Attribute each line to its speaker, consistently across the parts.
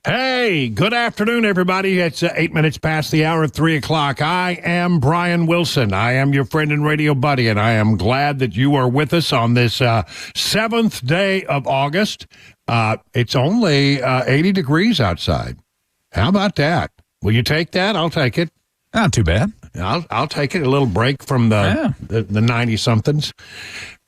Speaker 1: Hey, good afternoon, everybody. It's 8 minutes past the hour of 3 o'clock. I am Brian Wilson. I am your friend and radio buddy, and I am glad that you are with us on this 7th day of August. It's only 80 degrees outside. How about that? Will you take that? I'll take it.
Speaker 2: Not too bad.
Speaker 1: I'll take it. A little break from the 90-somethings.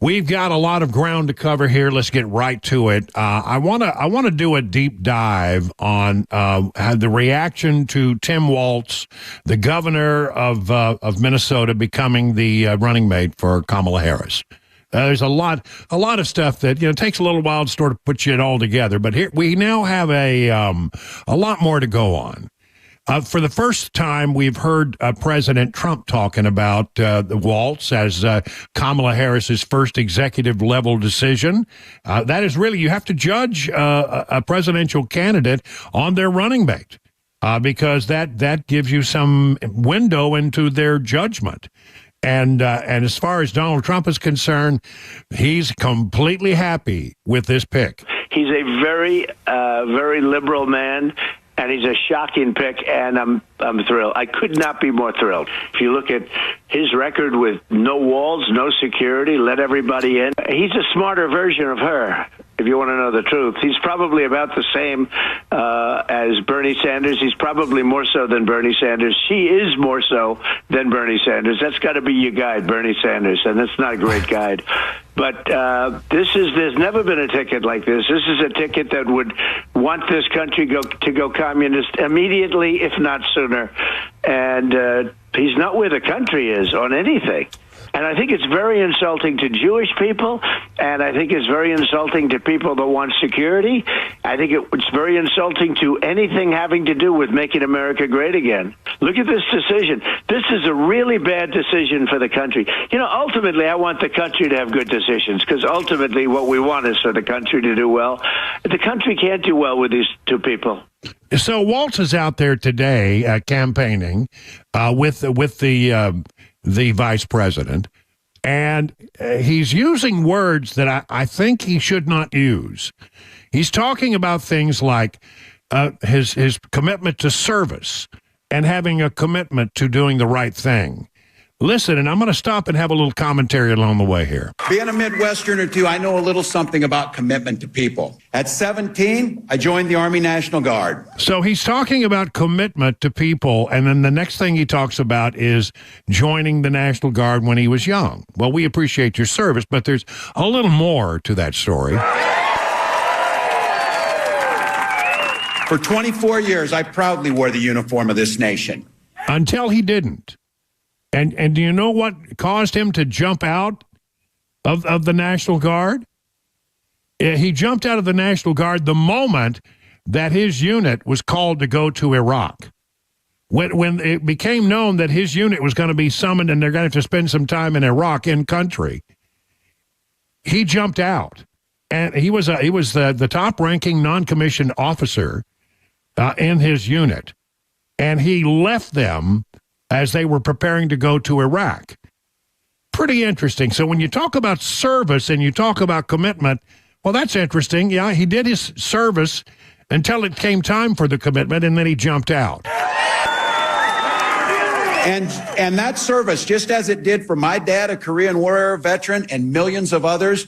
Speaker 1: We've got a lot of ground to cover here. Let's get right to it. I want to do a deep dive on the reaction to Tim Walz, the governor of Minnesota, becoming the running mate for Kamala Harris. There's a lot of stuff that takes a little while to sort of put it all together. But here we now have a lot more to go on. For the first time, we've heard President Trump talking about the Walz as Kamala Harris's first executive level decision. That is really, you have to judge a presidential candidate on their running mate because that gives you some window into their judgment. And as far as Donald Trump is concerned, he's completely happy with this pick.
Speaker 3: He's a very liberal man. And he's a shocking pick, and I'm thrilled. I could not be more thrilled. If you look at his record with no walls, no security, let everybody in, he's a smarter version of her, if you want to know the truth. He's probably about the same as Bernie Sanders. He's probably more so than Bernie Sanders. She is more so than Bernie Sanders. That's got to be your guide, Bernie Sanders, and that's not a great guide. But there's never been a ticket like this. This is a ticket that would want this country to go communist immediately, if not sooner. And he's not where the country is on anything. And I think it's very insulting to Jewish people, and I think it's very insulting to people that want security. I think it's very insulting to anything having to do with making America great again. Look at this decision. This is a really bad decision for the country. Ultimately, I want the country to have good decisions, because ultimately what we want is for the country to do well. The country can't do well with these two people.
Speaker 1: So Walz is out there today campaigning with the vice president, and he's using words that I think he should not use. He's talking about things like his commitment to service and having a commitment to doing the right thing. Listen, and I'm going to stop and have a little commentary along the way here.
Speaker 4: Being a Midwesterner, too, I know a little something about commitment to people. At 17, I joined the Army National Guard.
Speaker 1: So he's talking about commitment to people, and then the next thing he talks about is joining the National Guard when he was young. Well, we appreciate your service, but there's a little more to that story.
Speaker 4: For 24 years, I proudly wore the uniform of this nation.
Speaker 1: Until he didn't. And do you know what caused him to jump out of the National Guard? He jumped out of the National Guard the moment that his unit was called to go to Iraq. When it became known that his unit was going to be summoned and they're going to have to spend some time in Iraq in country, he jumped out. And he was the top-ranking non-commissioned officer in his unit. And he left them as they were preparing to go to Iraq. Pretty interesting. So when you talk about service and you talk about commitment, well, that's interesting. Yeah, he did his service until it came time for the commitment, and then he jumped out.
Speaker 4: And that service, just as it did for my dad, a Korean War era veteran, and millions of others,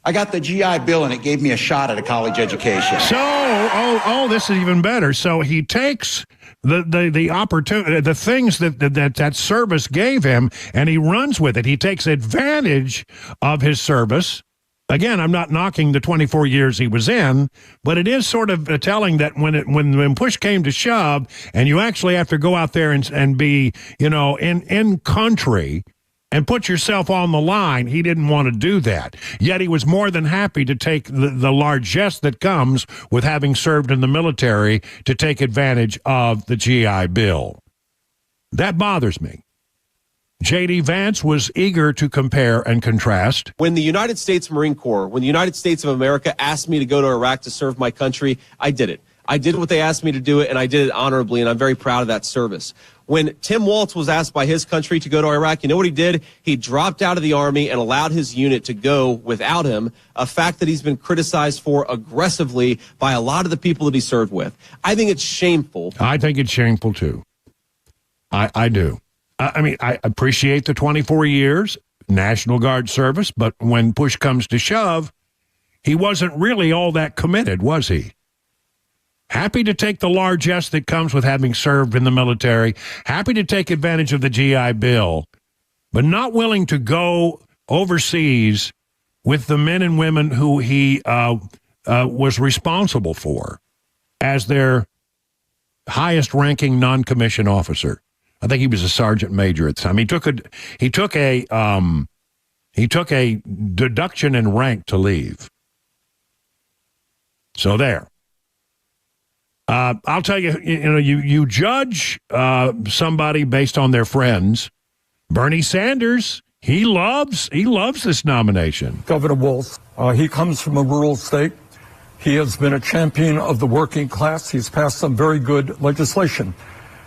Speaker 4: I got the GI Bill, and it gave me a shot at a college education.
Speaker 1: So, this is even better. So he takes the opportunity, the things that service gave him, and he runs with it. He takes advantage of his service. Again, I'm not knocking the 24 years he was in, but it is sort of telling that when push came to shove, and you actually have to go out there and be, in country and put yourself on the line, he didn't want to do that. Yet he was more than happy to take the largesse that comes with having served in the military to take advantage of the GI Bill. That bothers me. J.D. Vance was eager to compare and contrast.
Speaker 5: When the United States Marine Corps, when the United States of America asked me to go to Iraq to serve my country, I did it.
Speaker 2: I did what they asked me to do it, and I did it honorably, and I'm very proud of that service. When Tim Walz was asked by his country to go to Iraq, you know what he did? He dropped out of the Army and allowed his unit to go without him, a fact that he's been criticized for aggressively by a lot of the people that he served with. I think it's shameful.
Speaker 1: I think it's shameful, too. I do. I mean, I appreciate the 24 years, National Guard service, but when push comes to shove, he wasn't really all that committed, was he? Happy to take the largesse that comes with having served in the military, happy to take advantage of the GI Bill, but not willing to go overseas with the men and women who he was responsible for as their highest-ranking non-commissioned officer. I think he was a sergeant major at the time. He took a deduction in rank to leave. So there. I'll tell you, you judge somebody based on their friends. Bernie Sanders, he loves this nomination.
Speaker 5: Governor Walz, he comes from a rural state. He has been a champion of the working class. He's passed some very good legislation.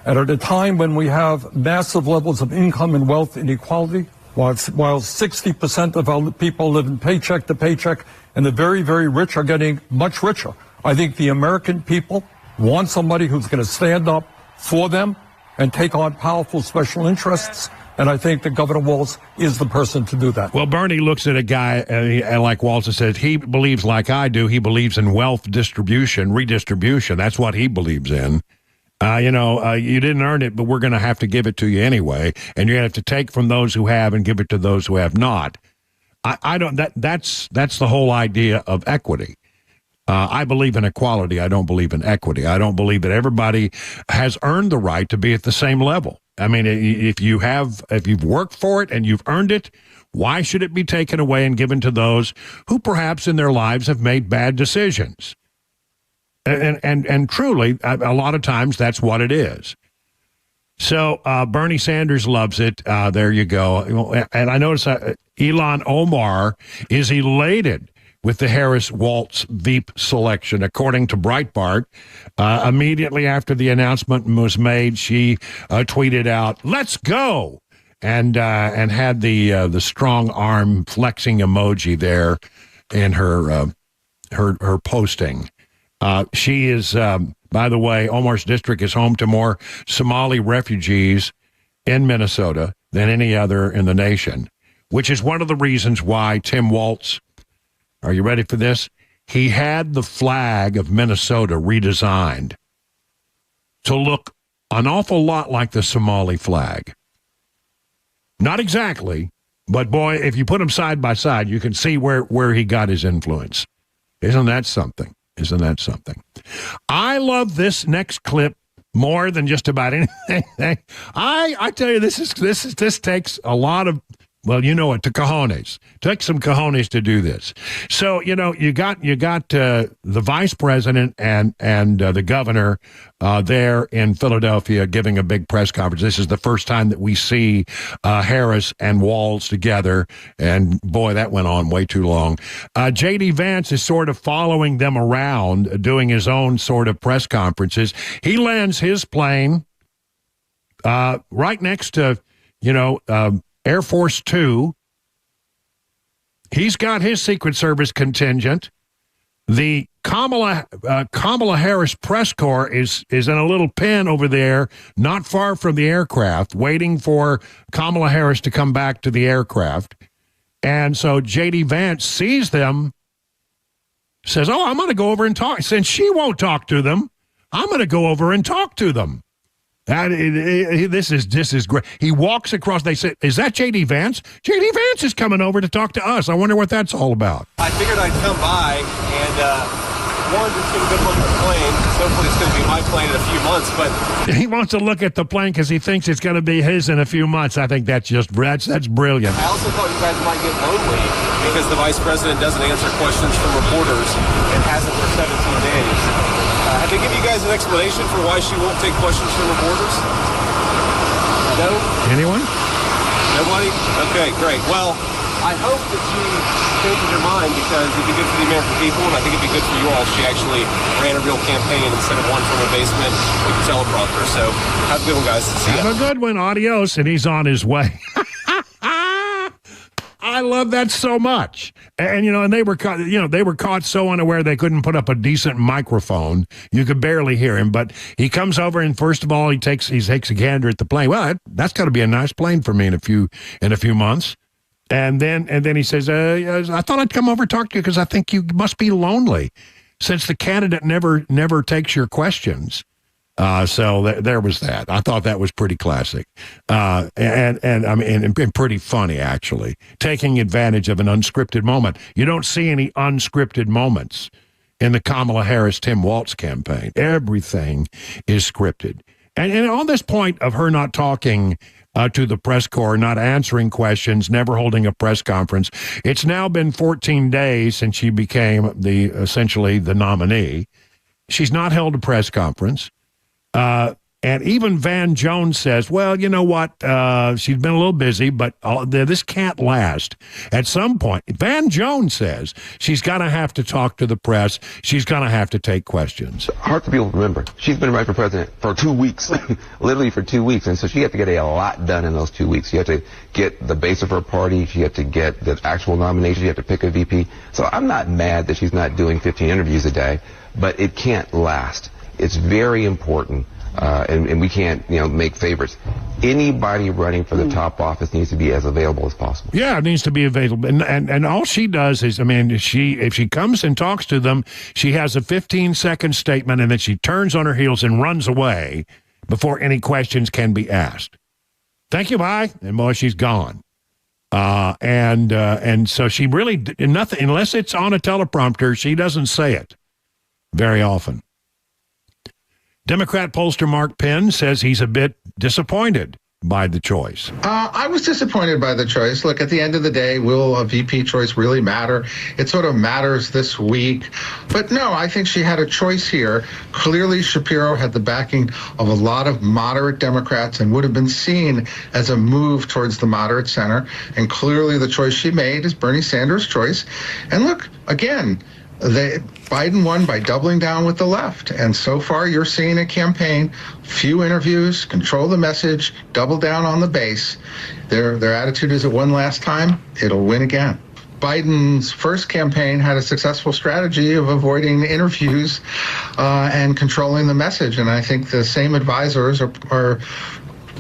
Speaker 5: And at a time when we have massive levels of income and wealth inequality, while 60% of our people live in paycheck to paycheck, and the very, very rich are getting much richer, I think the American people want somebody who's going to stand up for them and take on powerful special interests. And I think that Governor Walz is the person to do that.
Speaker 1: Well, Bernie looks at a guy, like Walz says, he believes like I do. He believes in wealth distribution, redistribution. That's what he believes in. You didn't earn it, but we're going to have to give it to you anyway. And you're going to have to take from those who have and give it to those who have not. That's the whole idea of equity. I believe in equality. I don't believe in equity. I don't believe that everybody has earned the right to be at the same level. I mean, if you've worked for it and you've earned it, why should it be taken away and given to those who perhaps in their lives have made bad decisions? And truly, a lot of times that's what it is. So Bernie Sanders loves it. There you go. And I notice Ilhan Omar is elated with the Harris-Walz Veep selection. According to Breitbart, immediately after the announcement was made, she tweeted out, "Let's go," and had the strong arm flexing emoji there in her posting. She is, by the way, Omar's district is home to more Somali refugees in Minnesota than any other in the nation, which is one of the reasons why Tim Walz, are you ready for this? He had the flag of Minnesota redesigned to look an awful lot like the Somali flag. Not exactly, but boy, if you put them side by side, you can see where he got his influence. Isn't that something? Isn't that something? I love this next clip more than just about anything. I tell you, this takes a lot of, well, you know it, to cojones. Took some cojones to do this. So, you got the vice president and the governor there in Philadelphia giving a big press conference. This is the first time that we see Harris and Walz together, and boy, that went on way too long. J.D. Vance is sort of following them around, doing his own sort of press conferences. He lands his plane right next to, Air Force 2. He's got his Secret Service contingent. The Kamala Harris press corps is in a little pen over there, not far from the aircraft, waiting for Kamala Harris to come back to the aircraft. And so J.D. Vance sees them, says, "Oh, I'm going to go over and talk." Since she won't talk to them, I'm going to go over and talk to them. This is great. He walks across. They said, "Is that J.D. Vance?" J.D. Vance is coming over to talk to us. I wonder what that's all about.
Speaker 2: I figured I'd come by and just get a good look at the plane. Hopefully it's going to be my plane in a few months. But
Speaker 1: he wants to look at the plane because he thinks it's going to be his in a few months. I think that's brilliant.
Speaker 2: I also thought you guys might get lonely because the vice president doesn't answer questions from reporters and hasn't for 17 days. Have they give you guys an explanation for why she won't take questions from reporters? No?
Speaker 1: Anyone?
Speaker 2: Nobody? Okay, great. Well, I hope that she changes her mind, because it'd be good for the American people, and I think it'd be good for you all if she actually ran a real campaign instead of one from her basement with a teleprompter. So have a good one, guys. See ya.
Speaker 1: Have a good one. Adios. And he's on his way. I love that so much. And, and they were caught so unaware they couldn't put up a decent microphone. You could barely hear him. But he comes over, and first of all, he takes a gander at the plane. Well, that's got to be a nice plane for me in a few months. And then he says, I thought I'd come over and talk to you because I think you must be lonely, since the candidate never takes your questions. So there was that. I thought that was pretty classic, and pretty funny, actually, taking advantage of an unscripted moment. You don't see any unscripted moments in the Kamala Harris-Tim Walz campaign. Everything is scripted. And on this point of her not talking to the press corps, not answering questions, never holding a press conference, it's now been 14 days since she became essentially the nominee. She's not held a press conference. And even Van Jones says, well, you know what? She's been a little busy, but this can't last. At some point, Van Jones says she's going to have to talk to the press. She's going to have to take questions.
Speaker 6: Hard for people to remember. She's been running for president for 2 weeks, literally for 2 weeks. And so she had to get a lot done in those 2 weeks. She had to get the base of her party. She had to get the actual nomination. She had to pick a VP. So I'm not mad that she's not doing 15 interviews a day, but it can't last. It's very important. And we can't, make favorites. Anybody running for the top office needs to be as available as possible.
Speaker 1: Yeah, it needs to be available. And all she does is, if she comes and talks to them, she has a 15-second statement, and then she turns on her heels and runs away before any questions can be asked. Thank you, bye. And boy, she's gone. And so she really, nothing, unless it's on a teleprompter, she doesn't say it very often. Democrat pollster Mark Penn says he's a bit disappointed by the choice.
Speaker 7: I was disappointed by the choice. Look, at the end of the day, will a VP choice really matter? It sort of matters this week. But no, I think she had a choice here. Clearly, Shapiro had the backing of a lot of moderate Democrats and would have been seen as a move towards the moderate center. And clearly, the choice she made is Bernie Sanders' choice. And look, again, Biden won by doubling down with the left. And so far, you're seeing a campaign, few interviews, control the message, double down on the base. Their attitude is it won last time, it'll win again. Biden's first campaign had a successful strategy of avoiding interviews and controlling the message. And I think the same advisors are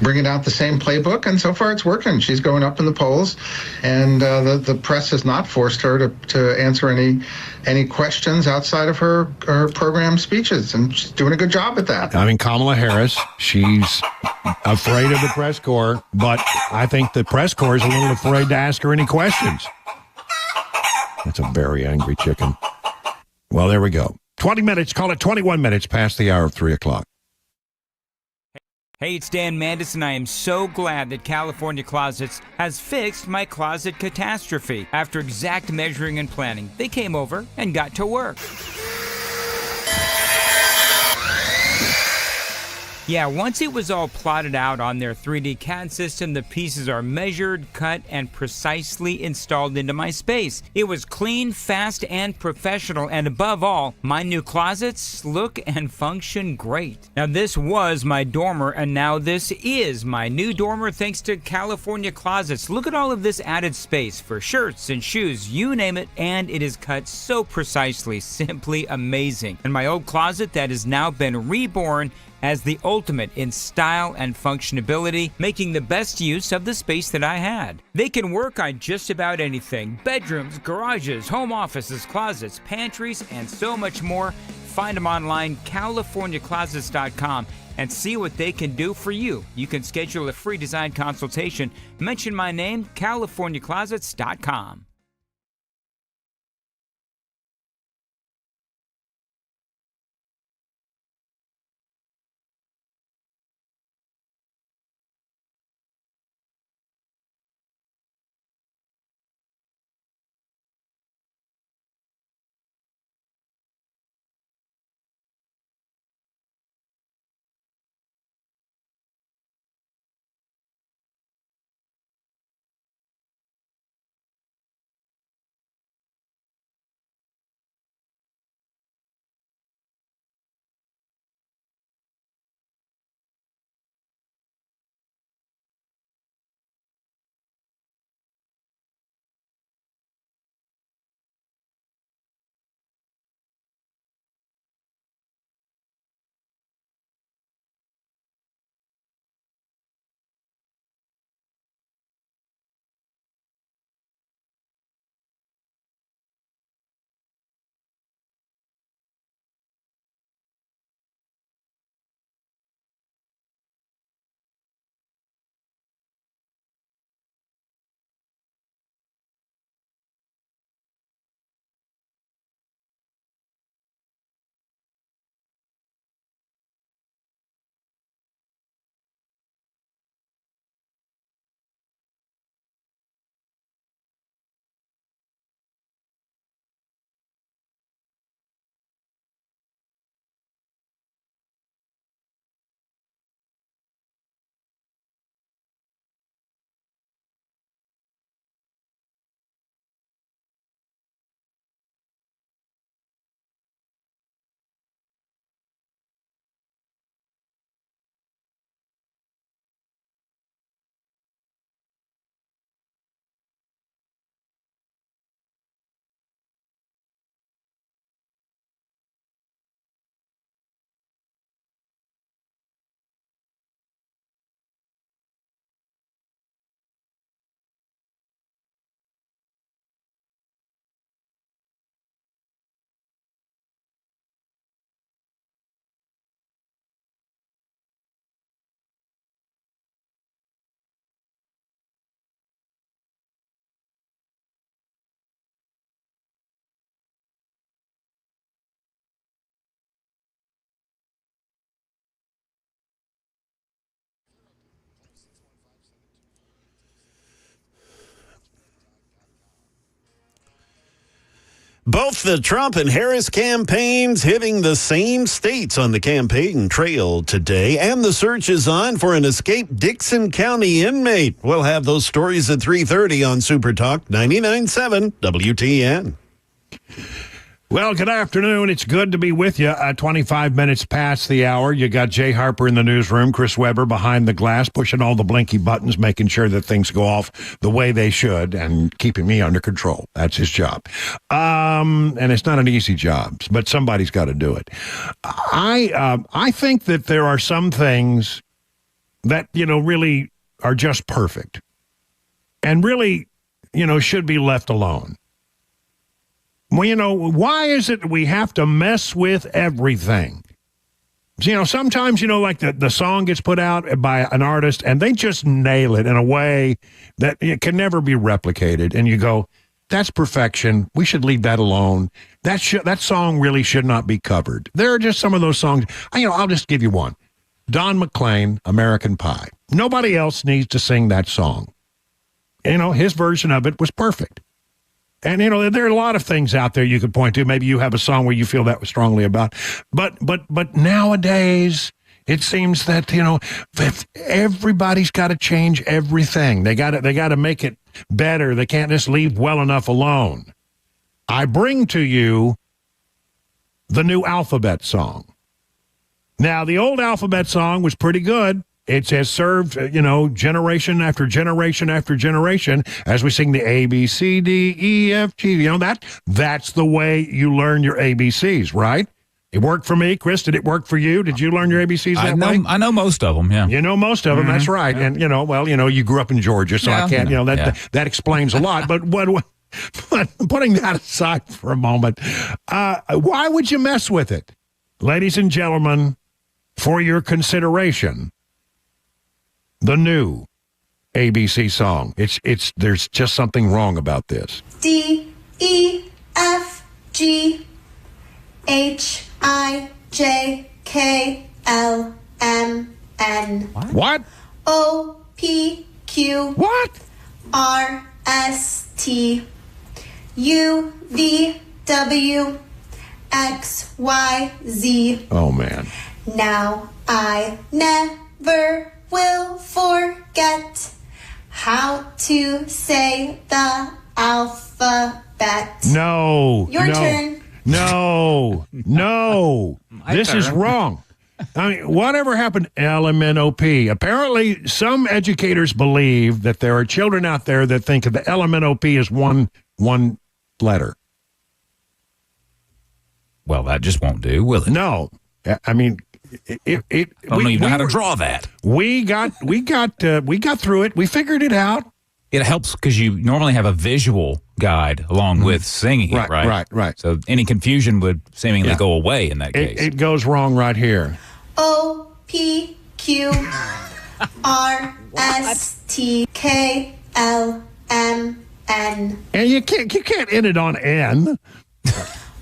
Speaker 7: bringing out the same playbook, and so far it's working. She's going up in the polls, and the press has not forced her to answer any questions outside of her program speeches, and she's doing a good job at that.
Speaker 1: Kamala Harris, she's afraid of the press corps, but I think the press corps is a little afraid to ask her any questions. That's a very angry chicken. Well, there we go. 20 minutes, call it 21 minutes past the hour of 3 o'clock.
Speaker 8: Hey, it's Dan Mandis, and I am so glad that California Closets has fixed my closet catastrophe. After exact measuring and planning, they came over and got to work. Yeah, once it was all plotted out on their 3D CAD system, the pieces are measured, cut, and precisely installed into my space. It was clean, fast, and professional, and above all, my new closets look and function great. Now, this was my dormer, and now this is my new dormer thanks to California Closets. Look at all of this added space for shirts and shoes, you name it, and it is cut so precisely, simply amazing. And my old closet that has now been reborn as the ultimate in style and functionability, making the best use of the space that I had. They can work on just about anything: bedrooms, garages, home offices, closets, pantries, and so much more. Find them online, CaliforniaClosets.com, and see what they can do for you. You can schedule a free design consultation. Mention my name, CaliforniaClosets.com.
Speaker 9: Both the Trump and Harris campaigns hitting the same states on the campaign trail today, and the search is on for an escaped Dixon County inmate. We'll have those stories at 3:30 on Super Talk 99.7 WTN.
Speaker 1: Well, good afternoon. It's good to be with you. 25 minutes past the hour. You got Jay Harper in the newsroom, Chris Webber behind the glass, pushing all the blinky buttons, making sure that things go off the way they should, and keeping me under control. That's his job. And it's not an easy job, but somebody's got to do it. I think that there are some things that, really are just perfect and really, should be left alone. Well, why is it we have to mess with everything? Sometimes, like the song gets put out by an artist and they just nail it in a way that it can never be replicated. And you go, that's perfection. We should leave that alone. That song really should not be covered. There are just some of those songs. I'll just give you one. Don McLean, American Pie. Nobody else needs to sing that song. His version of it was perfect. And, there are a lot of things out there you could point to. Maybe you have a song where you feel that strongly about. But nowadays, it seems that, everybody's got to change everything. They got to make it better. They can't just leave well enough alone. I bring to you the new Alphabet song. Now, the old Alphabet song was pretty good. It has served, generation after generation after generation as we sing the A, B, C, D, E, F, G. That's the way you learn your ABCs, right? It worked for me. Chris, did it work for you? Did you learn your ABCs that way?
Speaker 10: I know most of them, yeah.
Speaker 1: You know most of them, that's right. Yeah. And, you grew up in Georgia, so I can't, that explains a lot. But putting that aside for a moment, why would you mess with it? Ladies and gentlemen, for your consideration, the new ABC song. There's just something wrong about this.
Speaker 11: D, E, F, G, H, I, J, K, L, M, N.
Speaker 1: What?
Speaker 11: O, P, Q.
Speaker 1: What?
Speaker 11: R, S, T, U, V, W, X, Y, Z.
Speaker 1: Oh, man.
Speaker 11: Now I never will forget how to say the alphabet.
Speaker 1: No.
Speaker 11: Your turn.
Speaker 1: No. This is wrong. Whatever happened to LMNOP? Apparently, some educators believe that there are children out there that think of the LMNOP as one letter.
Speaker 10: Well, that just won't do, will it?
Speaker 1: No.
Speaker 10: I don't even know how to draw that.
Speaker 1: We got through it. We figured it out.
Speaker 10: It helps because you normally have a visual guide along with singing it, right?
Speaker 1: Right.
Speaker 10: So any confusion would seemingly go away in that case.
Speaker 1: It goes wrong right here.
Speaker 11: O, P, Q, R, S, T, K, L, M, N.
Speaker 1: And you can't end it on N.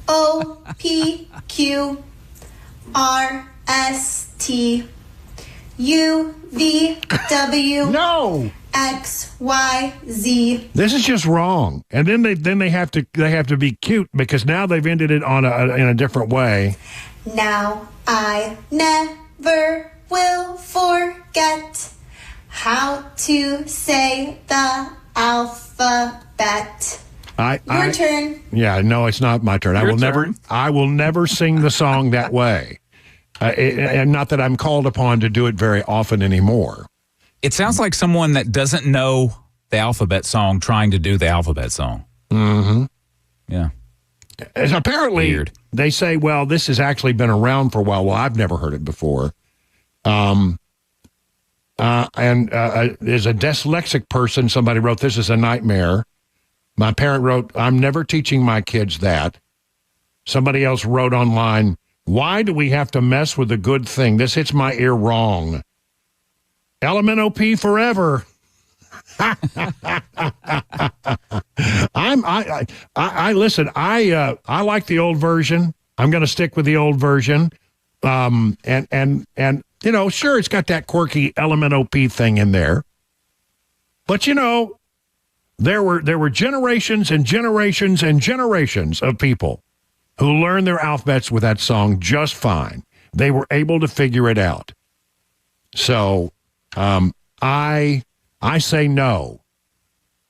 Speaker 11: O, P, Q, R, S, T, U, V, W.
Speaker 1: No.
Speaker 11: X, Y, Z.
Speaker 1: This is just wrong. And then they have to be cute because now they've ended it in a different way.
Speaker 11: Now I never will forget how to say the alphabet. Your turn.
Speaker 1: Yeah, no, it's not my turn. I will never sing the song that way. And not that I'm called upon to do it very often anymore.
Speaker 10: It sounds like someone that doesn't know the alphabet song trying to do the alphabet song.
Speaker 1: Mm-hmm.
Speaker 10: Yeah.
Speaker 1: And apparently,
Speaker 10: weird.
Speaker 1: They say, well, this has actually been around for a while. Well, I've never heard it before. And as a dyslexic person, somebody wrote, this is a nightmare. My parent wrote, I'm never teaching my kids that. Somebody else wrote online, why do we have to mess with a good thing? This hits my ear wrong. LMNOP forever. Listen. I like the old version. I'm going to stick with the old version. And sure, it's got that quirky LMNOP thing in there. But There were generations and generations and generations of people who learned their alphabets with that song just fine. They were able to figure it out. So I say no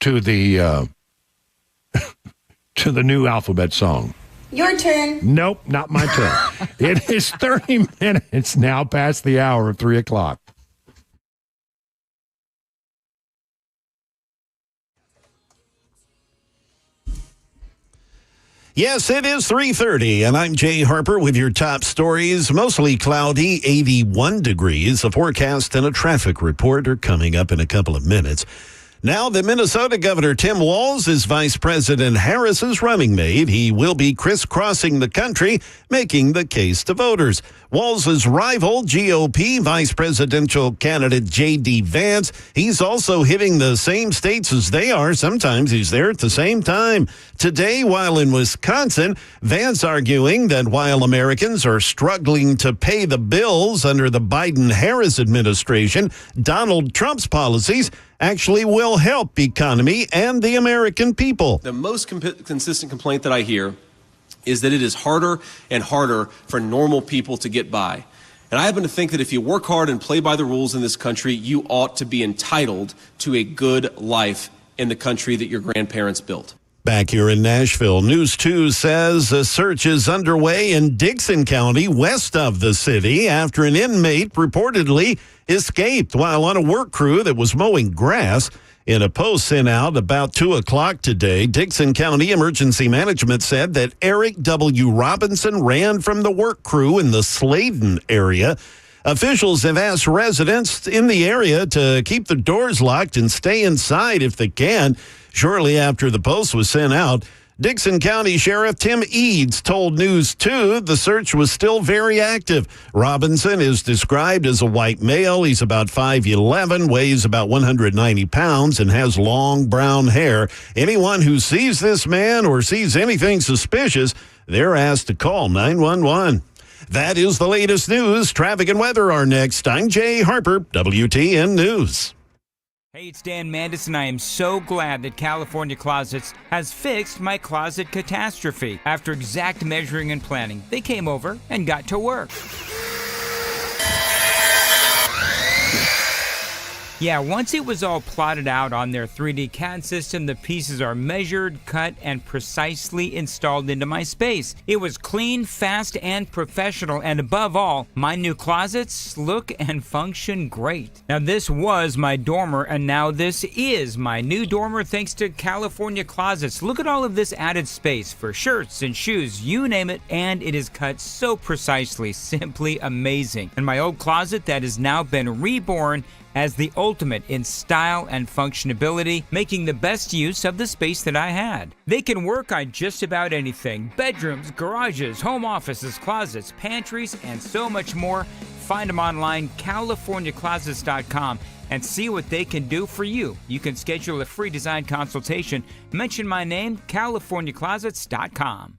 Speaker 1: to the to the new alphabet song.
Speaker 11: Your turn.
Speaker 1: Nope, not my turn. It is 30 minutes now past the hour of 3 o'clock.
Speaker 9: Yes, it is 3:30, and I'm Jay Harper with your top stories. Mostly cloudy, 81 degrees. A forecast and a traffic report are coming up in a couple of minutes. Now, the Minnesota Governor Tim Walz is Vice President Harris's running mate. He will be crisscrossing the country, making the case to voters. Walz's rival, GOP Vice Presidential candidate J.D. Vance, he's also hitting the same states as they are. Sometimes he's there at the same time. Today, while in Wisconsin, Vance arguing that while Americans are struggling to pay the bills under the Biden-Harris administration, Donald Trump's policies actually will help economy and the American people.
Speaker 2: The most consistent complaint that I hear is that it is harder and harder for normal people to get by. And I happen to think that if you work hard and play by the rules in this country, you ought to be entitled to a good life in the country that your grandparents built.
Speaker 9: Back here in Nashville, News 2 says a search is underway in Dixon County, west of the city, after an inmate reportedly escaped while on a work crew that was mowing grass. In a post sent out about 2 o'clock today, Dixon County Emergency Management said that Eric W. Robinson ran from the work crew in the Sladen area. Officials have asked residents in the area to keep the doors locked and stay inside if they can. Shortly after the post was sent out, Dixon County Sheriff Tim Eads told News 2 the search was still very active. Robinson is described as a white male. He's about 5'11", weighs about 190 pounds, and has long brown hair. Anyone who sees this man or sees anything suspicious, they're asked to call 911. That is the latest news. Traffic and weather are next. I'm Jay Harper, WTN News.
Speaker 8: Hey, it's Dan Mandis, and I am so glad that California Closets has fixed my closet catastrophe. After exact measuring and planning, they came over and got to work. Yeah, once it was all plotted out on their 3D CAD system, the pieces are measured, cut, and precisely installed into my space. It was clean, fast, and professional, and above all, my new closets look and function great. Now, this was my dormer, and now this is my new dormer thanks to California Closets. Look at all of this added space for shirts and shoes, you name it, and it is cut so precisely, simply amazing. And my old closet that has now been reborn as the ultimate in style and functionability, making the best use of the space that I had. They can work on just about anything: bedrooms, garages, home offices, closets, pantries, and so much more. Find them online, CaliforniaClosets.com, and see what they can do for you. You can schedule a free design consultation. Mention my name, CaliforniaClosets.com.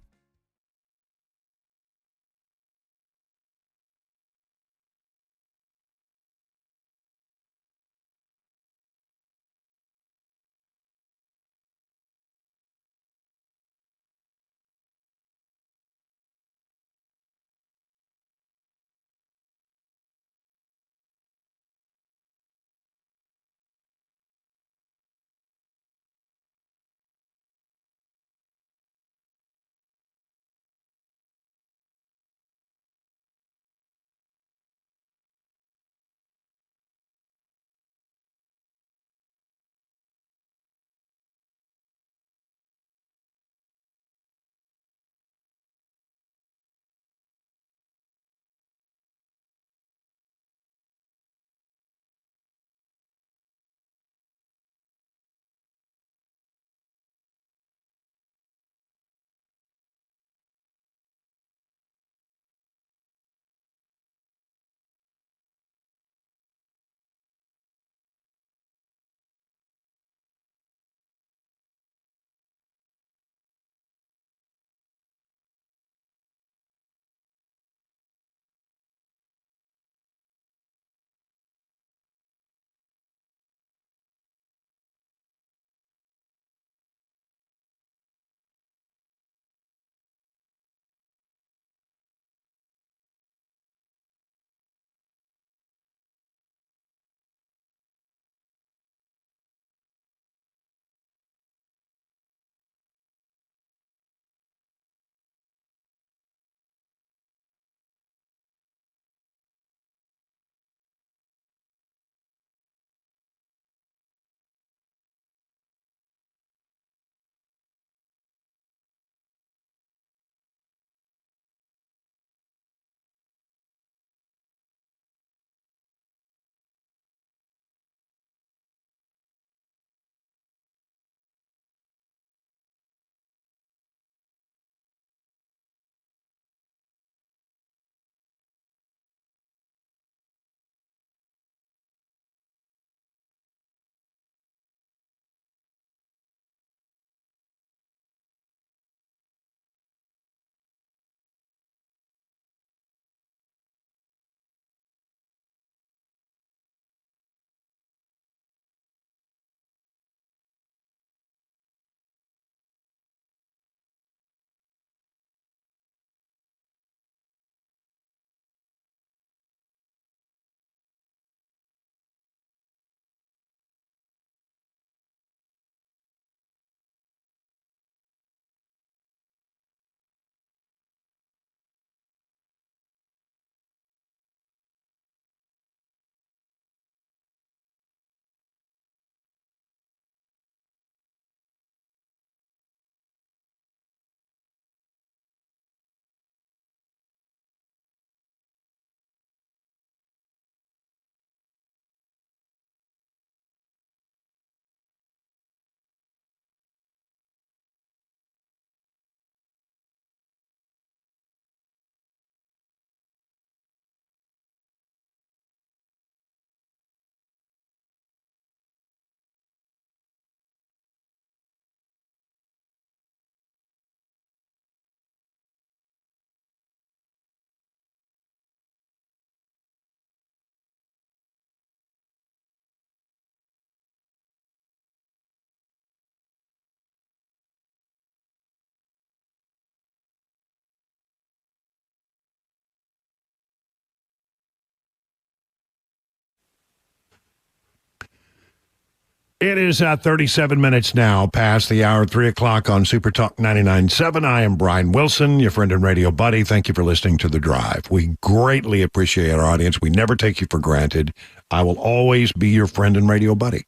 Speaker 1: It is 37 minutes now past the hour, 3 o'clock on Super Talk 99.7. I am Brian Wilson, your friend and radio buddy. Thank you for listening to The Drive. We greatly appreciate our audience. We never take you for granted. I will always be your friend and radio buddy.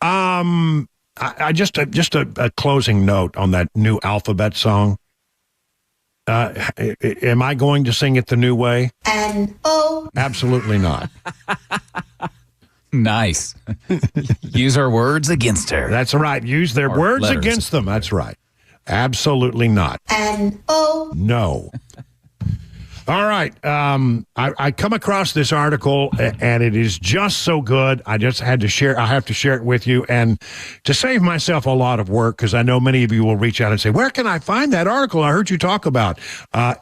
Speaker 1: I just a closing note on that new Alphabet song. Am I going to sing it the new way?
Speaker 11: N-O.
Speaker 1: Absolutely not.
Speaker 10: Nice. Use our words against her.
Speaker 1: That's right. Use their
Speaker 10: Or
Speaker 1: words
Speaker 10: letters.
Speaker 1: against them. That's right. Absolutely not.
Speaker 11: N-O.
Speaker 1: No. All right. I come across this article, and it is just so good. I just had to share. I have to share it with you, and to save myself a lot of work, because I know many of you will reach out and say, "Where can I find that article I heard you talk about?"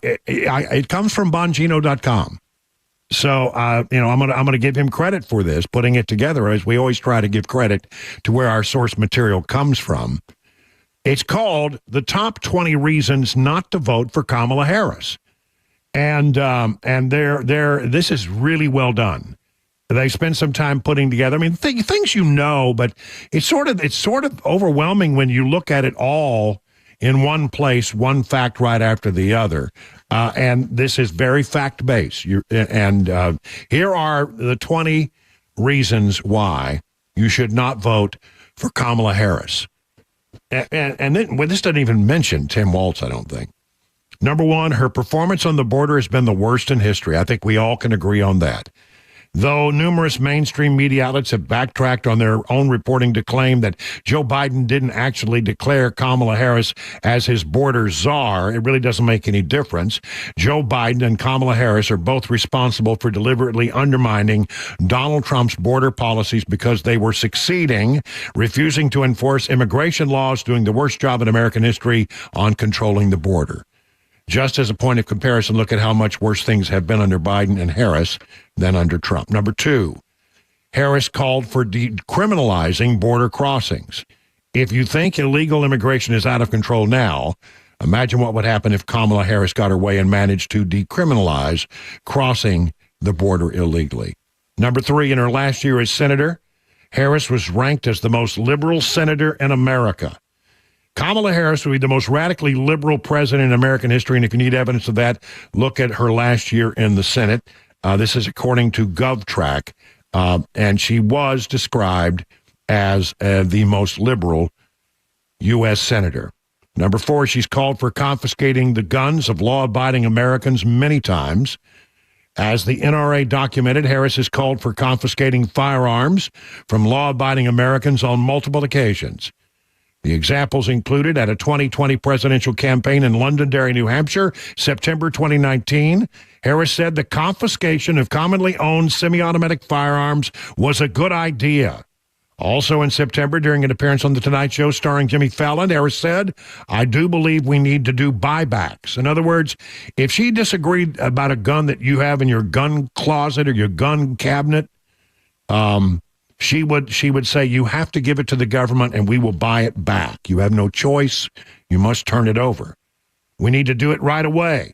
Speaker 1: It comes from Bongino.com. So, I'm gonna give him credit for this, putting it together, as we always try to give credit to where our source material comes from. It's called "The Top 20 Reasons Not to Vote for Kamala Harris," and this is really well done. They spend some time putting together. I mean, things you know, but it's sort of overwhelming when you look at it all in one place, one fact right after the other. And this is very fact-based. Here are the 20 reasons why you should not vote for Kamala Harris. And then, this doesn't even mention Tim Walz, I don't think. Number one, her performance on the border has been the worst in history. I think we all can agree on that. Though numerous mainstream media outlets have backtracked on their own reporting to claim that Joe Biden didn't actually declare Kamala Harris as his border czar, it really doesn't make any difference. Joe Biden and Kamala Harris are both responsible for deliberately undermining Donald Trump's border policies because they were succeeding, refusing to enforce immigration laws, doing the worst job in American history on controlling the border. Just as a point of comparison, look at how much worse things have been under Biden and Harris than under Trump. Number two, Harris called for decriminalizing border crossings. If you think illegal immigration is out of control now, imagine what would happen if Kamala Harris got her way and managed to decriminalize crossing the border illegally. Number three, in her last year as senator, Harris was ranked as the most liberal senator in America. Kamala Harris will be the most radically liberal president in American history, and if you need evidence of that, look at her last year in the Senate. This is according to GovTrack, and she was described as the most liberal U.S. senator. Number four, she's called for confiscating the guns of law-abiding Americans many times. As the NRA documented, Harris has called for confiscating firearms from law-abiding Americans on multiple occasions. The examples included at a 2020 presidential campaign in Londonderry, New Hampshire, September 2019. Harris said the confiscation of commonly owned semi-automatic firearms was a good idea. Also in September, during an appearance on The Tonight Show starring Jimmy Fallon, Harris said, "I do believe we need to do buybacks." In other words, if she disagreed about a gun that you have in your gun closet or your gun cabinet, she would say, you have to give it to the government and we will buy it back. You have no choice. You must turn it over. We need to do it right away.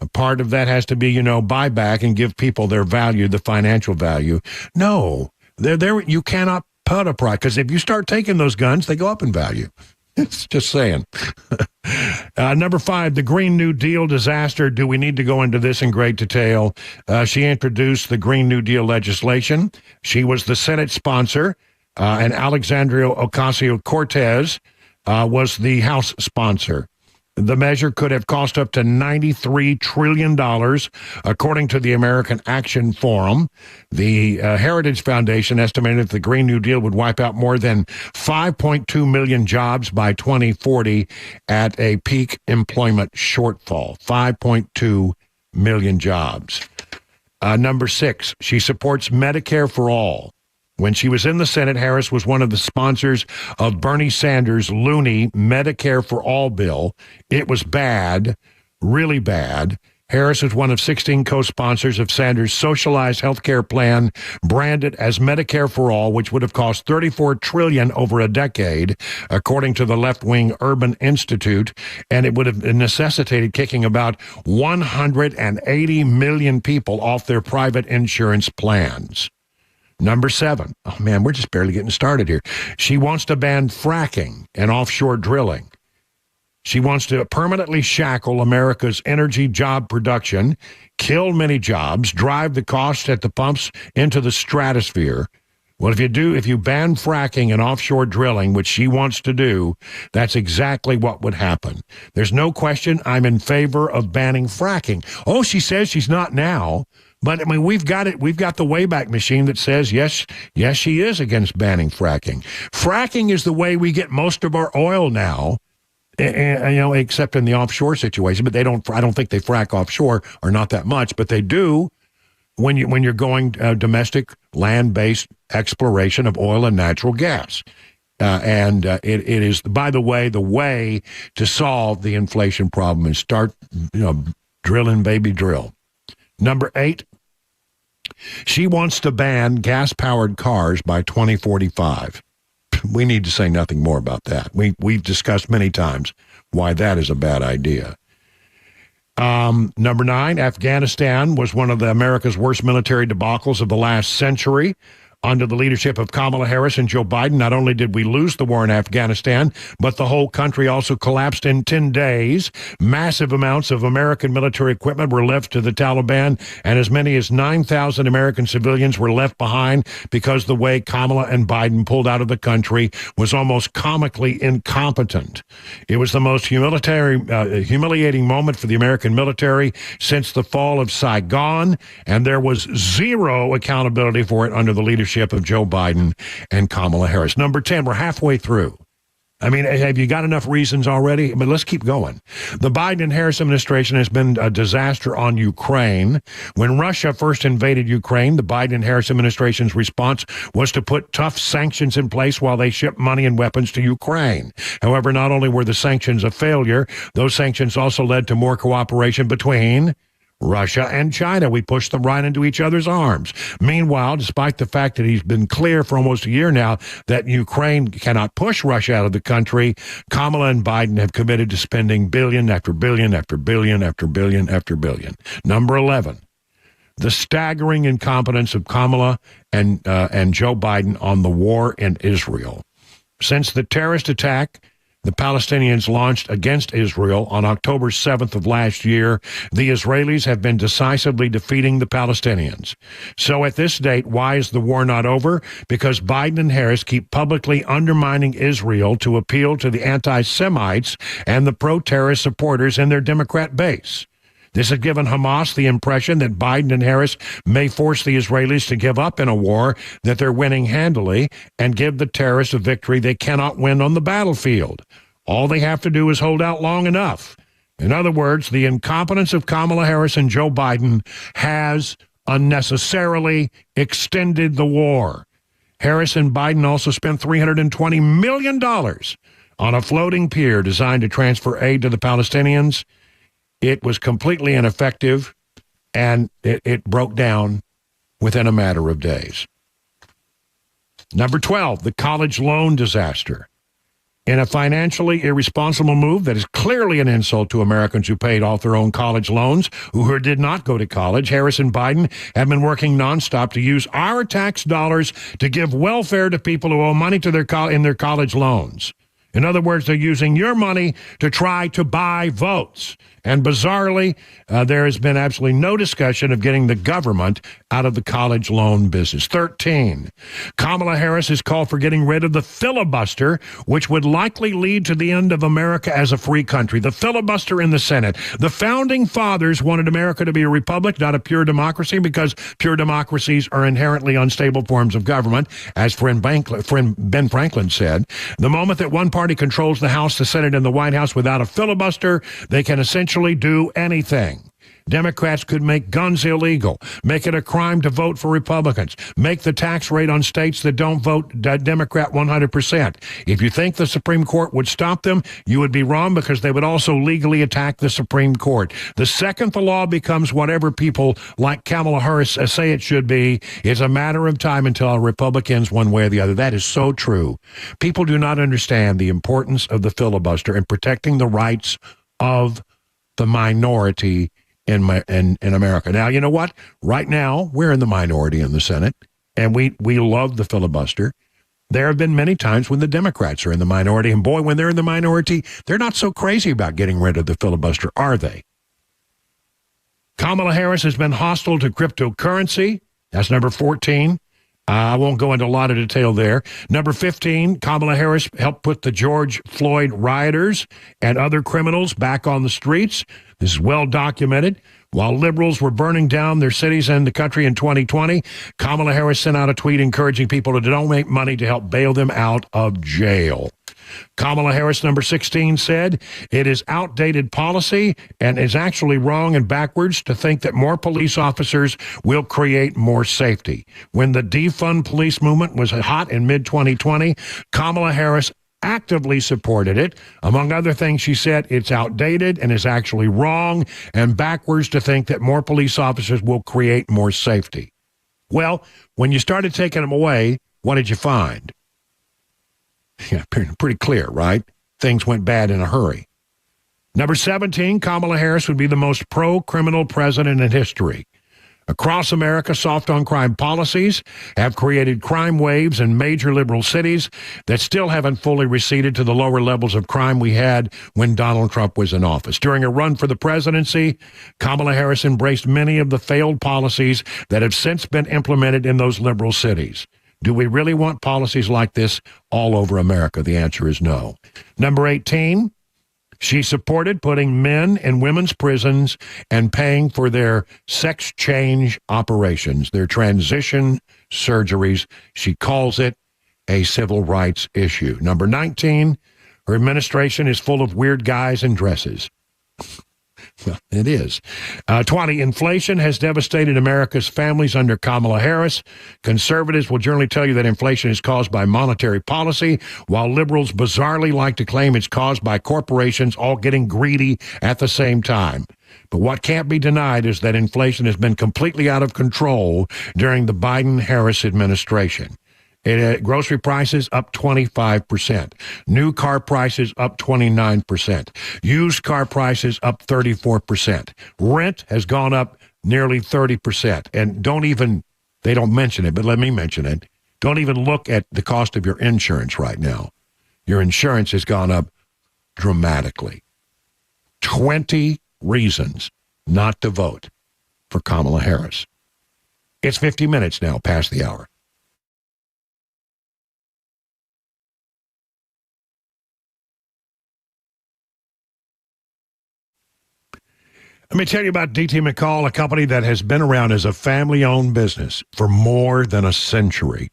Speaker 1: A part of that has to be, buy back and give people their value, the financial value. No, you cannot put a price, because if you start taking those guns, they go up in value. It's just saying. Number five, the Green New Deal disaster. Do we need to go into this in great detail? She introduced the Green New Deal legislation. She was the Senate sponsor, and Alexandria Ocasio-Cortez was the House sponsor. The measure could have cost up to $93 trillion, according to the American Action Forum. The Heritage Foundation estimated that the Green New Deal would wipe out more than 5.2 million jobs by 2040 at a peak employment shortfall. 5.2 million jobs. Number six, she supports Medicare for all. When she was in the Senate, Harris was one of the sponsors of Bernie Sanders' loony Medicare for All bill. It was bad, really bad. Harris is one of 16 co-sponsors of Sanders' socialized health care plan, branded as Medicare for All, which would have cost $34 trillion over a decade, according to the left-wing Urban Institute, and it would have necessitated kicking about 180 million people off their private insurance plans. Number 7. Oh, man, we're just barely getting started here. She wants to ban fracking and offshore drilling. She wants to permanently shackle America's energy job production, kill many jobs, drive the cost at the pumps into the stratosphere. Well, if you ban fracking and offshore drilling, which she wants to do, that's exactly what would happen. There's no question I'm in favor of banning fracking. Oh, she says she's not now. But, I mean, we've got it. We've got the Wayback Machine that says, yes, she is against banning fracking. Fracking is the way we get most of our oil now. Except in the offshore situation, but I don't think they frack offshore, or not that much, but they do when you're going domestic land-based exploration of oil and natural gas. It is, by the way to solve the inflation problem is start, drilling, baby, drill. Number 8, she wants to ban gas-powered cars by 2045. We need to say nothing more about that. We've discussed many times why that is a bad idea. Number 9, Afghanistan was one of America's worst military debacles of the last century. Under the leadership of Kamala Harris and Joe Biden, not only did we lose the war in Afghanistan, but the whole country also collapsed in 10 days. Massive amounts of American military equipment were left to the Taliban, and as many as 9,000 American civilians were left behind because the way Kamala and Biden pulled out of the country was almost comically incompetent. It was the most humiliating moment for the American military since the fall of Saigon, and there was zero accountability for it under the leadership of Joe Biden and Kamala Harris. Number 10, we're halfway through. I mean, have you got enough reasons already? But let's keep going. The Biden and Harris administration has been a disaster on Ukraine. When Russia first invaded Ukraine, the Biden and Harris administration's response was to put tough sanctions in place while they shipped money and weapons to Ukraine. However, not only were the sanctions a failure, those sanctions also led to more cooperation between Russia and China. We pushed them right into each other's arms. Meanwhile, despite the fact that he's been clear for almost a year now that Ukraine cannot push Russia out of the country, Kamala and Biden have committed to spending billion after billion after billion after billion after billion. Number 11, the staggering incompetence of Kamala and Joe Biden on the war in Israel. Since the terrorist attack the Palestinians launched against Israel on October 7th of last year, the Israelis have been decisively defeating the Palestinians. So at this date, why is the war not over? Because Biden and Harris keep publicly undermining Israel to appeal to the anti-Semites and the pro-terrorist supporters in their Democrat base. This has given Hamas the impression that Biden and Harris may force the Israelis to give up in a war that they're winning handily and give the terrorists a victory they cannot win on the battlefield. All they have to do is hold out long enough. In other words, the incompetence of Kamala Harris and Joe Biden has unnecessarily extended the war. Harris and Biden also spent $320 million on a floating pier designed to transfer aid to the Palestinians. It was completely ineffective, and it broke down within a matter of days. Number 12, the college loan disaster. In a financially irresponsible move that is clearly an insult to Americans who paid off their own college loans, who did not go to college, Harris and Biden have been working nonstop to use our tax dollars to give welfare to people who owe money to in their college loans. In other words, they're using your money to try to buy votes. And bizarrely, there has been absolutely no discussion of getting the government out of the college loan business. 13, Kamala Harris has called for getting rid of the filibuster, which would likely lead to the end of America as a free country. The filibuster in the Senate. The founding fathers wanted America to be a republic, not a pure democracy, because pure democracies are inherently unstable forms of government. As friend Ben Franklin said, the moment that one party controls the House, the Senate, and the White House without a filibuster, they can essentially do anything. Democrats could make guns illegal, make it a crime to vote for Republicans, make the tax rate on states that don't vote Democrat 100%. If you think the Supreme Court would stop them, you would be wrong, because they would also legally attack the Supreme Court. The second the law becomes whatever people like Kamala Harris say it should be, it's a matter of time until Republicans one way or the other. That is so true. People do not understand the importance of the filibuster in protecting the rights of the minority in America. Now, you know what? Right now, we're in the minority in the Senate, and we love the filibuster. There have been many times when the Democrats are in the minority, and boy, when they're in the minority, they're not so crazy about getting rid of the filibuster, are they? Kamala Harris has been hostile to cryptocurrency. That's number 14. I won't go into a lot of detail there. Number 15, Kamala Harris helped put the George Floyd rioters and other criminals back on the streets. This is well documented. While liberals were burning down their cities and the country in 2020, Kamala Harris sent out a tweet encouraging people to donate money to help bail them out of jail. Kamala Harris, number 16, said, it is outdated policy and is actually wrong and backwards to think that more police officers will create more safety. When the defund police movement was hot in mid-2020, Kamala Harris actively supported it. Among other things, she said it's outdated and is actually wrong and backwards to think that more police officers will create more safety. Well, when you started taking them away, what did you find? Yeah, pretty clear, right? Things went bad in a hurry. Number 17, Kamala Harris would be the most pro-criminal president in history. Across America, soft-on-crime policies have created crime waves in major liberal cities that still haven't fully receded to the lower levels of crime we had when Donald Trump was in office. During a run for the presidency, Kamala Harris embraced many of the failed policies that have since been implemented in those liberal cities. Do we really want policies like this all over America? The answer is no. Number 18, she supported putting men in women's prisons and paying for their sex change operations, their transition surgeries. She calls it a civil rights issue. Number 19, her administration is full of weird guys in dresses. Well, it is. 20, inflation has devastated America's families under Kamala Harris. Conservatives will generally tell you that inflation is caused by monetary policy, while liberals bizarrely like to claim it's caused by corporations all getting greedy at the same time. But what can't be denied is that inflation has been completely out of control during the Biden-Harris administration. Grocery prices up 25%. New car prices up 29%. Used car prices up 34%. Rent has gone up nearly 30%. And they don't mention it, but let me mention it. Don't even look at the cost of your insurance right now. Your insurance has gone up dramatically. 20 reasons not to vote for Kamala Harris. It's 50 minutes now past the hour. Let me tell you about D.T. McCall, a company that has been around as a family-owned business for more than a century.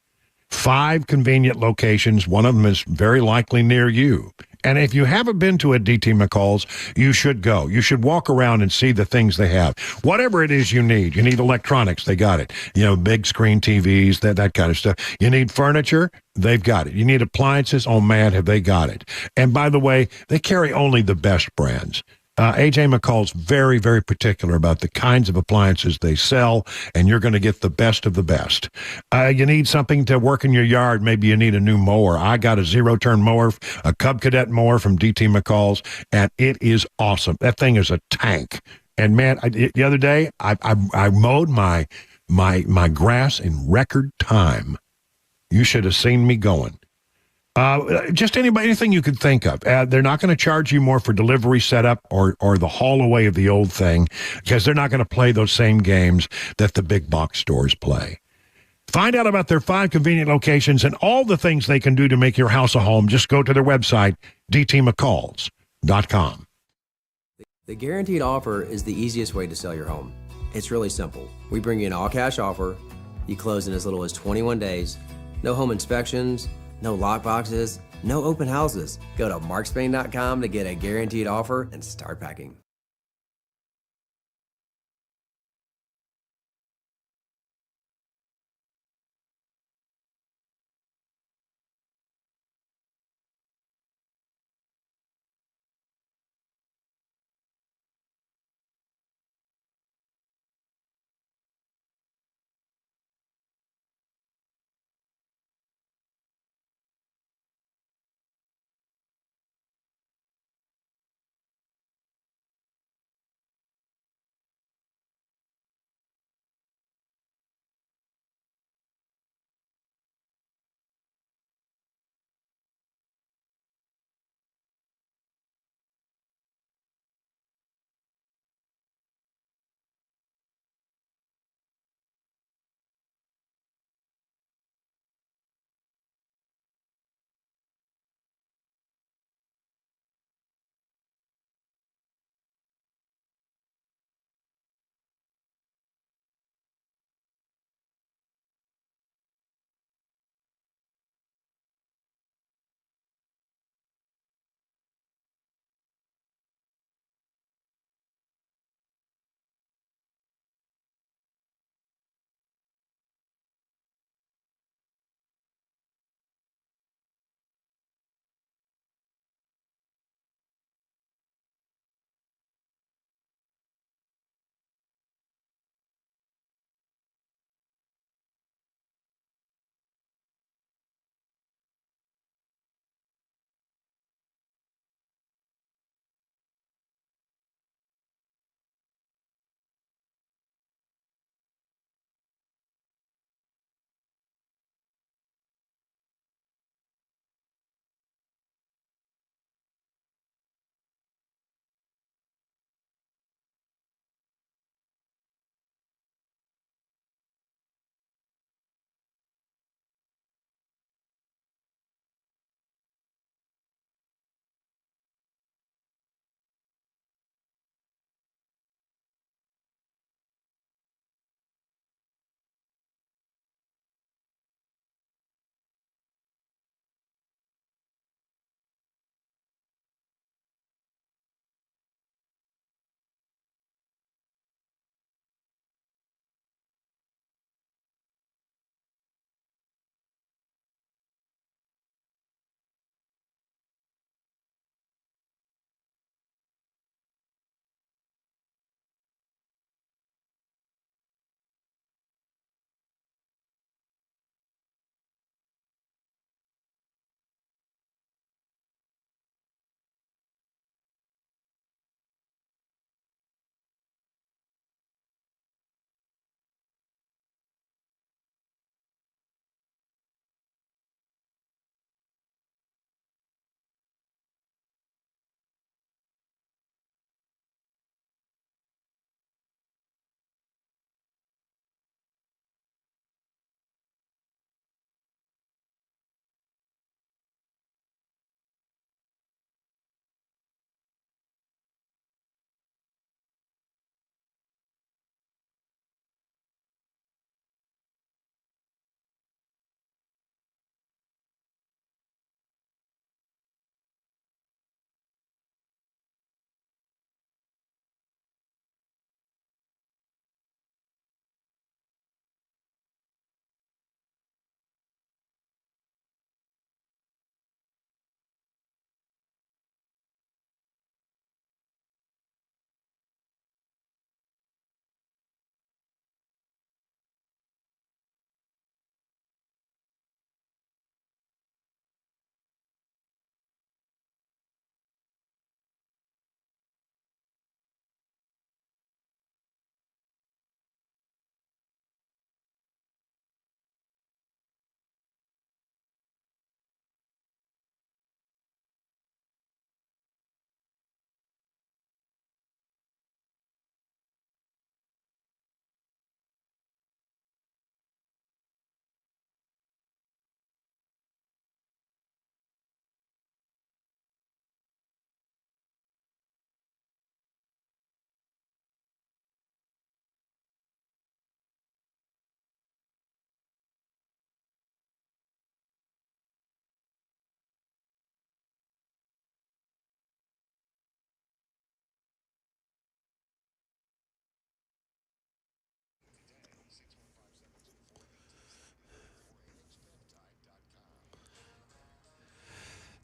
Speaker 1: 5 convenient locations. One of them is very likely near you. And if you haven't been to a D.T. McCall's, you should go. You should walk around and see the things they have. Whatever it is you need. You need electronics, they got it. Big screen TVs, that kind of stuff. You need furniture, they've got it. You need appliances, oh man, have they got it. And by the way, they carry only the best brands. A.J. McCall's very, very particular about the kinds of appliances they sell, and you're going to get the best of the best. You need something to work in your yard. Maybe you need a new mower. I got a zero-turn mower, a Cub Cadet mower from D.T. McCall's, and it is awesome. That thing is a tank. And, man, the other day, I mowed my grass in record time. You should have seen me going. Just anything you could think of. They're not going to charge you more for delivery setup or the haul away of the old thing because they're not going to play those same games that the big box stores play. Find out about their 5 convenient locations and all the things they can do to make your house a home. Just go to their website, dtmccalls.com.
Speaker 12: The guaranteed offer is the easiest way to sell your home. It's really simple. We bring you an all-cash offer. You close in as little as 21 days. No home inspections. No lock boxes, no open houses. Go to markspain.com to get a guaranteed offer and start packing.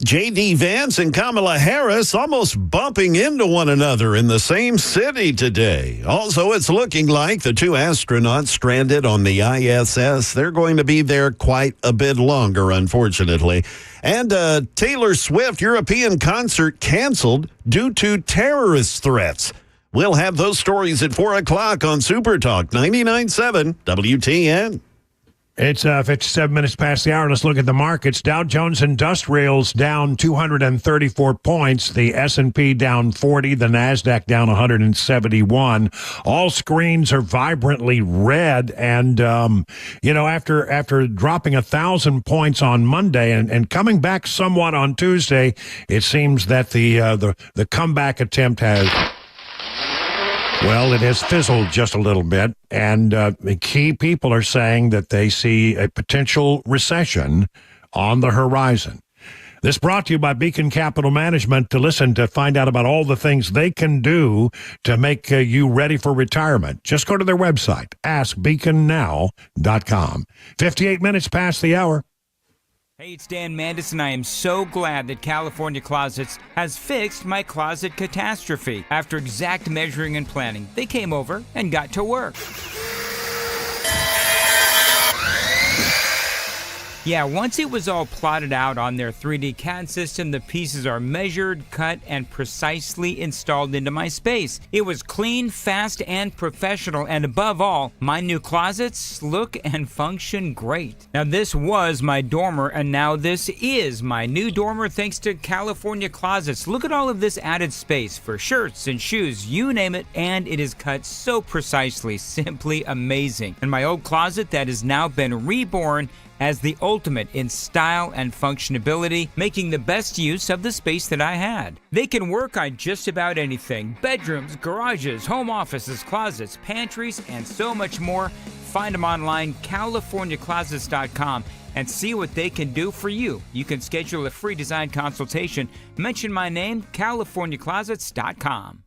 Speaker 9: J.D. Vance and Kamala Harris almost bumping into one another in the same city today. Also, it's looking like the two astronauts stranded on the ISS, they're going to be there quite a bit longer, unfortunately. And Taylor Swift European concert canceled due to terrorist threats. We'll have those stories at 4 o'clock on Super Talk 99.7 WTN.
Speaker 1: It's 57 minutes past the hour. Let's look at the markets. Dow Jones Industrials down 234 points. The S&P down 40. The NASDAQ down 171. All screens are vibrantly red. And, after dropping 1,000 points on Monday and coming back somewhat on Tuesday, it seems that the comeback attempt has... Well, it has fizzled just a little bit, and the key people are saying that they see a potential recession on the horizon. This brought to you by Beacon Capital Management. To find out about all the things they can do to make you ready for retirement. Just go to their website, askbeaconnow.com. 58 minutes past the hour.
Speaker 8: Hey, it's Dan Mandis, and I am so glad that California Closets has fixed my closet catastrophe. After exact measuring and planning, they came over and got to work. Yeah, once it was all plotted out on their 3D CAD system, the pieces are measured, cut, and precisely installed into my space. It was clean, fast, and professional, and above all, my new closets look and function great. Now, this was my dormer, and now this is my new dormer thanks to California Closets. Look at all of this added space for shirts and shoes, you name it, and it is cut so precisely, simply amazing. And my old closet that has now been reborn as the ultimate in style and functionability, making the best use of the space that I had. They can work on just about anything: bedrooms, garages, home offices, closets, pantries, and so much more. Find them online, CaliforniaClosets.com, and see what they can do for you. You can schedule a free design consultation. Mention my name, CaliforniaClosets.com.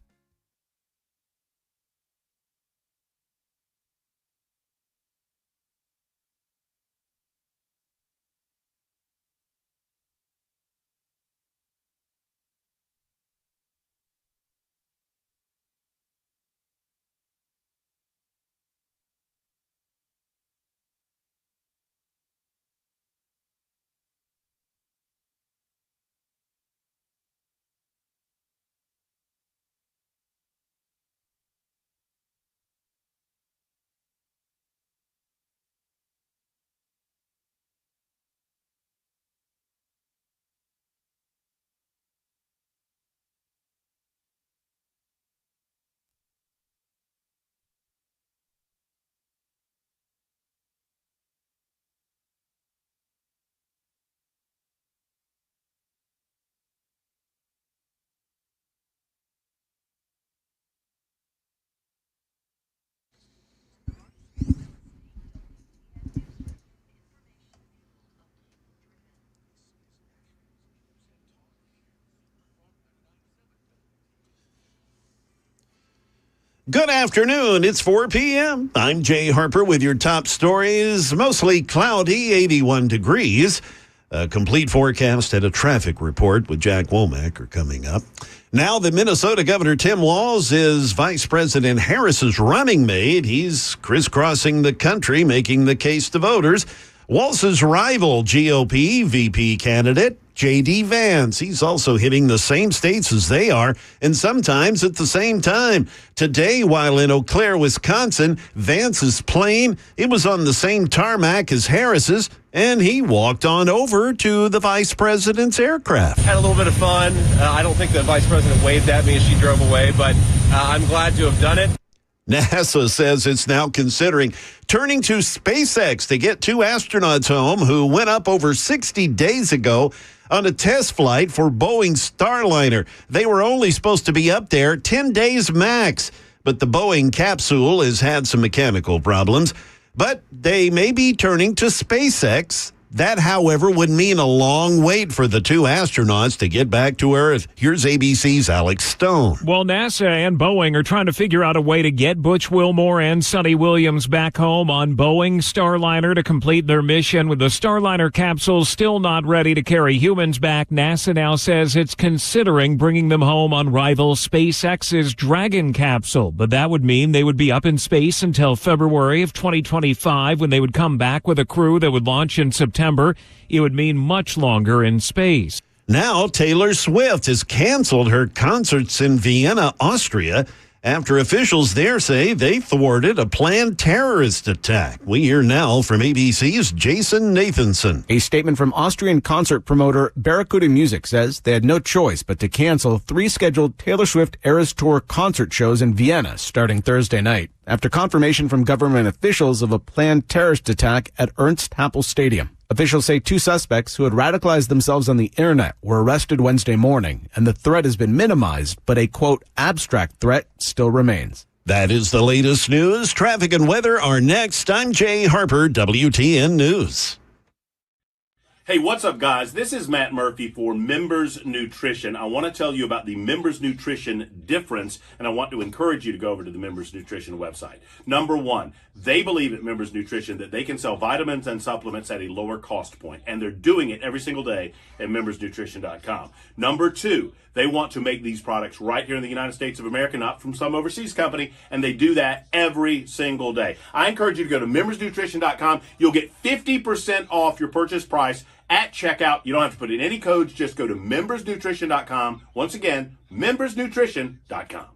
Speaker 9: Good afternoon. It's 4 p.m. I'm Jay Harper with your top stories. Mostly cloudy, 81 degrees. A complete forecast and a traffic report with Jack Womack are coming up. Now, the Minnesota Governor Tim Walz is Vice President Harris's running mate. He's crisscrossing the country, making the case to voters. Walz's rival, GOP VP candidate, J.D. Vance. He's also hitting the same states as they are, and sometimes at the same time. Today, while in Eau Claire, Wisconsin, Vance's plane, it was on the same tarmac as Harris's, and he walked on over to the vice president's aircraft.
Speaker 2: Had a little bit of fun. I don't think the vice president waved at me as she drove away, but I'm glad to have done it.
Speaker 9: NASA says it's now considering turning to SpaceX to get two astronauts home who went up over 60 days ago on a test flight for Boeing's Starliner. They were only supposed to be up there 10 days max, but the Boeing capsule has had some mechanical problems. But they may be turning to SpaceX That, however, would mean a long wait for the two astronauts to get back to Earth. Here's ABC's Alex Stone.
Speaker 13: Well, NASA and Boeing are trying to figure out a way to get Butch Wilmore and Sonny Williams back home on Boeing's Starliner to complete their mission. With the Starliner capsule still not ready to carry humans back, NASA now says it's considering bringing them home on rival SpaceX's Dragon capsule. But that would mean they would be up in space until February of 2025, when they would come back with a crew that would launch in September. It would mean much longer in space.
Speaker 9: Now Taylor Swift has canceled her concerts in Vienna, Austria, after officials there say they thwarted a planned terrorist attack. We hear now from ABC's Jason Nathanson.
Speaker 14: A statement from Austrian concert promoter Barracuda Music says they had no choice but to cancel 3 scheduled Taylor Swift Eras Tour concert shows in Vienna starting Thursday night, after confirmation from government officials of a planned terrorist attack at Ernst Happel Stadium. Officials say 2 suspects who had radicalized themselves on the internet were arrested Wednesday morning, and the threat has been minimized, but a, quote, abstract threat still remains.
Speaker 9: That is the latest news. Traffic and weather are next. I'm Jay Harper, WTN News.
Speaker 15: Hey, what's up, guys? This is Matt Murphy for Members Nutrition. I want to tell you about the Members Nutrition difference, and I want to encourage you to go over to the Members Nutrition website. Number one, they believe at Members Nutrition that they can sell vitamins and supplements at a lower cost point, and they're doing it every single day at membersnutrition.com. Number two, they want to make these products right here in the United States of America, not from some overseas company, and they do that every single day. I encourage you to go to membersnutrition.com. You'll get 50% off your purchase price at checkout. You don't have to put in any codes. Just go to membersnutrition.com. Once again, membersnutrition.com.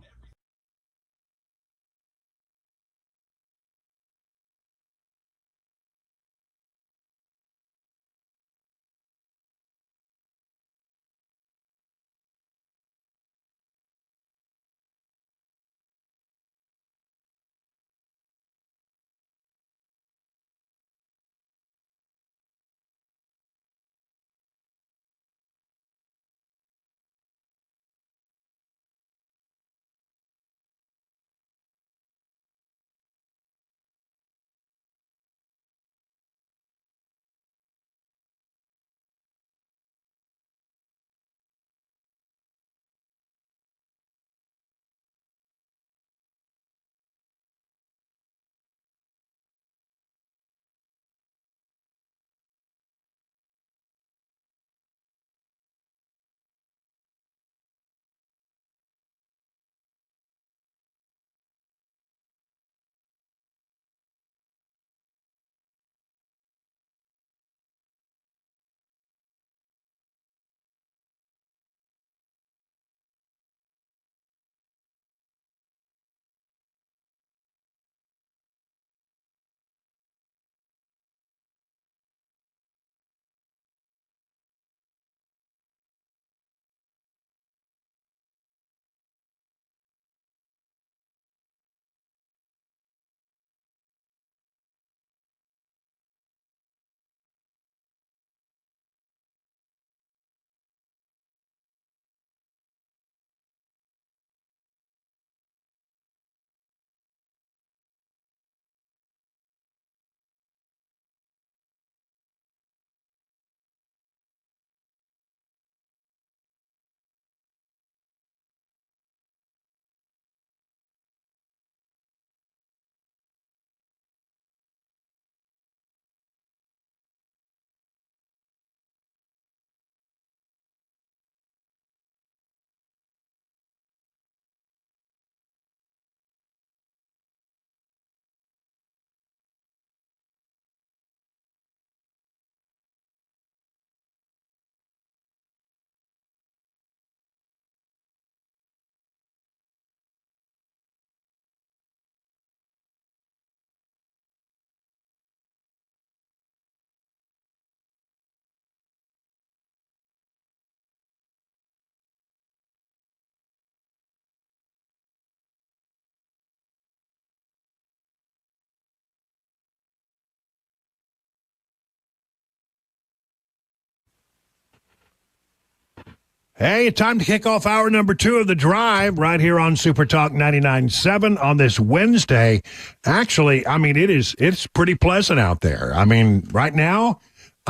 Speaker 1: Hey, time to kick off hour number 2 of The Drive right here on Super Talk 99.7 on this Wednesday. Actually, I mean, it's pretty pleasant out there. I mean, right now,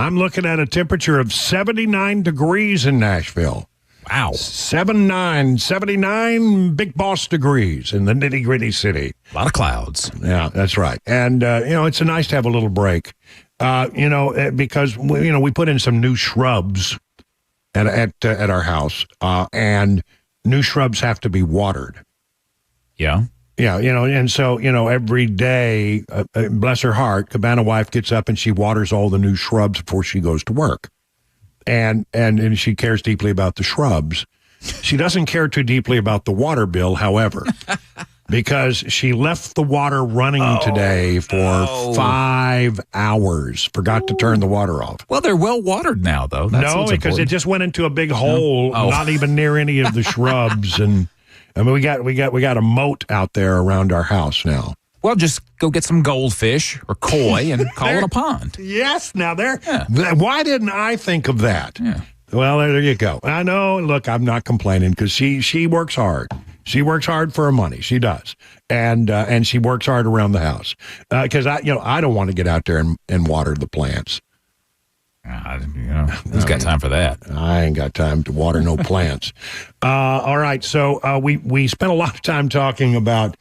Speaker 1: I'm looking at a temperature of 79 degrees in Nashville.
Speaker 10: Wow.
Speaker 1: 79 big boss degrees in the nitty-gritty city.
Speaker 10: A lot of clouds.
Speaker 1: Yeah, that's right. And, it's nice to have a little break, because, we put in some new shrubs at our house, and new shrubs have to be watered.
Speaker 10: Yeah.
Speaker 1: Yeah, and so, every day, bless her heart, Cabana wife gets up and she waters all the new shrubs before she goes to work. And she cares deeply about the shrubs. She doesn't care too deeply about the water bill, however, because she left the water running today for 5 hours. Forgot to turn the water off.
Speaker 10: Well, they're well watered now, though. That's
Speaker 1: no, because
Speaker 10: important.
Speaker 1: it just went into a big hole, not even near any of the shrubs. And I mean, we got a moat out there around our house now.
Speaker 10: Well, just go get some goldfish or koi and call it a pond.
Speaker 1: Yes, now why didn't I think of that?
Speaker 10: Yeah.
Speaker 1: Well, there you go. I know. Look, I'm not complaining because she works hard. She works hard for her money. She does, and she works hard around the house because I don't want to get out there and water the plants.
Speaker 10: Who's got time for that?
Speaker 1: I ain't got time to water no plants. All right, so we spent a lot of time talking about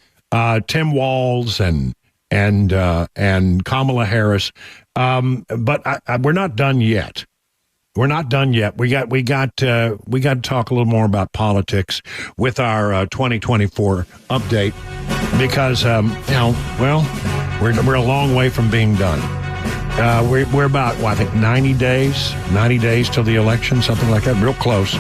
Speaker 1: Tim Walz and Kamala Harris, but we're not done yet. We're not done yet. We got to talk a little more about politics with our 2024 update because we're a long way from being done. We're about, I think 90 days till the election, something like that, real close.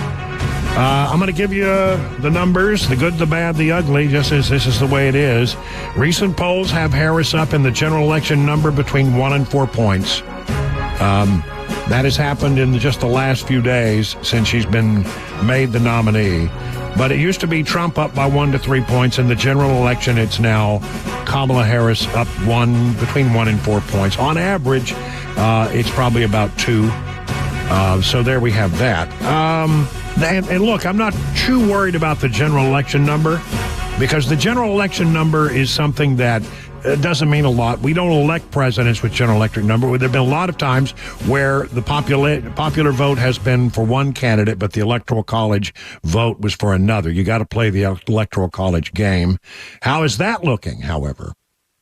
Speaker 1: I'm going to give you the numbers, the good, the bad, the ugly, just as this is the way it is. Recent polls have Harris up in the general election number between 1 and 4 points. That has happened in just the last few days since she's been made the nominee. But it used to be Trump up by 1 to 3 points. In the general election, it's now Kamala Harris up between 1 and 4 points. On average, it's probably about 2. So there we have that. And look, I'm not too worried about the general election number because the general election number is something that doesn't mean a lot. We don't elect presidents with general electric number. There have been a lot of times where the popular vote has been for one candidate, but the electoral college vote was for another. You got to play the electoral college game. How is that looking, however?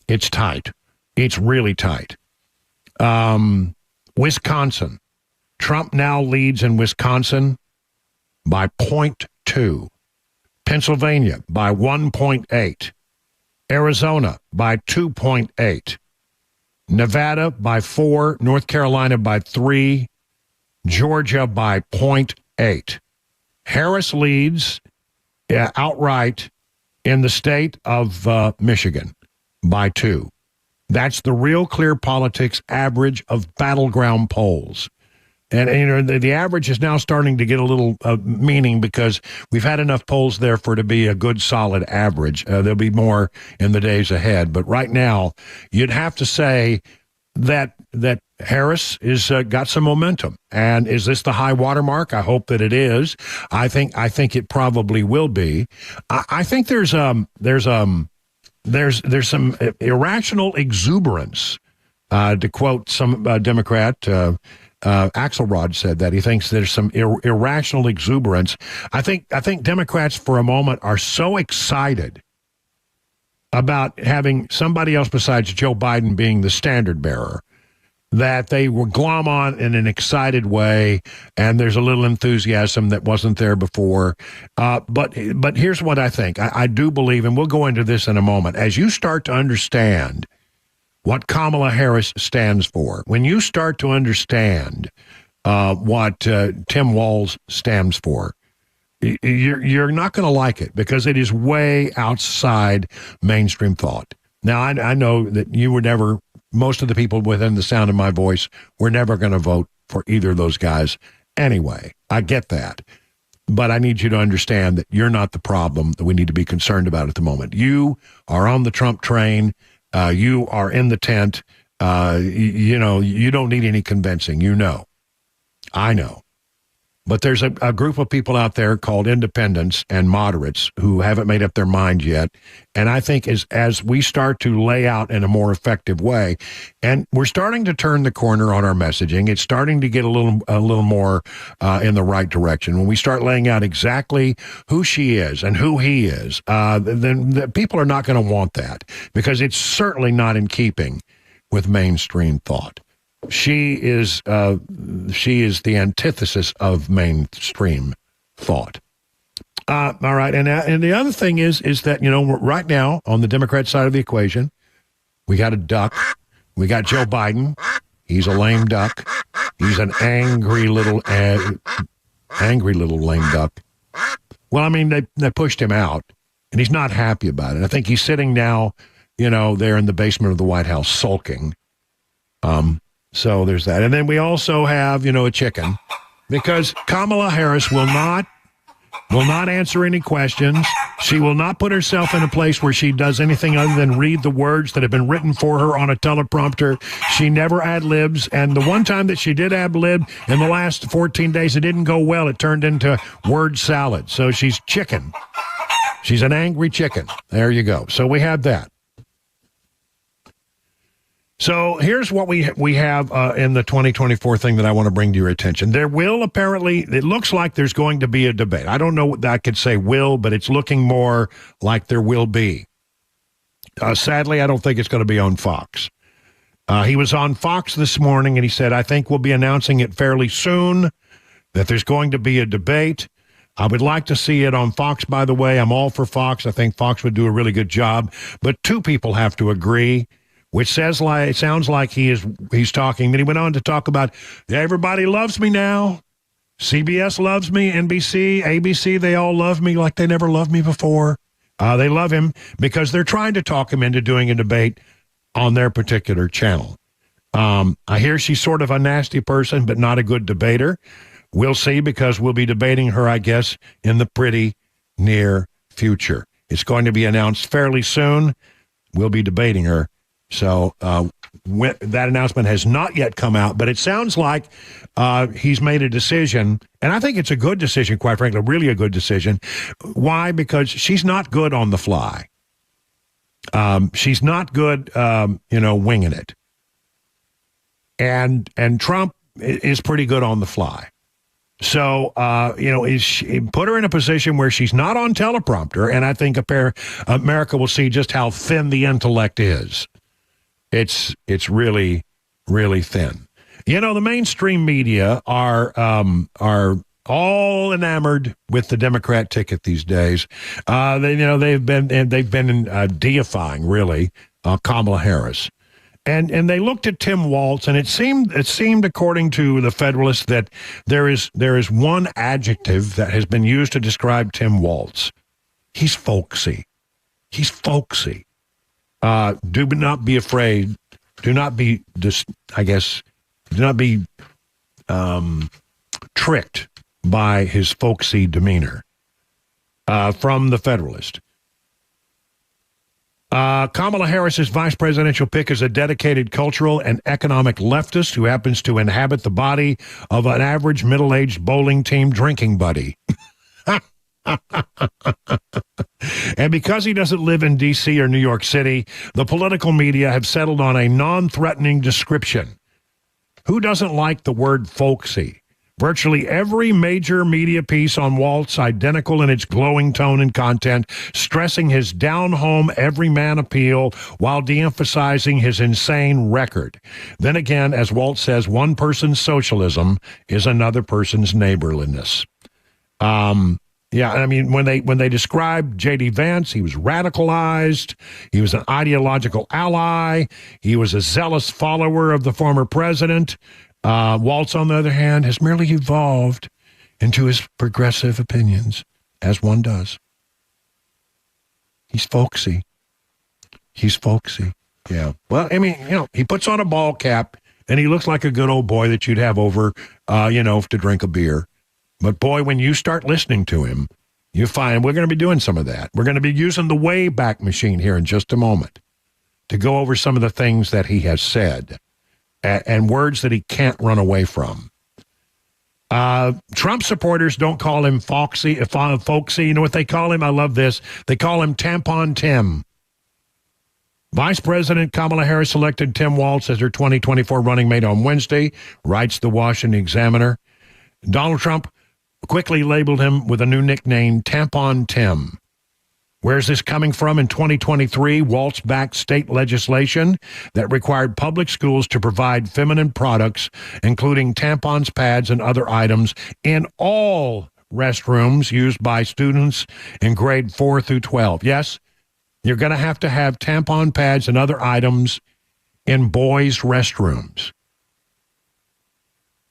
Speaker 1: It's tight. It's really tight. Wisconsin. Trump now leads in Wisconsin by 0.2. Pennsylvania by 1.8. Arizona by 2.8. Nevada by 4. North Carolina by 3. Georgia by 0.8. Harris leads outright in the state of Michigan by 2. That's the Real Clear Politics average of battleground polls. And the average is now starting to get a little meaning because we've had enough polls there for it to be a good, solid average. There'll be more in the days ahead. But right now, you'd have to say that Harris is got some momentum. And is this the high watermark? I hope that it is. I think it probably will be. I think there's some irrational exuberance. To quote some Democrat. Axelrod said that he thinks there's some irrational exuberance. I think Democrats for a moment are so excited about having somebody else besides Joe Biden being the standard bearer that they will glom on in an excited way, and there's a little enthusiasm that wasn't there before. But here's what I think. I do believe, and we'll go into this in a moment, as you start to understand what Kamala Harris stands for, when you start to understand what Tim Walz stands for, you're not going to like it because it is way outside mainstream thought. Now, I know that you were never, most of the people within the sound of my voice were never going to vote for either of those guys anyway. I get that. But I need you to understand that you're not the problem that we need to be concerned about at the moment. You are on the Trump train. You are in the tent. You don't need any convincing. I know. But there's a group of people out there called independents and moderates who haven't made up their mind yet. And I think as we start to lay out in a more effective way, and we're starting to turn the corner on our messaging, it's starting to get a little more in the right direction. When we start laying out exactly who she is and who he is, then the people are not going to want that, because it's certainly not in keeping with mainstream thought. She is the antithesis of mainstream thought. All right, and the other thing is that, you know, right now on the Democrat side of the equation, we got a duck. We got Joe Biden. He's a lame duck. He's an angry little lame duck. Well, I mean, they pushed him out, and he's not happy about it. I think he's sitting now, you know, there in the basement of the White House sulking. So there's that. And then we also have, you know, a chicken, because Kamala Harris will not answer any questions. She will not put herself in a place where she does anything other than read the words that have been written for her on a teleprompter. She never ad-libs. And the one time that she did ad-lib in the last 14 days, it didn't go well. It turned into word salad. So she's chicken. She's an angry chicken. There you go. So we have that. So here's what we have in the 2024 thing that I want to bring to your attention. There will apparently, it looks like there's going to be a debate. I don't know what I could say will, but it's looking more like there will be. Sadly, I don't think it's going to be on Fox. He was on Fox this morning, and he said, I think we'll be announcing it fairly soon, that there's going to be a debate. I would like to see it on Fox, by the way. I'm all for Fox. I think Fox would do a really good job. But two people have to agree, which sounds like he's talking. Then he went on to talk about, everybody loves me now. CBS loves me, NBC, ABC, they all love me like they never loved me before. They love him because they're trying to talk him into doing a debate on their particular channel. I hear she's sort of a nasty person, but not a good debater. We'll see, because we'll be debating her, I guess, in the pretty near future. It's going to be announced fairly soon. We'll be debating her. So that announcement has not yet come out, but it sounds like he's made a decision, and I think it's a good decision, quite frankly, really a good decision. Why? Because she's not good on the fly. She's not good, winging it. And Trump is pretty good on the fly. So, put her in a position where she's not on teleprompter, and I think America will see just how thin the intellect is. It's really, really thin. You know, the mainstream media are all enamored with the Democrat ticket these days. They've been deifying really Kamala Harris, and they looked at Tim Walz, and it seemed according to the Federalist that there is one adjective that has been used to describe Tim Walz. He's folksy. He's folksy. Do not be afraid. Do not be tricked by his folksy demeanor. From the Federalist. Kamala Harris's vice presidential pick is a dedicated cultural and economic leftist who happens to inhabit the body of an average middle-aged bowling team drinking buddy. And because he doesn't live in D.C. or New York City, the political media have settled on a non-threatening description. Who doesn't like the word folksy? Virtually every major media piece on Waltz, identical in its glowing tone and content, stressing his down-home everyman appeal while de-emphasizing his insane record. Then again, as Waltz says, one person's socialism is another person's neighborliness. Yeah, I mean, when they described J.D. Vance, he was radicalized. He was an ideological ally. He was a zealous follower of the former president. Waltz, on the other hand, has merely evolved into his progressive opinions, as one does. He's folksy. He's folksy. Yeah. Well, I mean, he puts on a ball cap, and he looks like a good old boy that you'd have over, to drink a beer. But boy, when you start listening to him, you find we're going to be doing some of that. We're going to be using the Wayback Machine here in just a moment to go over some of the things that he has said and words that he can't run away from. Trump supporters don't call him folksy. You know what they call him? I love this. They call him Tampon Tim. Vice President Kamala Harris selected Tim Walz as her 2024 running mate on Wednesday, writes the Washington Examiner. Donald Trump quickly labeled him with a new nickname, Tampon Tim. Where's this coming from? In 2023, Walz backed state legislation that required public schools to provide feminine products, including tampons, pads, and other items, in all restrooms used by students in grade 4 through 12. Yes, you're going to have tampon pads and other items in boys' restrooms.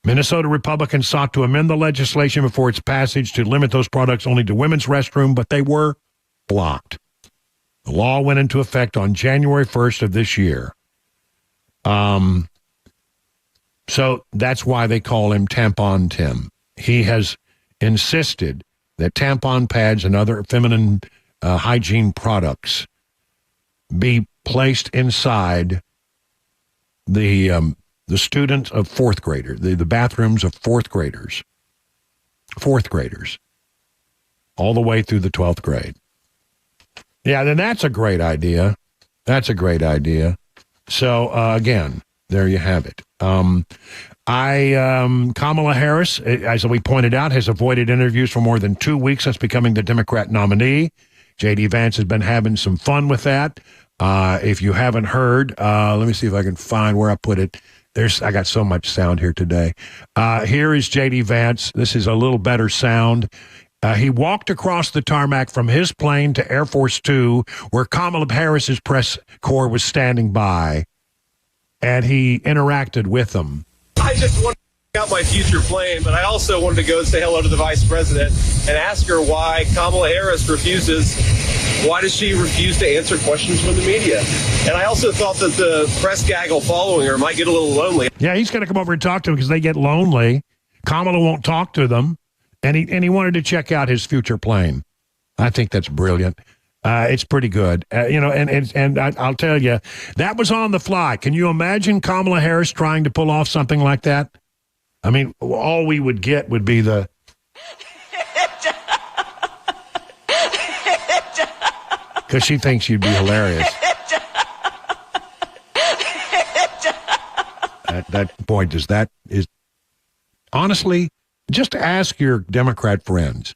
Speaker 1: Minnesota Republicans sought to amend the legislation before its passage to limit those products only to women's restroom, but they were blocked. The law went into effect on January 1st of this year. So that's why they call him Tampon Tim. He has insisted that tampon pads and other feminine hygiene products be placed inside the students of fourth graders, the bathrooms of fourth graders, all the way through the 12th grade. Yeah, then that's a great idea. That's a great idea. So, again, there you have it. Kamala Harris, as we pointed out, has avoided interviews for more than 2 weeks since becoming the Democrat nominee. J.D. Vance has been having some fun with that. If you haven't heard, let me see if I can find where I put it. I got so much sound here today. Here is J.D. Vance. This is a little better sound. He walked across the tarmac from his plane to Air Force Two, where Kamala Harris's press corps was standing by, and he interacted with them.
Speaker 2: I just wanted to check out my future plane, but I also wanted to go say hello to the vice president and ask her why Kamala Harris why does she refuse to answer questions from the media? And I also thought that the press gaggle following her might get a little lonely.
Speaker 1: Yeah, he's going to come over and talk to them because they get lonely. Kamala won't talk to them. And he wanted to check out his future plane. I think that's brilliant. It's pretty good. And I'll tell you, that was on the fly. Can you imagine Kamala Harris trying to pull off something like that? I mean, all we would get would be the... Because she thinks you'd be hilarious. At that point, is honestly... Just ask your Democrat friends,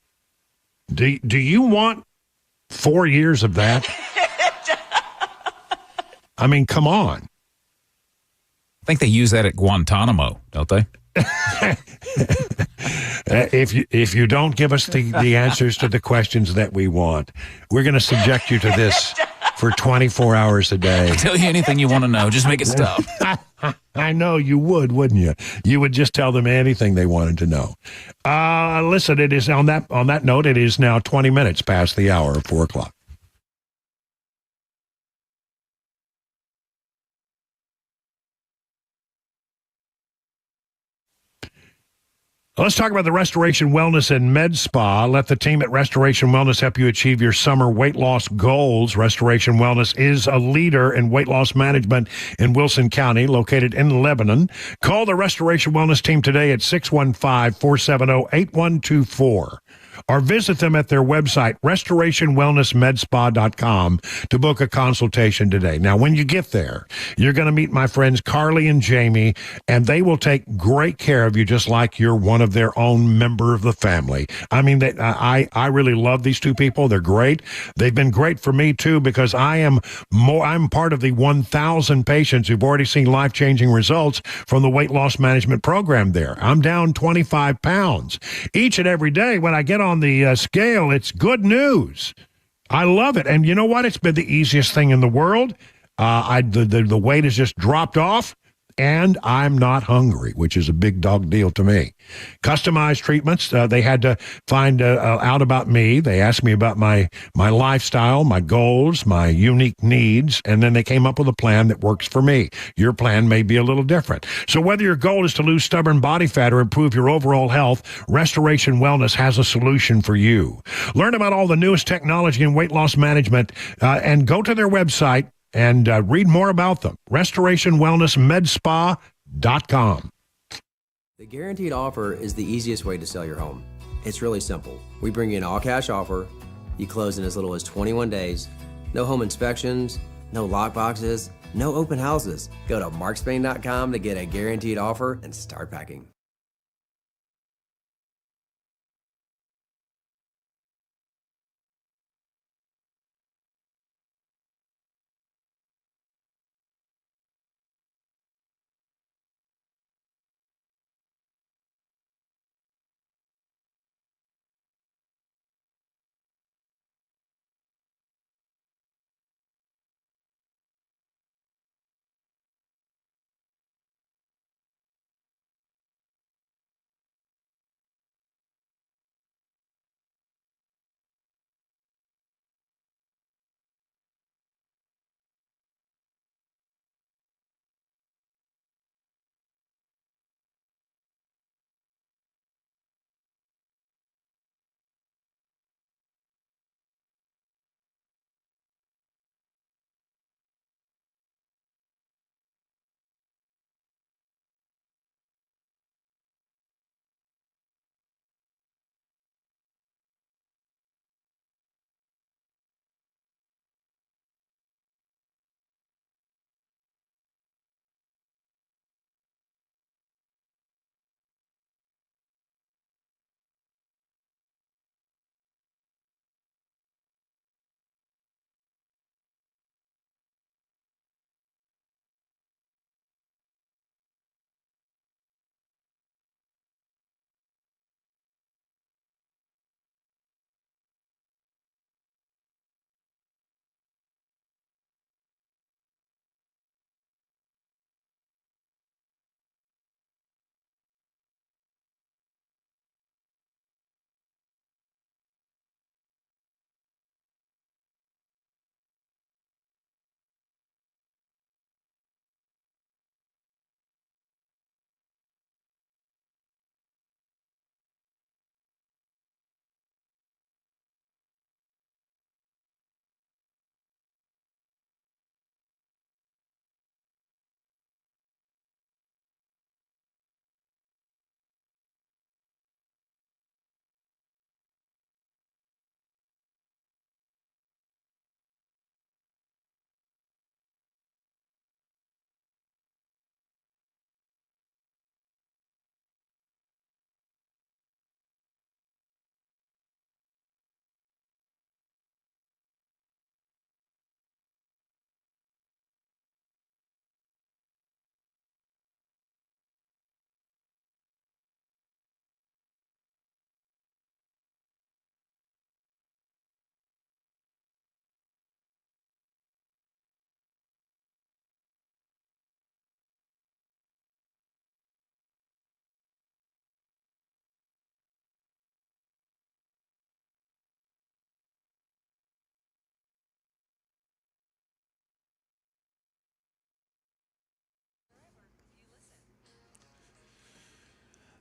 Speaker 1: do you want 4 years of that? I mean, come on.
Speaker 10: I think they use that at Guantanamo, don't they?
Speaker 1: If you don't give us the answers to the questions that we want, we're going to subject you to this for 24 hours a day.
Speaker 10: I'll tell you anything you want to know. Just make it stop.
Speaker 1: I know you would, wouldn't you? You would just tell them anything they wanted to know. Listen, it is on that note, it is now 20 minutes past the hour of 4 o'clock. Let's talk about the Restoration Wellness and Med Spa. Let the team at Restoration Wellness help you achieve your summer weight loss goals. Restoration Wellness is a leader in weight loss management in Wilson County, located in Lebanon. Call the Restoration Wellness team today at 615-470-8124. Or visit them at their website, restorationwellnessmedspa.com, to book a consultation today. Now, when you get there, you're going to meet my friends Carly and Jamie, and they will take great care of you just like you're one of their own member of the family. I mean, I really love these two people. They're great. They've been great for me, too, because I'm part of the 1,000 patients who've already seen life-changing results from the weight loss management program there. I'm down 25 pounds. Each and every day when I get on the scale, it's good news. I love it. And you know what? It's been the easiest thing in the world. The weight has just dropped off, and I'm not hungry, which is a big dog deal to me. Customized treatments. They had to find out about me. They asked me about my lifestyle, my goals, my unique needs, and then they came up with a plan that works for me. Your plan may be a little different. So whether your goal is to lose stubborn body fat or improve your overall health, Restoration Wellness has a solution for you. Learn about all the newest technology in weight loss management and go to their website and read more about them. RestorationWellnessMedSpa.com.
Speaker 12: The guaranteed offer is the easiest way to sell your home. It's really simple. We bring you an all-cash offer. You close in as little as 21 days. No home inspections, no lock boxes, no open houses. Go to markspain.com to get a guaranteed offer and start packing.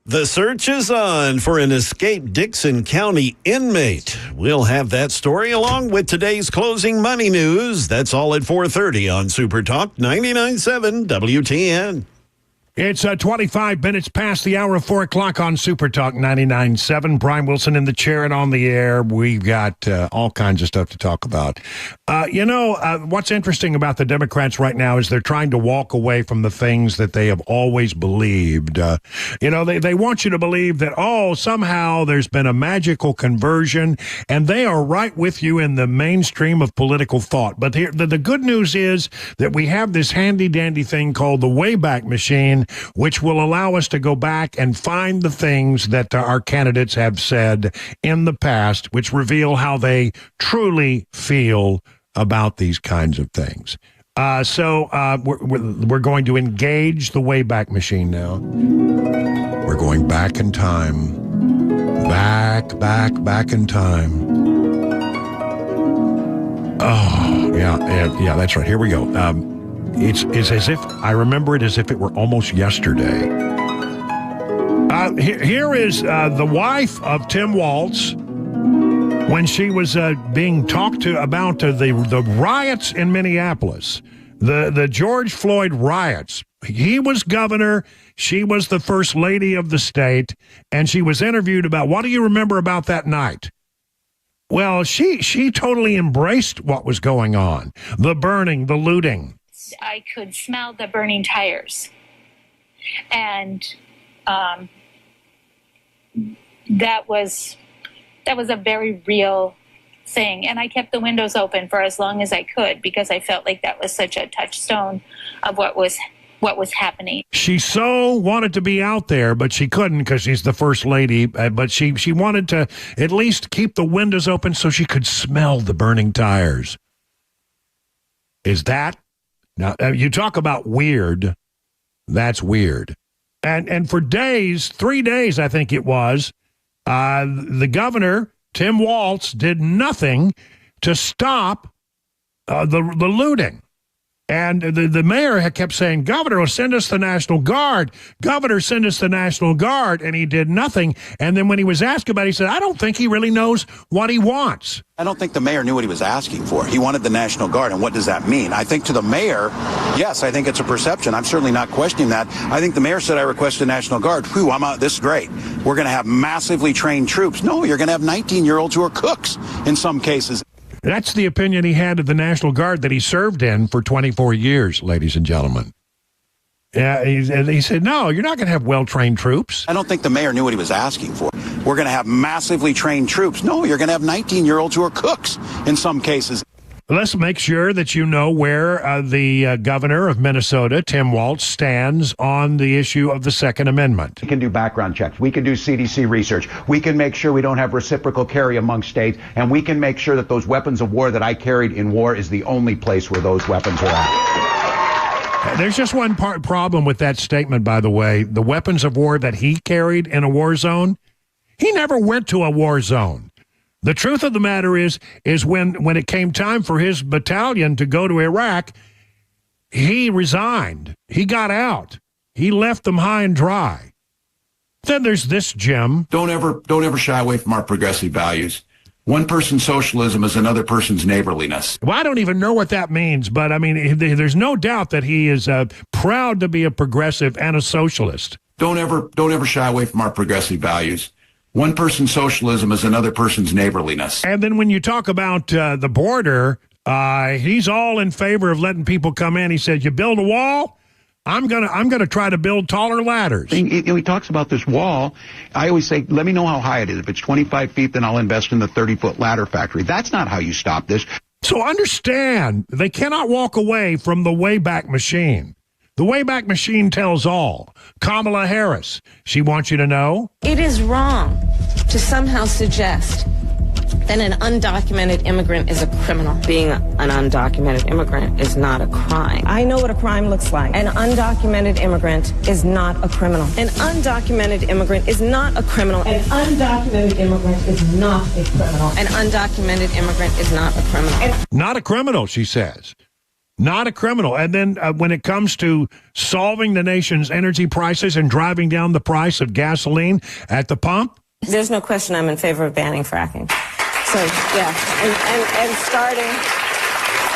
Speaker 9: The search is on for an escaped Dixon County inmate. We'll have that story along with today's closing money news. That's all at 4:30 on Super Talk 99.7 WTN.
Speaker 1: It's 25 minutes past the hour of 4 o'clock on Super Talk 99.7. Brian Wilson in the chair and on the air. We've got all kinds of stuff to talk about. What's interesting about the Democrats right now is they're trying to walk away from the things that they have always believed. They want you to believe that, somehow there's been a magical conversion, and they are right with you in the mainstream of political thought. But the good news is that we have this handy-dandy thing called the Wayback Machine, which will allow us to go back and find the things that our candidates have said in the past, which reveal how they truly feel about these kinds of things. So we're going to engage the Wayback Machine now. We're going back in time. Back in time. Oh, yeah, that's right. Here we go. It's as if I remember it as if it were almost yesterday. Here is the wife of Tim Walz when she was being talked to about the riots in Minneapolis. The George Floyd riots. He was governor. She was the first lady of the state, and she was interviewed about, what do you remember about that night? Well, she totally embraced what was going on. The burning, the looting.
Speaker 16: I could smell the burning tires. And that was a very real thing. And I kept the windows open for as long as I could because I felt like that was such a touchstone of what was happening. She so wanted to be out there, but she couldn't because she's the first lady. But she wanted to at least keep the windows open so she could smell the burning tires. Is that? Now, you talk about weird. That's weird. And for days, 3 days, I think it was, the governor, Tim Walz, did nothing to stop the looting. And the mayor kept saying, Governor, send us the National Guard. Governor, send us the National Guard. And he did nothing. And then when he was asked about it, he said, I don't think he really knows what he wants.
Speaker 4: I don't think the mayor knew what he was asking for. He wanted the National Guard, and what does that mean? I think to the mayor, yes, I think it's a perception. I'm certainly not questioning that. I think the mayor said, I request the National Guard. Whew, I'm out. This is great. We're going to have massively trained troops. No, you're going to have 19-year-olds who are cooks in some cases.
Speaker 1: That's the opinion he had of the National Guard that he served in for 24 years, ladies and gentlemen. Yeah, he said, no, you're not going to have well-trained troops.
Speaker 4: I don't think the mayor knew what he was asking for. We're going to have massively trained troops. No, you're going to have 19-year-olds who are cooks in some cases.
Speaker 1: Let's make sure that you know where the governor of Minnesota, Tim Walz, stands on the issue of the Second Amendment.
Speaker 17: We can do background checks. We can do CDC research. We can make sure we don't have reciprocal carry among states. And we can make sure that those weapons of war that I carried in war is the only place where those weapons are at.
Speaker 1: There's just one problem with that statement, by the way. The weapons of war that he carried in a war zone, he never went to a war zone. The truth of the matter is when it came time for his battalion to go to Iraq, he resigned. He got out. He left them high and dry. Then there's this, Jim.
Speaker 4: Don't ever shy away from our progressive values. One person's socialism is another person's neighborliness.
Speaker 1: Well, I don't even know what that means, but I mean, there's no doubt that he is proud to be a progressive and a socialist.
Speaker 4: Don't ever shy away from our progressive values. One person's socialism is another person's neighborliness.
Speaker 1: And then when you talk about the border, he's all in favor of letting people come in. He said, you build a wall, I'm gonna try to build taller ladders.
Speaker 17: He talks about this wall. I always say, let me know how high it is. If it's 25 feet, then I'll invest in the 30-foot ladder factory. That's not how you stop this.
Speaker 1: So understand, they cannot walk away from the Wayback Machine. The Wayback Machine tells all. Kamala Harris, she wants you to know.
Speaker 18: It is wrong to somehow suggest that an undocumented immigrant is a criminal. Being an undocumented immigrant is not a crime. I know what a crime looks like. An undocumented immigrant is not a criminal. An undocumented immigrant is not a criminal. An undocumented immigrant is not a criminal. An undocumented immigrant is not a criminal.
Speaker 1: Not a criminal, she says. Not a criminal. And then when it comes to solving the nation's energy prices and driving down the price of gasoline at the pump?
Speaker 18: There's no question I'm in favor of banning fracking. So, yeah,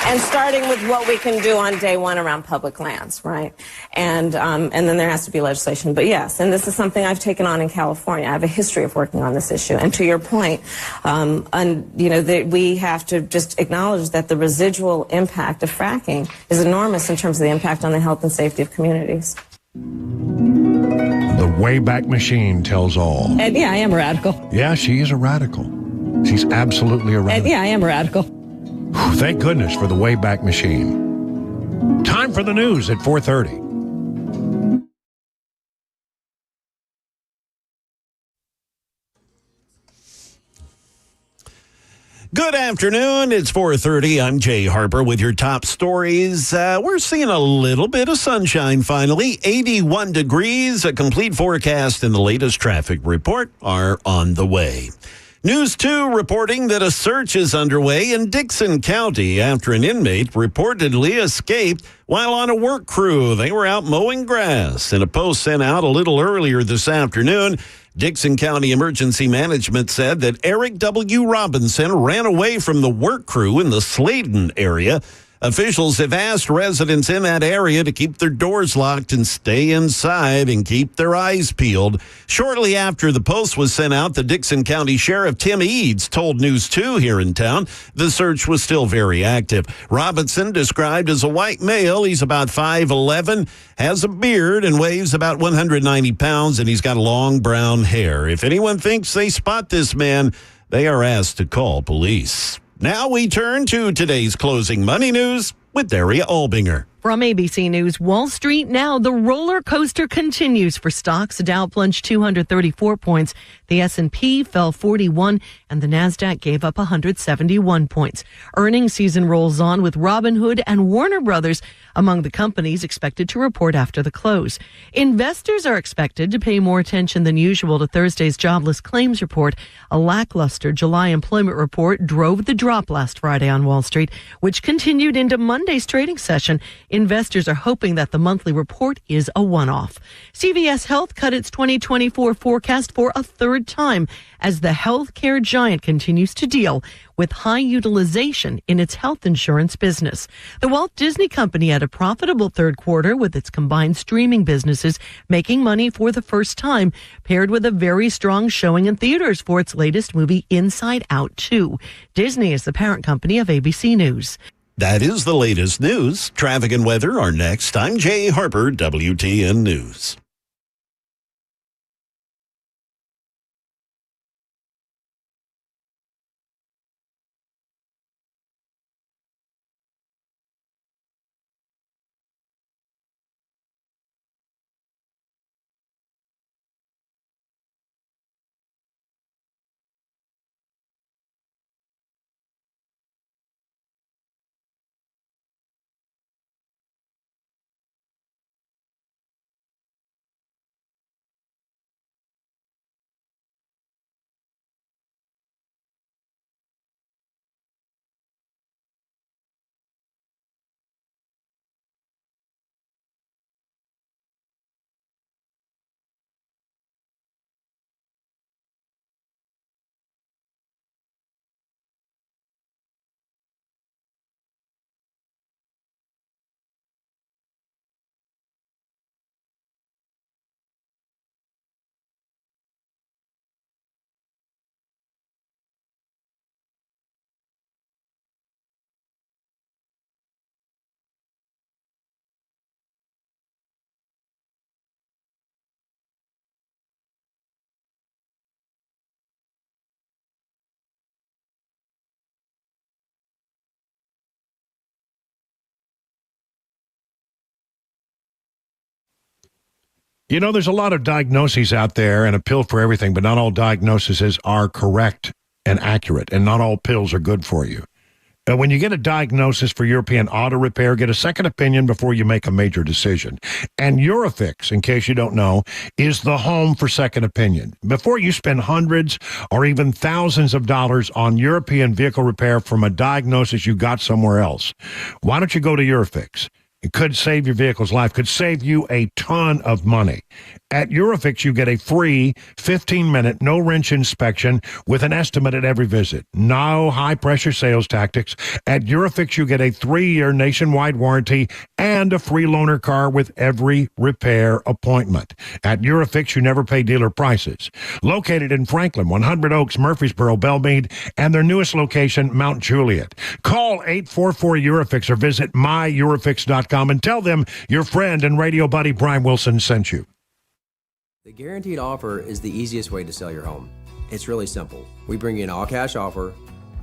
Speaker 18: and starting with what we can do on day one around public lands, right? And then there has to be legislation. But yes, and this is something I've taken on in California. I have a history of working on this issue. And to your point, we have to just acknowledge that the residual impact of fracking is enormous in terms of the impact on the health and safety of communities.
Speaker 1: The Wayback Machine tells all.
Speaker 18: And yeah, I am a radical.
Speaker 1: Yeah, she is a radical. She's absolutely a radical.
Speaker 18: And yeah, I am a radical.
Speaker 1: Thank goodness for the Wayback Machine. Time for the news at 4:30.
Speaker 9: Good afternoon. It's 4:30. I'm Jay Harper with your top stories. We're seeing a little bit of sunshine finally. 81 degrees. A complete forecast and the latest traffic report are on the way. News 2 reporting that a search is underway in Dickson County after an inmate reportedly escaped while on a work crew. They were out mowing grass. In a post sent out a little earlier this afternoon, Dickson County Emergency Management said that Eric W. Robinson ran away from the work crew in the Sladen area. Officials have asked residents in that area to keep their doors locked and stay inside and keep their eyes peeled. Shortly after the post was sent out, the Dixon County Sheriff Tim Eads told News 2 here in town the search was still very active. Robinson, described as a white male, he's about 5'11", has a beard and weighs about 190 pounds, and he's got long brown hair. If anyone thinks they spot this man, they are asked to call police. Now we turn to today's closing money news with Daria Albinger.
Speaker 19: From ABC News, Wall Street now, the roller coaster continues for stocks. Dow plunged 234 points. The S&P fell 41 and the Nasdaq gave up 171 points. Earnings season rolls on with Robinhood and Warner Brothers among the companies expected to report after the close. Investors are expected to pay more attention than usual to Thursday's jobless claims report. A lackluster July employment report drove the drop last Friday on Wall Street, which continued into Monday's trading session. Investors are hoping that the monthly report is a one-off. CVS Health cut its 2024 forecast for a third time as the healthcare giant continues to deal with high utilization in its health insurance business. The Walt Disney Company had a profitable third quarter with its combined streaming businesses making money for the first time, paired with a very strong showing in theaters for its latest movie, Inside Out 2. Disney is the parent company of ABC News.
Speaker 9: That is the latest news. Traffic and weather are next. I'm Jay Harper, WTN News.
Speaker 1: You know, there's a lot of diagnoses out there and a pill for everything, but not all diagnoses are correct and accurate, and not all pills are good for you. When you get a diagnosis for European auto repair, get a second opinion before you make a major decision. And Eurofix, in case you don't know, is the home for second opinion. Before you spend hundreds or even thousands of dollars on European vehicle repair from a diagnosis you got somewhere else, why don't you go to Eurofix? It could save your vehicle's life, could save you a ton of money. At Eurofix, you get a free 15-minute, no-wrench inspection with an estimate at every visit. No high-pressure sales tactics. At Eurofix, you get a 3-year nationwide warranty and a free loaner car with every repair appointment. At Eurofix, you never pay dealer prices. Located in Franklin, 100 Oaks, Murfreesboro, Belmead, and their newest location, Mount Juliet. Call 844-EUROFIX or visit myEurofix.com and tell them your friend and radio buddy Brian Wilson sent you.
Speaker 12: The guaranteed offer is the easiest way to sell your home. It's really simple. We bring you an all-cash offer.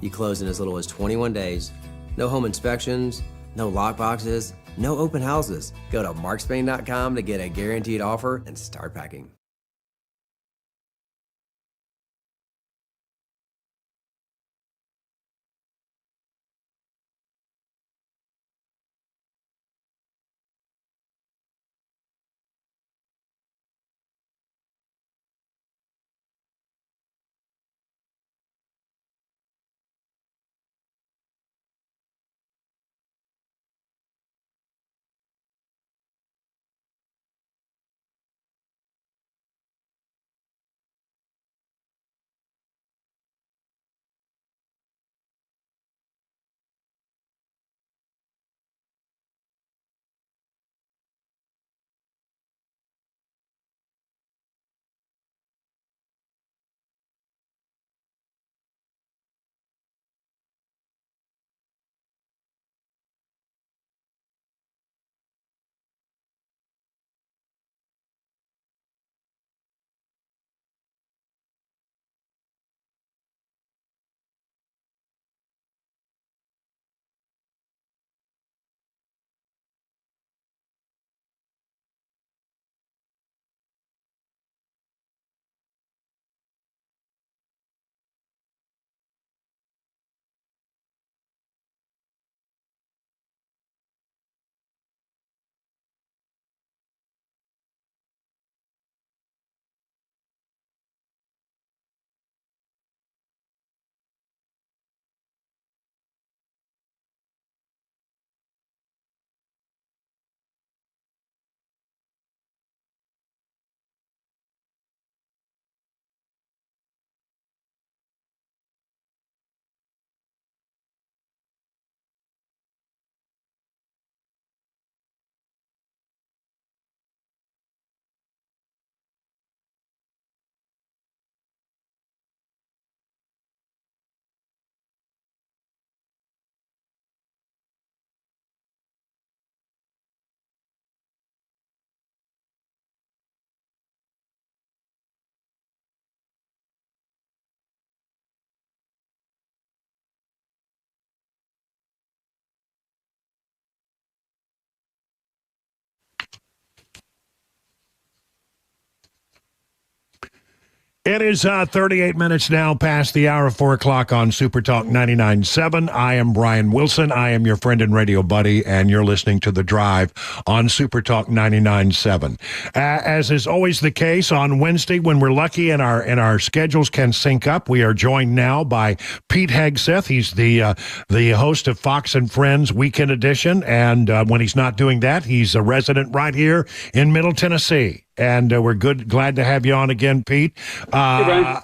Speaker 12: You close in as little as 21 days. No home inspections, no lock boxes, no open houses. Go to markspain.com to get a guaranteed offer and start packing.
Speaker 1: It is 38 minutes now past the hour of 4 o'clock on Super Talk 99.7. I am Brian Wilson. I am your friend and radio buddy, and you're listening to The Drive on Super Talk 99.7. As is always the case on Wednesday, when we're lucky and our schedules can sync up, we are joined now by Pete Hegseth. He's the host of Fox and Friends Weekend Edition, and when he's not doing that, he's a resident right here in Middle Tennessee. And we're glad to have you on again, Pete. I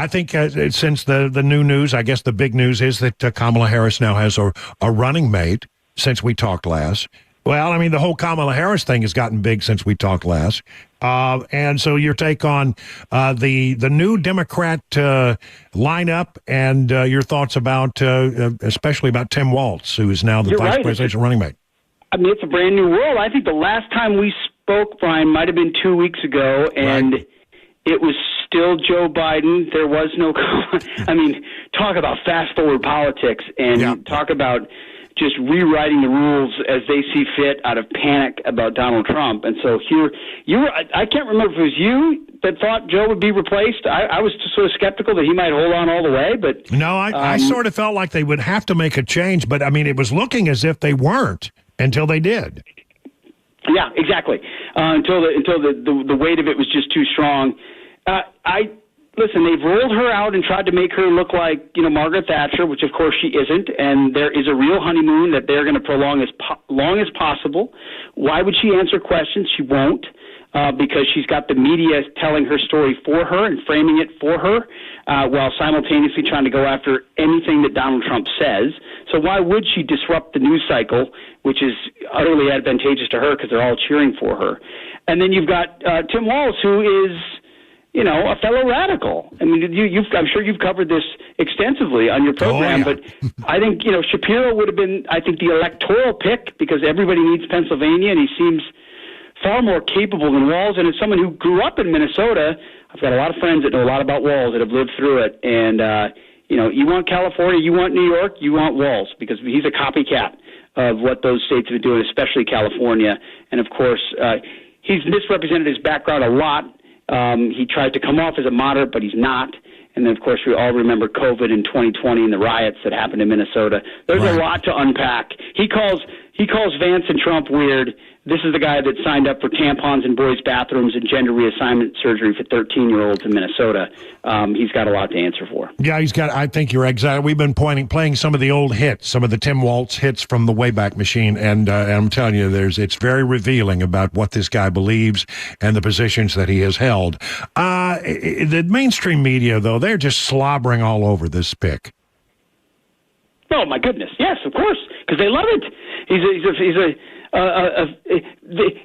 Speaker 1: think since the new news, I guess the big news is that Kamala Harris now has a running mate since we talked last. Well, I mean, the whole Kamala Harris thing has gotten big since we talked last. And so your take on the new Democrat lineup and your thoughts about, especially about Tim Walz, who is now the vice presidential running mate.
Speaker 20: I mean, it's a brand new world. I think the last time we spoke, Brian, might have been 2 weeks ago, and it was still Joe Biden. There was no, I mean, talk about fast-forward politics and talk about just rewriting the rules as they see fit out of panic about Donald Trump. And so here, I can't remember if it was you that thought Joe would be replaced. I was sort of skeptical that he might hold on all the way, but
Speaker 1: no, I sort of felt like they would have to make a change, but I mean, it was looking as if they weren't until they did.
Speaker 20: Yeah, exactly. Until the weight of it was just too strong. Listen, they've rolled her out and tried to make her look like, Margaret Thatcher, which of course she isn't, and there is a real honeymoon that they're going to prolong as long as possible. Why would she answer questions? She won't, because she's got the media telling her story for her and framing it for her, while simultaneously trying to go after anything that Donald Trump says. So why would she disrupt the news cycle, which is utterly advantageous to her because they're all cheering for her? And then you've got Tim Walz, who is, a fellow radical. I mean, I'm sure you've covered this extensively on your program, but I think, Shapiro would have been, I think, the electoral pick because everybody needs Pennsylvania, and he seems far more capable than Walz. And as someone who grew up in Minnesota, I've got a lot of friends that know a lot about Walz that have lived through it. And, you want California, you want New York, you want Walz because he's a copycat of what those states have been doing, especially California. And, of course, he's misrepresented his background a lot. He tried to come off as a moderate, but he's not. And then, of course, we all remember COVID in 2020 and the riots that happened in Minnesota. There's a lot to unpack. He calls Vance and Trump weird. This is the guy that signed up for tampons in boys' bathrooms and gender reassignment surgery for 13-year-olds in Minnesota. He's got a lot to answer for.
Speaker 1: Yeah, he's got. I think you're exactly. We've been playing some of the old hits, some of the Tim Walz hits from the Wayback Machine, and I'm telling you, it's very revealing about what this guy believes and the positions that he has held. The mainstream media, though, they're just slobbering all over this pick.
Speaker 20: Oh my goodness! Yes, of course, because they love it.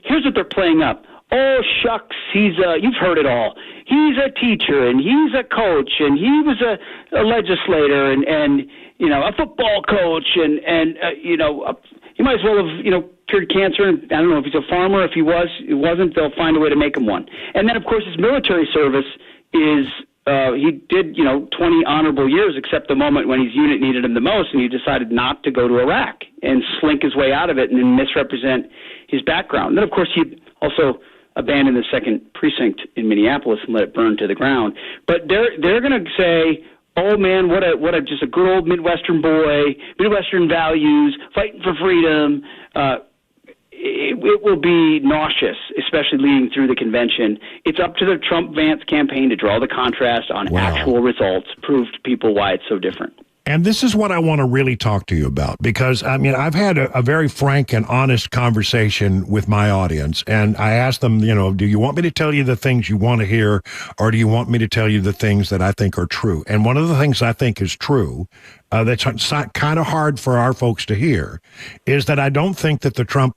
Speaker 20: Here's what they're playing up. Oh, shucks, you've heard it all. He's a teacher, and he's a coach, and he was a legislator, and a football coach, and he might as well have, cured cancer, and I don't know if he's a farmer. If he wasn't, they'll find a way to make him one. And then, of course, his military service is, he did, 20 honorable years, except the moment when his unit needed him the most, and he decided not to go to Iraq and slink his way out of it and then misrepresent his background. And then, of course, he also abandoned the 2nd precinct in Minneapolis and let it burn to the ground. But they're going to say, oh man, what a just a good old Midwestern boy, Midwestern values, fighting for freedom. It will be nauseous, especially leading through the convention. It's up to the Trump-Vance campaign to draw the contrast on actual results, prove to people why it's so different.
Speaker 1: And this is what I want to really talk to you about, because, I mean, I've had a very frank and honest conversation with my audience, and I asked them, do you want me to tell you the things you want to hear, or do you want me to tell you the things that I think are true? And one of the things I think is true, that's kind of hard for our folks to hear, is that I don't think that the Trump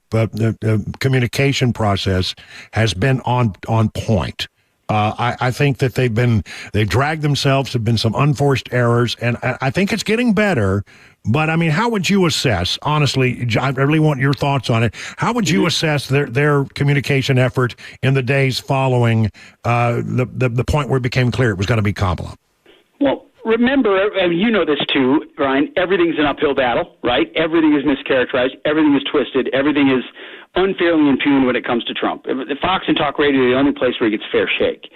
Speaker 1: communication process has been on point. I think that they've dragged themselves, have been some unforced errors, and I think it's getting better. But I mean, how would you assess, honestly, I really want your thoughts on it. How would you assess their communication effort in the days following the point where it became clear it was going to be Kamala?
Speaker 20: Well, remember, and you know this too, Ryan, everything's an uphill battle, right? Everything is mischaracterized. Everything is twisted. Everything is unfairly impugned when it comes to Trump. Fox and talk radio are the only place where he gets fair shake.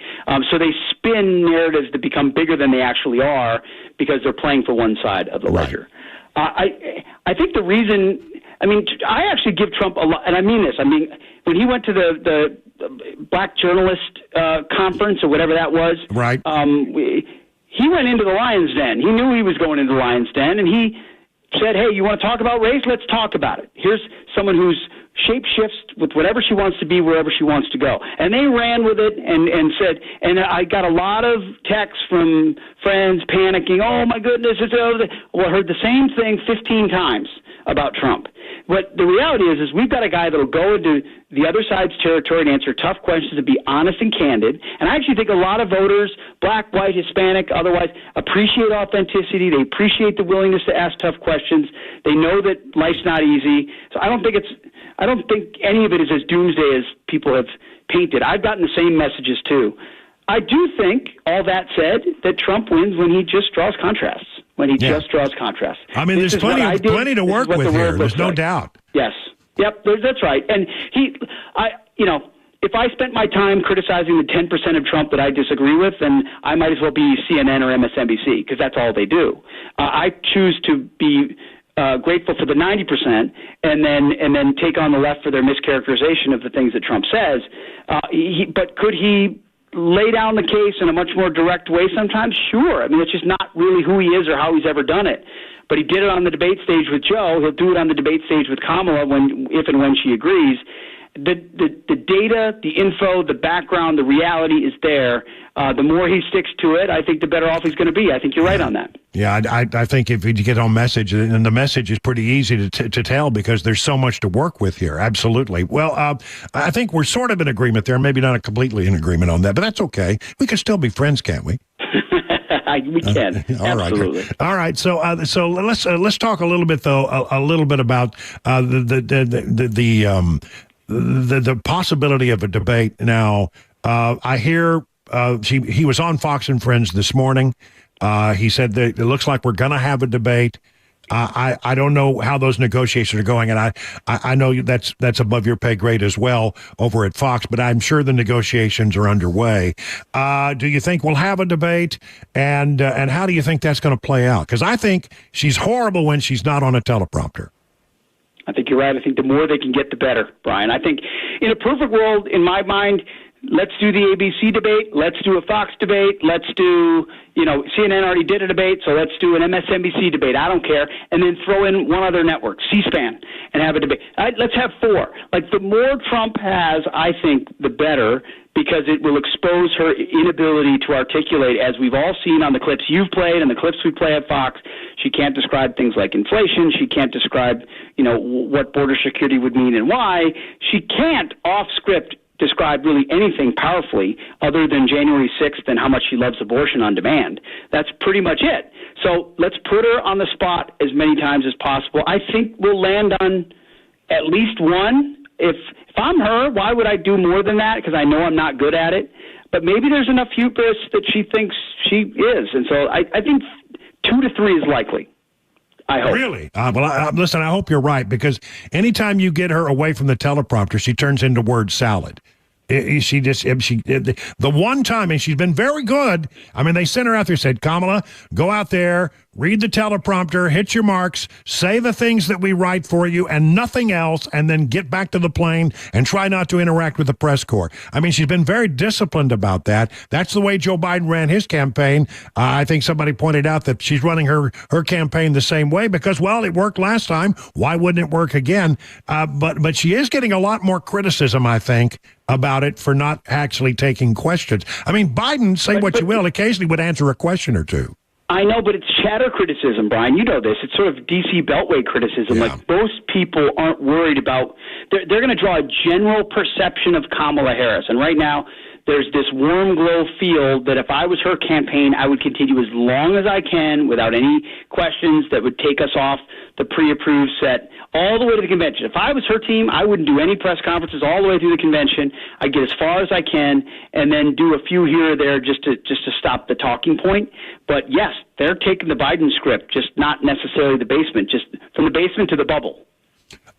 Speaker 20: So they spin narratives that become bigger than they actually are because they're playing for one side of the ledger. I think the reason, I actually give Trump a lot, and I mean this. When he went to the Black Journalist Conference or whatever that was,
Speaker 1: right?
Speaker 20: He went into the Lion's Den. He knew he was going into the Lion's Den, and he said, hey, you want to talk about race? Let's talk about it. Here's someone who's shape shifts with whatever she wants to be, wherever she wants to go. And they ran with it and said, and I got a lot of texts from friends panicking, oh, my goodness. Well, I heard the same thing 15 times about Trump. But the reality is we've got a guy that will go into the other side's territory and answer tough questions and be honest and candid. And I actually think a lot of voters, black, white, Hispanic, otherwise, appreciate authenticity. They appreciate the willingness to ask tough questions. They know that life's not easy. So I don't think any of it is as doomsday as people have painted. I've gotten the same messages too. I do think, all that said, that Trump wins when he just draws contrasts. Just draws contrasts.
Speaker 1: There's plenty to work with here. There's no doubt.
Speaker 20: Yes. Yep, that's right. And if I spent my time criticizing the 10% of Trump that I disagree with, then I might as well be CNN or MSNBC because that's all they do. I choose to be grateful for the 90% and then take on the left for their mischaracterization of the things that Trump says. But could he lay down the case in a much more direct way sometimes? Sure. It's just not really who he is or how he's ever done it. But he did it on the debate stage with Joe. He'll do it on the debate stage with Kamala if and when she agrees. The data, the info, the background, the reality is there. The more he sticks to it, I think the better off he's going to be. I think you're right on that.
Speaker 1: Yeah, I think if you get on message, and the message is pretty easy to tell because there's so much to work with here. Absolutely. Well, I think we're sort of in agreement there. Maybe not completely in agreement on that, but that's okay. We can still be friends, can't we?
Speaker 20: We can. Absolutely.
Speaker 1: All right. So let's talk a little bit though, a little bit about the possibility of a debate. Now, I hear he was on Fox and Friends this morning. He said that it looks like we're going to have a debate. I don't know how those negotiations are going, and I know that's above your pay grade as well over at Fox, but I'm sure the negotiations are underway. Do you think we'll have a debate, and how do you think that's going to play out? Because I think she's horrible when she's not on a teleprompter.
Speaker 20: I think you're right. I think the more they can get, the better, Brian. I think in a perfect world, in my mind, let's do the ABC debate. Let's do a Fox debate. Let's do, CNN already did a debate, so let's do an MSNBC debate. I don't care. And then throw in one other network, C-SPAN, and have a debate. Let's have 4. The more Trump has, I think, the better, because it will expose her inability to articulate, as we've all seen on the clips you've played and the clips we play at Fox. She can't describe things like inflation. She can't describe, what border security would mean and why. She can't, off script, describe really anything powerfully other than January 6th and how much she loves abortion on demand. That's pretty much it. So let's put her on the spot as many times as possible. I think we'll land on at least one. If I'm her, why would I do more than that? Because I know I'm not good at it. But maybe there's enough hubris that she thinks she is. And so I think 2 to 3 is likely. I hope. Really?
Speaker 1: Listen, I hope you're right, because anytime you get her away from the teleprompter, she turns into word salad. The one time, and she's been very good. They sent her out there, said, Kamala, go out there, read the teleprompter, hit your marks, say the things that we write for you and nothing else, and then get back to the plane and try not to interact with the press corps. She's been very disciplined about that. That's the way Joe Biden ran his campaign. I think somebody pointed out that she's running her campaign the same way because, well, it worked last time. Why wouldn't it work again? But she is getting a lot more criticism, I think, about it for not actually taking questions. Biden, say what you will, occasionally would answer a question or two.
Speaker 20: I know, but it's chatter criticism, Brian. You know this. It's sort of D.C. Beltway criticism.
Speaker 1: Yeah.
Speaker 20: Most people aren't worried about – they're going to draw a general perception of Kamala Harris. And right now there's this warm glow feel that if I was her campaign, I would continue as long as I can without any questions that would take us off the pre-approved set all the way to the convention. If I was her team, I wouldn't do any press conferences all the way through the convention. I'd get as far as I can and then do a few here or there just to stop the talking point. But yes, they're taking the Biden script, just not necessarily the basement, just from the basement to the bubble.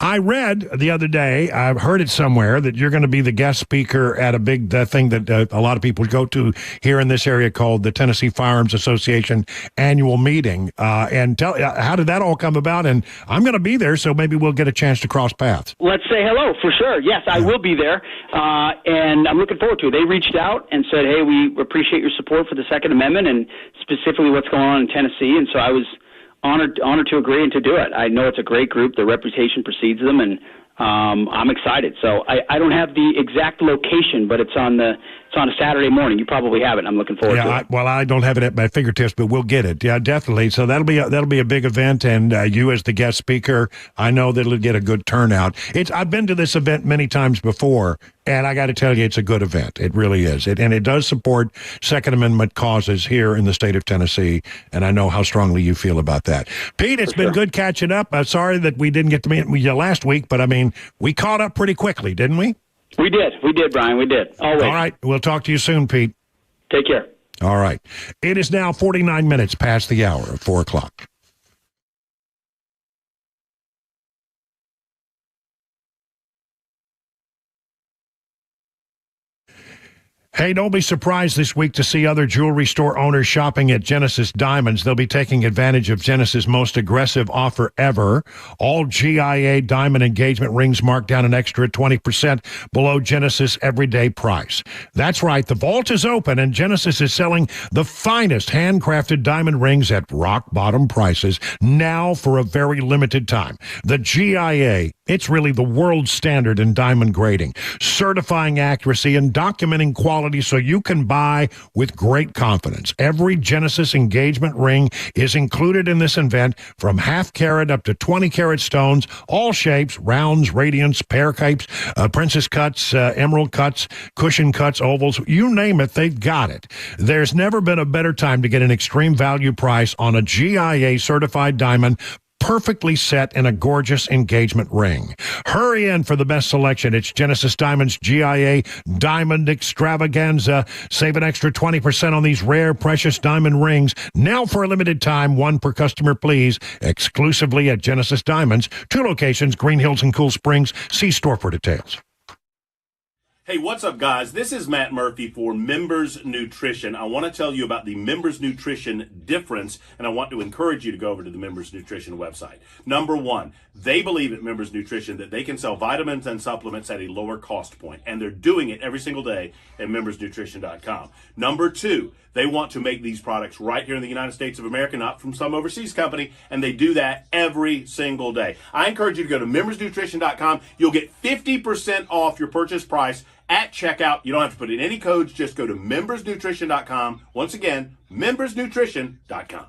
Speaker 1: I read the other day, I've heard it somewhere, that you're going to be the guest speaker at a big thing that a lot of people go to here in this area called the Tennessee Firearms Association annual meeting. And how did that all come about? And I'm going to be there, so maybe we'll get a chance to cross paths.
Speaker 20: Let's say hello for sure. Yes, I will be there, and I'm looking forward to it. They reached out and said, hey, we appreciate your support for the Second Amendment and specifically what's going on in Tennessee. And so I was honored to agree and to do it. I know it's a great group. Their reputation precedes them, and I'm excited. So I don't have the exact location, but it's on a Saturday morning. You probably have it. I'm looking forward to it.
Speaker 1: Well, I don't have it at my fingertips, but we'll get it. Yeah, definitely. So that'll be a big event, and you as the guest speaker, I know that it'll get a good turnout. I've been to this event many times before, and I got to tell you, it's a good event. It really is. And it does support Second Amendment causes here in the state of Tennessee, and I know how strongly you feel about that. Pete, it's been good catching up. I'm sorry that we didn't get to meet with you last week, but I mean, we caught up pretty quickly, didn't we?
Speaker 20: We did, Brian. We did. Always.
Speaker 1: All right. We'll talk to you soon, Pete.
Speaker 20: Take care.
Speaker 1: All right. It is now 49 minutes past the hour of 4 o'clock. Hey, don't be surprised this week to see other jewelry store owners shopping at Genesis Diamonds. They'll be taking advantage of Genesis' most aggressive offer ever. All GIA diamond engagement rings marked down an extra 20% below Genesis' everyday price. That's right, the vault is open and Genesis is selling the finest handcrafted diamond rings at rock-bottom prices now for a very limited time. The GIA, it's really the world standard in diamond grading, certifying accuracy and documenting quality so you can buy with great confidence. Every Genesis engagement ring is included in this event, from half carat up to 20 carat stones, all shapes, rounds, radiants, pear capes, princess cuts, emerald cuts, cushion cuts, ovals, you name it, they've got it. There's never been a better time to get an extreme value price on a GIA certified diamond, perfectly set in a gorgeous engagement ring. Hurry in for the best selection. It's Genesis Diamonds GIA Diamond Extravaganza. Save an extra 20% on these rare, precious diamond rings. Now for a limited time, one per customer, please. Exclusively at Genesis Diamonds. 2 locations, Green Hills and Cool Springs. See store for details.
Speaker 15: Hey, what's up, guys? This is Matt Murphy for Members Nutrition. I want to tell you about the Members Nutrition difference, and I want to encourage you to go over to the Members Nutrition website. Number one, they believe at Members Nutrition that they can sell vitamins and supplements at a lower cost point, and they're doing it every single day at membersnutrition.com. Number two, they want to make these products right here in the United States of America, not from some overseas company, and they do that every single day. I encourage you to go to membersnutrition.com. You'll get 50% off your purchase price at checkout. You don't have to put in any codes. Just go to membersnutrition.com. Once again, membersnutrition.com.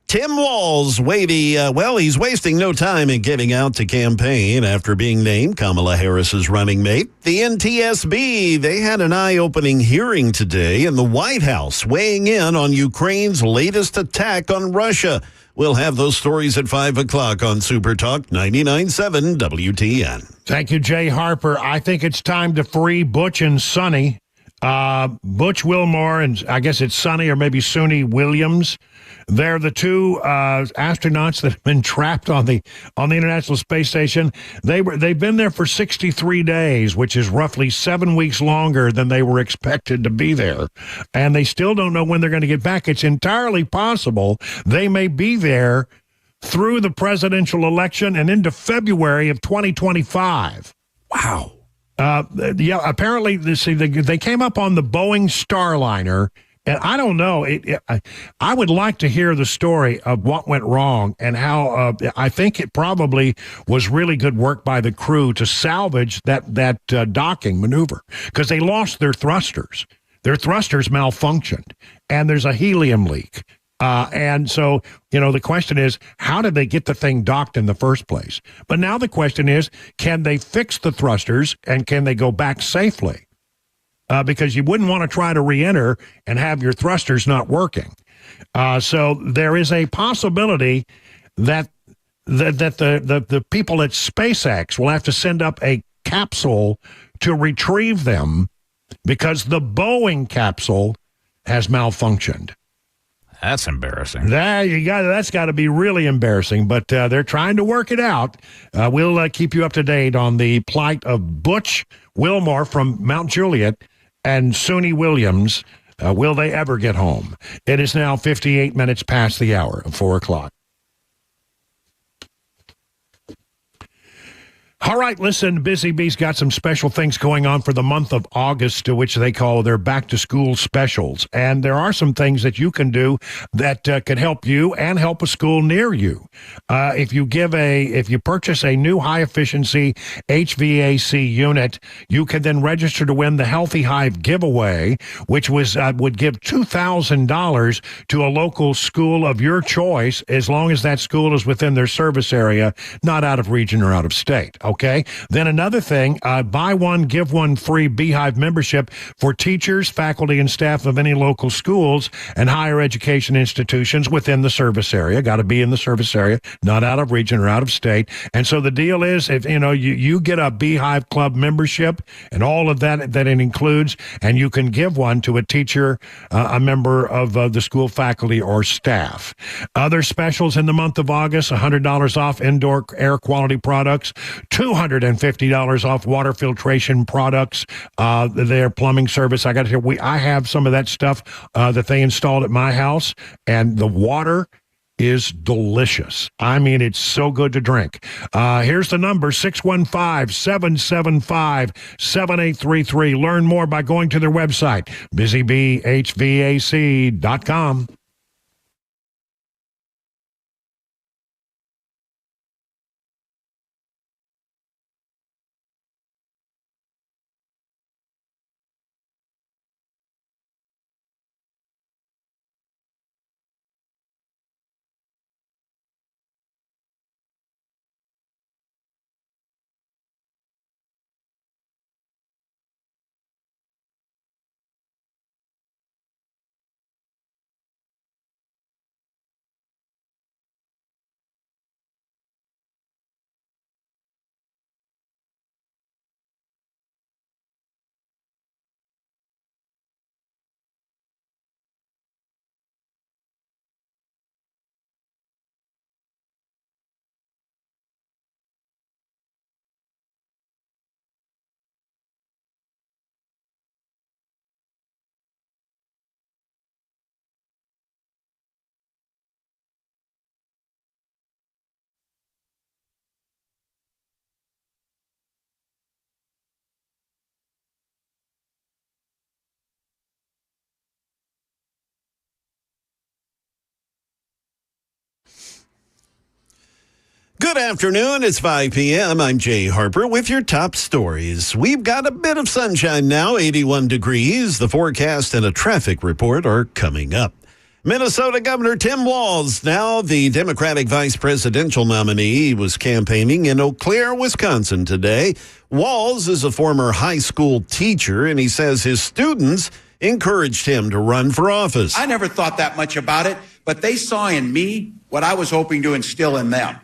Speaker 9: Tim Walz, he's wasting no time in getting out to campaign after being named Kamala Harris's running mate. The NTSB, they had an eye-opening hearing today in the White House, weighing in on Ukraine's latest attack on Russia. We'll have those stories at 5 o'clock on Super Talk 99.7 WTN.
Speaker 1: Thank you, Jay Harper. I think it's time to free Butch and Sonny. Butch Wilmore and I guess it's Sonny or maybe Suni Williams. They're the two astronauts that have been trapped on the International Space Station. They've been there for 63 days, which is roughly 7 weeks longer than they were expected to be there. And they still don't know when they're going to get back. It's entirely possible they may be there through the presidential election and into February of 2025.
Speaker 9: Wow.
Speaker 1: Apparently, they came up on the Boeing Starliner. And I don't know. I would like to hear the story of what went wrong and how. I think it probably was really good work by the crew to salvage that docking maneuver because they lost their thrusters. Their thrusters malfunctioned, and there's a helium leak. And so, the question is, how did they get the thing docked in the first place? But now the question is, can they fix the thrusters and can they go back safely? Because you wouldn't want to try to re-enter and have your thrusters not working. So there is a possibility that the people at SpaceX will have to send up a capsule to retrieve them because the Boeing capsule has malfunctioned.
Speaker 10: That's embarrassing.
Speaker 1: That's got to be really embarrassing, but they're trying to work it out. We'll keep you up to date on the plight of Butch Wilmore from Mount Juliet and Suni Williams. Will they ever get home? It is now 58 minutes past the hour of 4 o'clock. All right, listen, Busy Bee's got some special things going on for the month of August, which they call their back-to-school specials. And there are some things that you can do that can help you and help a school near you. If you purchase a new high-efficiency HVAC unit, you can then register to win the Healthy Hive giveaway, which would give $2,000 to a local school of your choice, as long as that school is within their service area, not out of region or out of state. Okay. Then another thing, buy one, give one free Beehive membership for teachers, faculty, and staff of any local schools and higher education institutions within the service area. Got to be in the service area, not out of region or out of state. And so the deal is, if you get a Beehive Club membership and all of that it includes, and you can give one to a teacher, a member of the school faculty or staff. Other specials in the month of August: $100 off indoor air quality products, $250 off water filtration products, their plumbing service. I got to tell you, I have some of that stuff that they installed at my house, and the water is delicious. I mean, it's so good to drink. Here's the number, 615-775-7833. Learn more by going to their website, busybeehvac.com.
Speaker 9: Good afternoon. It's 5 p.m. I'm Jay Harper with your top stories. We've got a bit of sunshine now, 81 degrees. The forecast and a traffic report are coming up. Minnesota Governor Tim Walz, now the Democratic vice presidential nominee, was campaigning in Eau Claire, Wisconsin today. Walz is a former high school teacher, and he says his students encouraged him to run for office.
Speaker 17: I never thought that much about it, but they saw in me what I was hoping to instill in them.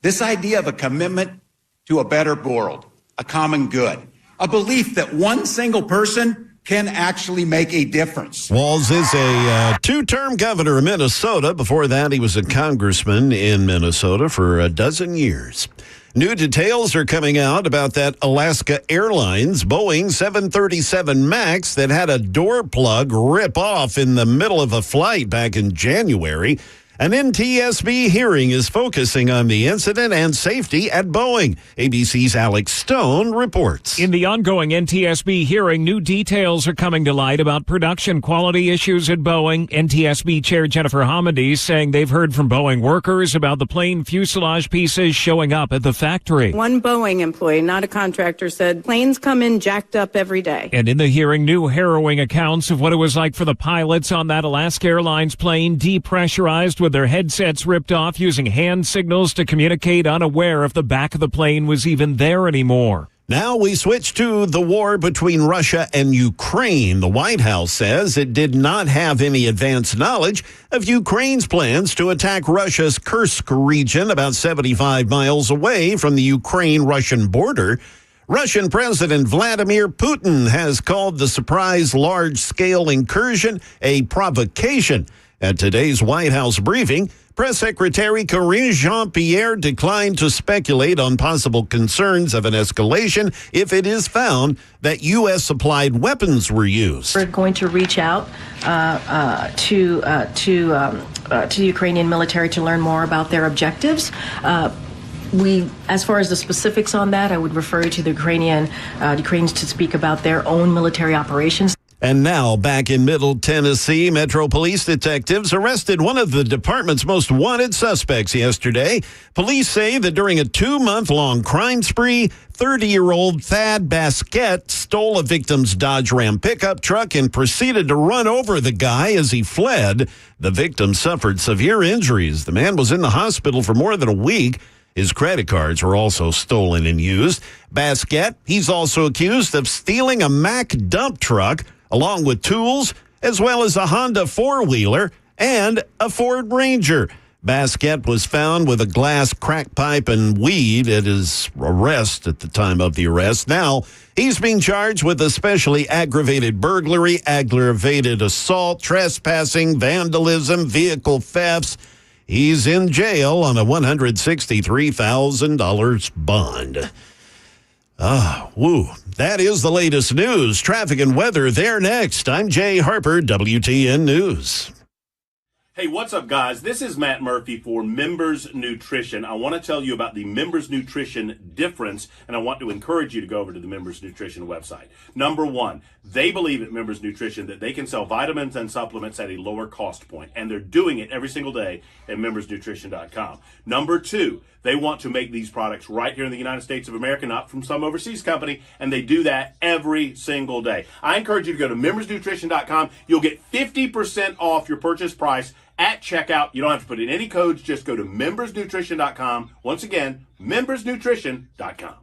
Speaker 17: This idea of a commitment to a better world, a common good, a belief that one single person can actually make a difference.
Speaker 9: Walz is a two-term governor of Minnesota. Before that, he was a congressman in Minnesota for a dozen years. New details are coming out about that Alaska Airlines Boeing 737 MAX that had a door plug rip off in the middle of a flight back in January. An NTSB hearing is focusing on the incident and safety at Boeing. ABC's Alex Stone reports.
Speaker 13: In the ongoing NTSB hearing, new details are coming to light about production quality issues at Boeing. NTSB Chair Jennifer Hamady saying they've heard from Boeing workers about the plane fuselage pieces showing up at the factory.
Speaker 21: One Boeing employee, not a contractor, said planes come in jacked up every day.
Speaker 13: And in the hearing, new harrowing accounts of what it was like for the pilots on that Alaska Airlines plane, depressurized with their headsets ripped off, using hand signals to communicate, unaware if the back of the plane was even there anymore.
Speaker 9: Now we switch to the war between Russia and Ukraine. The White House says it did not have any advance knowledge of Ukraine's plans to attack Russia's Kursk region, about 75 miles away from the Ukraine-Russian border. Russian President Vladimir Putin has called the surprise large-scale incursion a provocation. At today's White House briefing, Press Secretary Karine Jean-Pierre declined to speculate on possible concerns of an escalation if it is found that U.S.-supplied weapons were used.
Speaker 22: We're going to reach out to the Ukrainian military to learn more about their objectives. As far as the specifics on that, I would refer you to the Ukrainians to speak about their own military operations.
Speaker 9: And now, back in Middle Tennessee, Metro Police detectives arrested one of the department's most wanted suspects yesterday. Police say that during a 2-month-long crime spree, 30-year-old Thad Basquette stole a victim's Dodge Ram pickup truck and proceeded to run over the guy as he fled. The victim suffered severe injuries. The man was in the hospital for more than a week. His credit cards were also stolen and used. Basquette, he's also accused of stealing a Mack dump truck, along with tools, as well as a Honda four-wheeler and a Ford Ranger. Basquette was found with a glass crack pipe and weed at his arrest at the time of the arrest. Now, he's being charged with especially aggravated burglary, aggravated assault, trespassing, vandalism, vehicle thefts. He's in jail on a $163,000 bond. That is the latest news. Traffic and weather there next. I'm Jay Harper, WTN News.
Speaker 15: Hey, what's up, guys? This is Matt Murphy for Members Nutrition. I want to tell you about the Members Nutrition difference, and I want to encourage you to go over to the Members Nutrition website. Number one, they believe at Members Nutrition that they can sell vitamins and supplements at a lower cost point, and they're doing it every single day at membersnutrition.com. Number two, they want to make these products right here in the United States of America, not from some overseas company, and they do that every single day. I encourage you to go to membersnutrition.com. You'll get 50% off your purchase price at checkout. You don't have to put in any codes. Just go to membersnutrition.com. Once again, membersnutrition.com.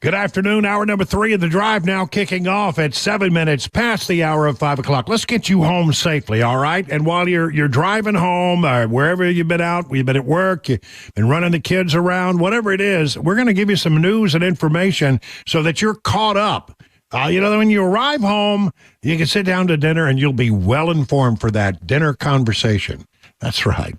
Speaker 1: Good afternoon. Hour number 3 of the drive now kicking off at 7 minutes past the hour of 5 o'clock. Let's get you home safely, all right? And while you're driving home, wherever you've been out, you've been at work, you've been running the kids around, whatever it is, we're going to give you some news and information so that you're caught up. When you arrive home, you can sit down to dinner and you'll be well informed for that dinner conversation. That's right.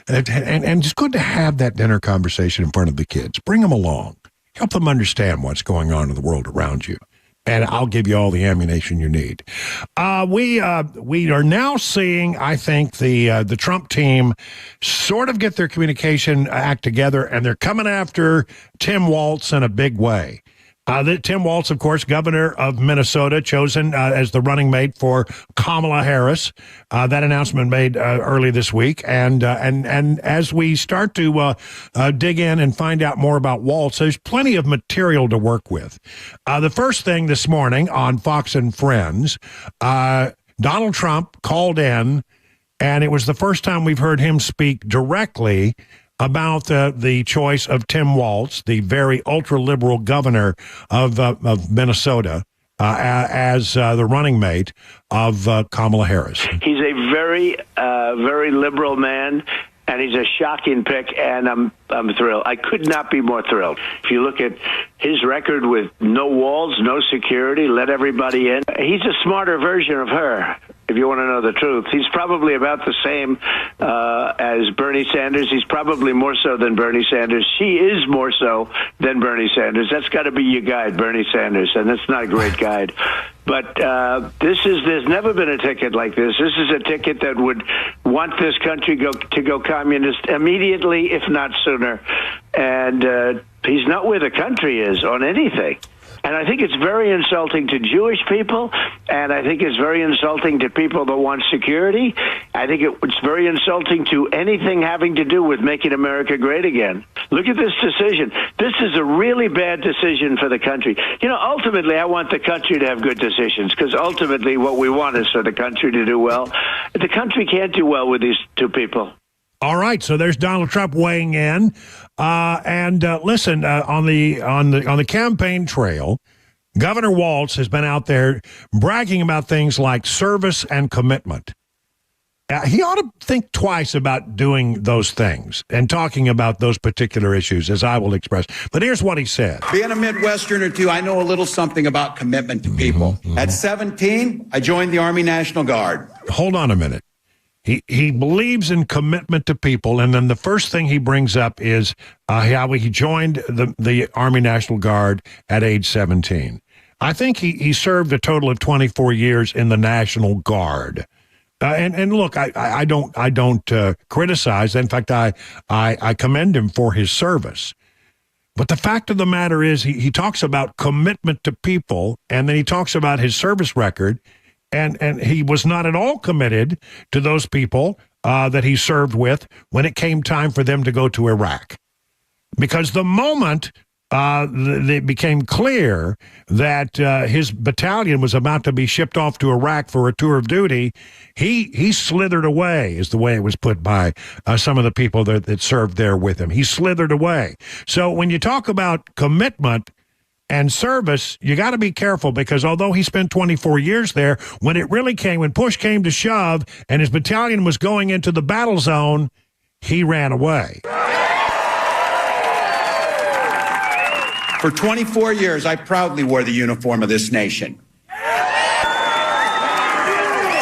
Speaker 1: and it's good to have that dinner conversation in front of the kids. Bring them along. Help them understand what's going on in the world around you. And I'll give you all the ammunition you need. We are now seeing, I think, the Trump team sort of get their communication act together, and they're coming after Tim Walz in a big way. Tim Walz, of course, governor of Minnesota, chosen as the running mate for Kamala Harris. That announcement made early this week. And as we start to dig in and find out more about Walz, there's plenty of material to work with. The first thing this morning on Fox and Friends, Donald Trump called in, and it was the first time we've heard him speak directly about the choice of Tim Walz, the very ultra-liberal governor of Minnesota, as the running mate of Kamala Harris.
Speaker 3: He's a very liberal man, and he's a shocking pick, and I'm thrilled. I could not be more thrilled. If you look at his record with no walls, no security, let everybody in, he's a smarter version of her. If you want to know the truth, he's probably about the same as Bernie Sanders. He's probably more so than Bernie Sanders. She is more so than Bernie Sanders. That's got to be your guide, Bernie Sanders, and that's not a great guide. But there's never been a ticket like this. This is a ticket that would want this country to go communist immediately, if not sooner. And he's not where the country is on anything. And I think it's very insulting to Jewish people, and I think it's very insulting to people that want security. I think it's very insulting to anything having to do with making America great again. Look at this decision. This is a really bad decision for the country. Ultimately, I want the country to have good decisions, because ultimately what we want is for the country to do well. The country can't do well with these two people.
Speaker 1: All right, so there's Donald Trump weighing in, listen, on the campaign trail, Governor Walz has been out there bragging about things like service and commitment. He ought to think twice about doing those things and talking about those particular issues, as I will express. But here's what he said.
Speaker 4: Being a Midwesterner, too, I know a little something about commitment to people. At 17, I joined the Army National Guard.
Speaker 1: Hold on a minute. He believes in commitment to people, and then the first thing he brings up is how he joined the Army National Guard at age 17. I think he served a total of 24 years in the National Guard. And look, I don't criticize. In fact, I commend him for his service. But the fact of the matter is, he talks about commitment to people, and then he talks about his service record. And he was not at all committed to those people that he served with when it came time for them to go to Iraq. Because the moment it became clear that his battalion was about to be shipped off to Iraq for a tour of duty, he slithered away, is the way it was put by some of the people that served there with him. He slithered away. So when you talk about commitment and service, you got to be careful, because although he spent 24 years there, when push came to shove and his battalion was going into the battle zone, he ran away.
Speaker 4: For 24 years, I proudly wore the uniform of this nation.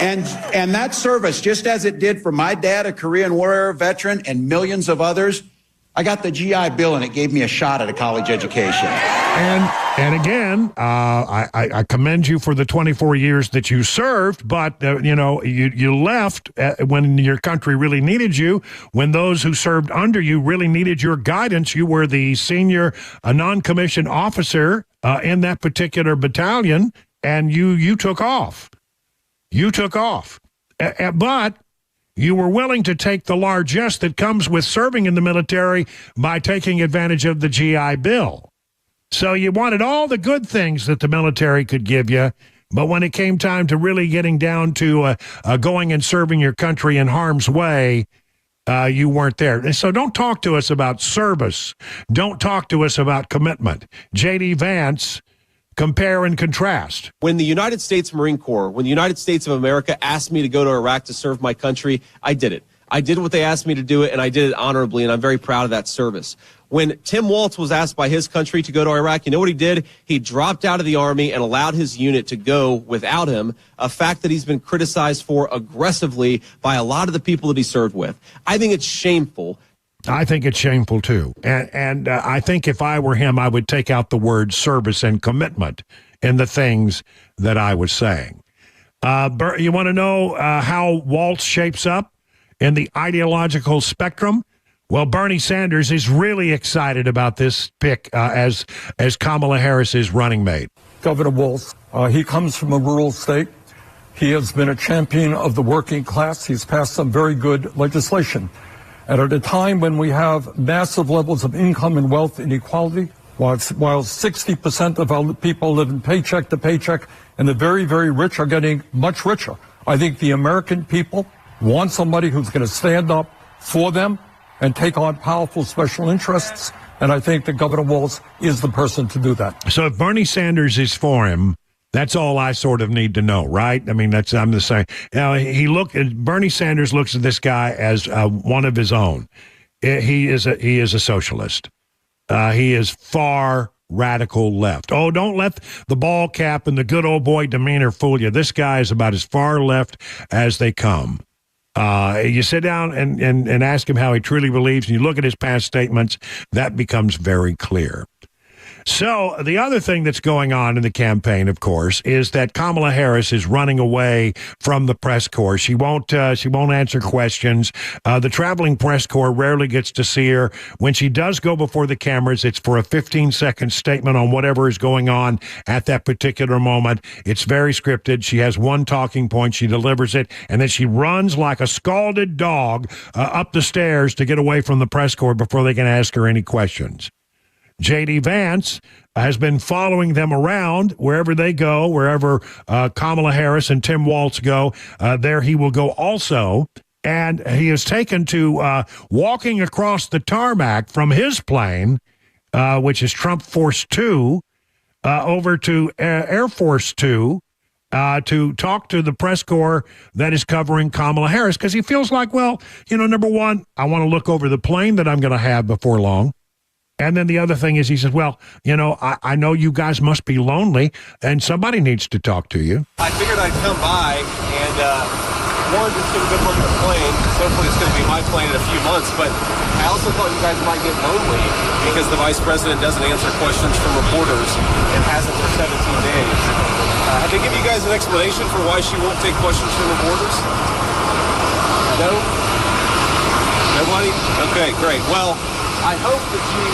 Speaker 4: And that service, just as it did for my dad, a Korean War veteran, and millions of others, I got the GI Bill, and it gave me a shot at a college education.
Speaker 1: And again, I commend you for the 24 years that you served, but you left when your country really needed you. When those who served under you really needed your guidance, you were the senior non-commissioned officer in that particular battalion, and you took off. You took off, but you were willing to take the largesse that comes with serving in the military by taking advantage of the GI Bill. So you wanted all the good things that the military could give you, but when it came time to really getting down to going and serving your country in harm's way, you weren't there. And so don't talk to us about service. Don't talk to us about commitment. J.D. Vance, compare and contrast.
Speaker 2: When the United States Marine Corps, when the United States of America asked me to go to Iraq to serve my country, I did it. I did what they asked me to do it, and I did it honorably, and I'm very proud of that service. When Tim Waltz was asked by his country to go to Iraq, you know what he did? He dropped out of the Army and allowed his unit to go without him, a fact that he's been criticized for aggressively by a lot of the people that he served with. I think it's shameful.
Speaker 1: I think it's shameful, too. And I think if I were him, I would take out the word service and commitment in the things that I was saying. You want to know how Waltz shapes up in the ideological spectrum? Well, Bernie Sanders is really excited about this pick as Kamala Harris's running mate.
Speaker 5: Governor Waltz, he comes from a rural state. He has been a champion of the working class. He's passed some very good legislation. And at a time when we have massive levels of income and wealth inequality, while 60% of our people live in paycheck to paycheck, and the very, very rich are getting much richer, I think the American people want somebody who's going to stand up for them and take on powerful special interests. And I think that Governor Waltz is the person to do that.
Speaker 1: So if Bernie Sanders is for him, that's all I sort of need to know, right? I mean, I'm the same. Now, Bernie Sanders looks at this guy as one of his own. He is a socialist. He is far radical left. Oh, don't let the ball cap and the good old boy demeanor fool you. This guy is about as far left as they come. You sit down and ask him how he truly believes, and you look at his past statements, that becomes very clear. So the other thing that's going on in the campaign, of course, is that Kamala Harris is running away from the press corps. She won't answer questions. The traveling press corps rarely gets to see her. When she does go before the cameras, it's for a 15-second statement on whatever is going on at that particular moment. It's very scripted. She has one talking point. She delivers it, and then she runs like a scalded dog up the stairs to get away from the press corps before they can ask her any questions. J.D. Vance has been following them around wherever they go, wherever Kamala Harris and Tim Waltz go, there he will go also. And he is taken to walking across the tarmac from his plane, which is Trump Force 2, over to Air Force 2 to talk to the press corps that is covering Kamala Harris, because he feels like, well, number one, I want to look over the plane that I'm going to have before long. And then the other thing is he says, well, I know you guys must be lonely and somebody needs to talk to you.
Speaker 2: I figured I'd come by and just get a good look at the plane. Hopefully it's going to be my plane in a few months. But I also thought you guys might get lonely because the vice president doesn't answer questions from reporters and hasn't for 17 days. Have they given you guys an explanation for why she won't take questions from reporters? No? Nobody? Okay, great. Well, I hope that she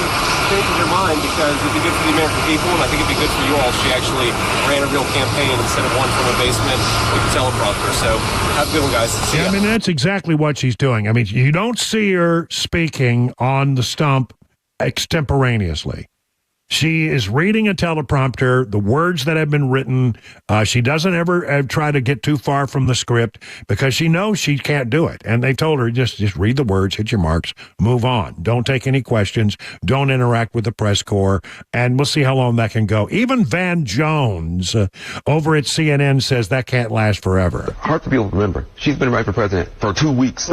Speaker 2: changes her mind because it'd be good for the American people, and I think it'd be good for you all if she actually ran a real campaign instead of one from a basement with a teleprompter. So have a good one, guys. See ya.
Speaker 1: I mean, that's exactly what she's doing. I mean, you don't see her speaking on the stump extemporaneously. She is reading a teleprompter, the words that have been written. She doesn't ever try to get too far from the script because she knows she can't do it. And they told her, just read the words, hit your marks, move on. Don't take any questions. Don't interact with the press corps. And we'll see how long that can go. Even Van Jones over at CNN says that can't last forever.
Speaker 6: Hard for people to remember. She's been running for president for 2 weeks,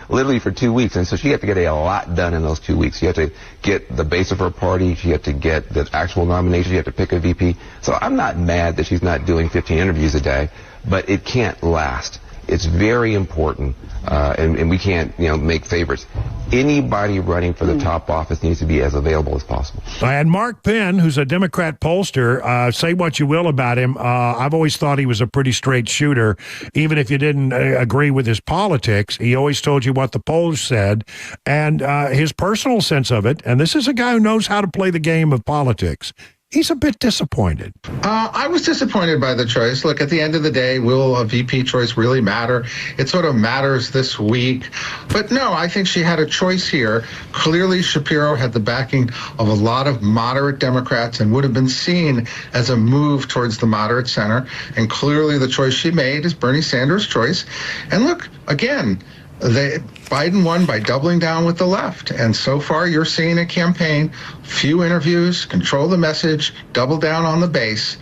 Speaker 6: literally for 2 weeks. And so she had to get a lot done in those 2 weeks. She had to get the base of her party. She had to get the actual nomination. You have to pick a VP. So I'm not mad that she's not doing 15 interviews a day, but it can't last. It's very important, and we can't, make favorites. Anybody running for the top office needs to be as available as possible.
Speaker 1: And Mark Penn, who's a Democrat pollster, say what you will about him. I've always thought he was a pretty straight shooter. Even if you didn't agree with his politics, he always told you what the polls said and his personal sense of it. And this is a guy who knows how to play the game of politics. He's a bit disappointed.
Speaker 7: I was disappointed by the choice. Look, at the end of the day, will a VP choice really matter? It sort of matters this week. But no, I think she had a choice here. Clearly, Shapiro had the backing of a lot of moderate Democrats and would have been seen as a move towards the moderate center. And clearly, the choice she made is Bernie Sanders' choice. And look, again, Biden won by doubling down with the left. And so far, you're seeing a campaign, few interviews, control the message, double down on the base.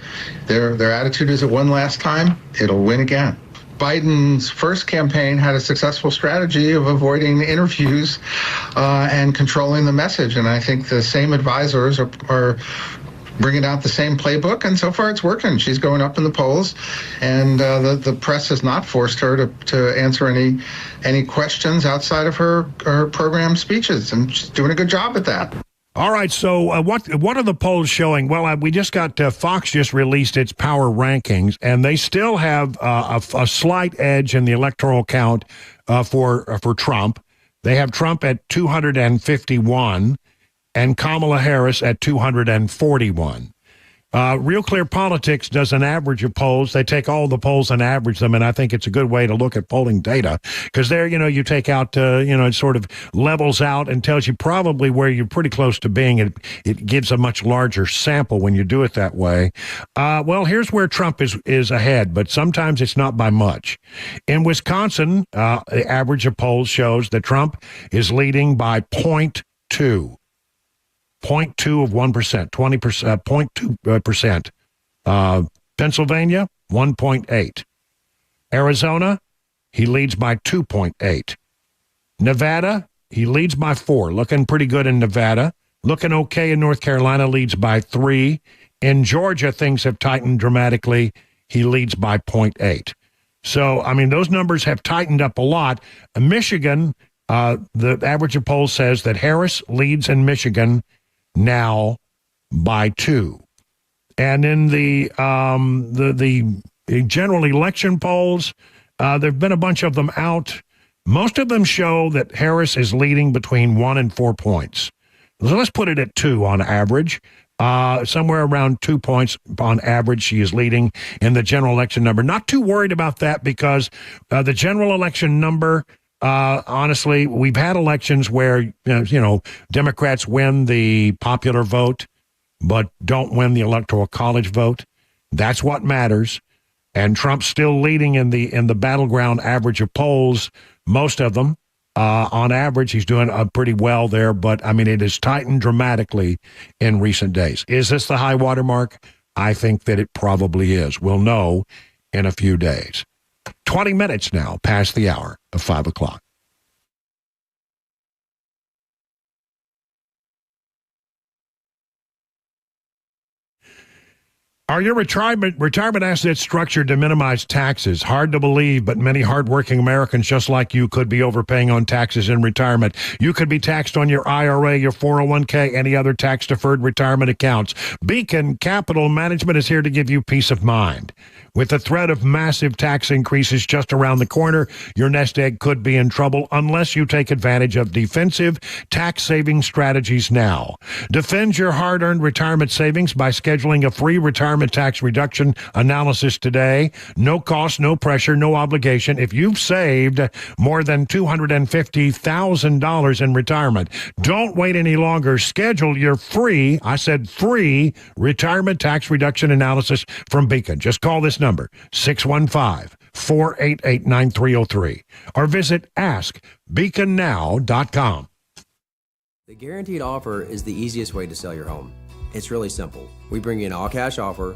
Speaker 7: Their attitude is it won last time, it'll win again. Biden's first campaign had a successful strategy of avoiding interviews and controlling the message. And I think the same advisors are bringing out the same playbook, and so far it's working. She's going up in the polls, and the press has not forced her to answer any questions outside of her program speeches, and she's doing a good job at that.
Speaker 1: All right, so what are the polls showing? Well, we just got Fox just released its power rankings, and they still have a slight edge in the electoral count for Trump. They have Trump at 251 and Kamala Harris at 241. Real Clear Politics does an average of polls. They take all the polls and average them, and I think it's a good way to look at polling data because there, you take out, it sort of levels out and tells you probably where you're pretty close to being. It gives a much larger sample when you do it that way. Well, here's where Trump is ahead, but sometimes it's not by much. In Wisconsin, the average of polls shows that Trump is leading by 0.2. 0.2 of 1%, 20%, 0.2%. Pennsylvania, 1.8. Arizona, he leads by 2.8. Nevada, he leads by 4. Looking pretty good in Nevada. Looking okay in North Carolina, leads by 3. In Georgia, things have tightened dramatically. He leads by 0.8. So, I mean, those numbers have tightened up a lot. Michigan, the average of polls says that Harris leads in Michigan now by 2. And in the general election polls, there have been a bunch of them out. Most of them show that Harris is leading between 1 and 4 points. So let's put it at 2 on average. Somewhere around 2 points on average, she is leading in the general election number. Not too worried about that because the general election number, honestly, we've had elections where, Democrats win the popular vote, but don't win the electoral college vote. That's what matters. And Trump's still leading in the battleground average of polls, most of them. On average, he's doing pretty well there, but I mean, it has tightened dramatically in recent days. Is this the high water mark? I think that it probably is. We'll know in a few days. 20 minutes now past the hour of 5 o'clock. Are your retirement assets structured to minimize taxes? Hard to believe, but many hardworking Americans just like you could be overpaying on taxes in retirement. You could be taxed on your IRA, your 401k, any other tax-deferred retirement accounts. Beacon Capital Management is here to give you peace of mind. With the threat of massive tax increases just around the corner, your nest egg could be in trouble unless you take advantage of defensive tax-saving strategies now. Defend your hard-earned retirement savings by scheduling a free retirement tax reduction analysis today. No cost, no pressure, no obligation. If you've saved more than $250,000 in retirement, don't wait any longer. Schedule your free, I said free, retirement tax reduction analysis from Beacon. Just call this number, 615-488-9303, or visit askbeaconnow.com.
Speaker 12: The guaranteed offer is the easiest way to sell your home. It's really simple. We bring you an all-cash offer.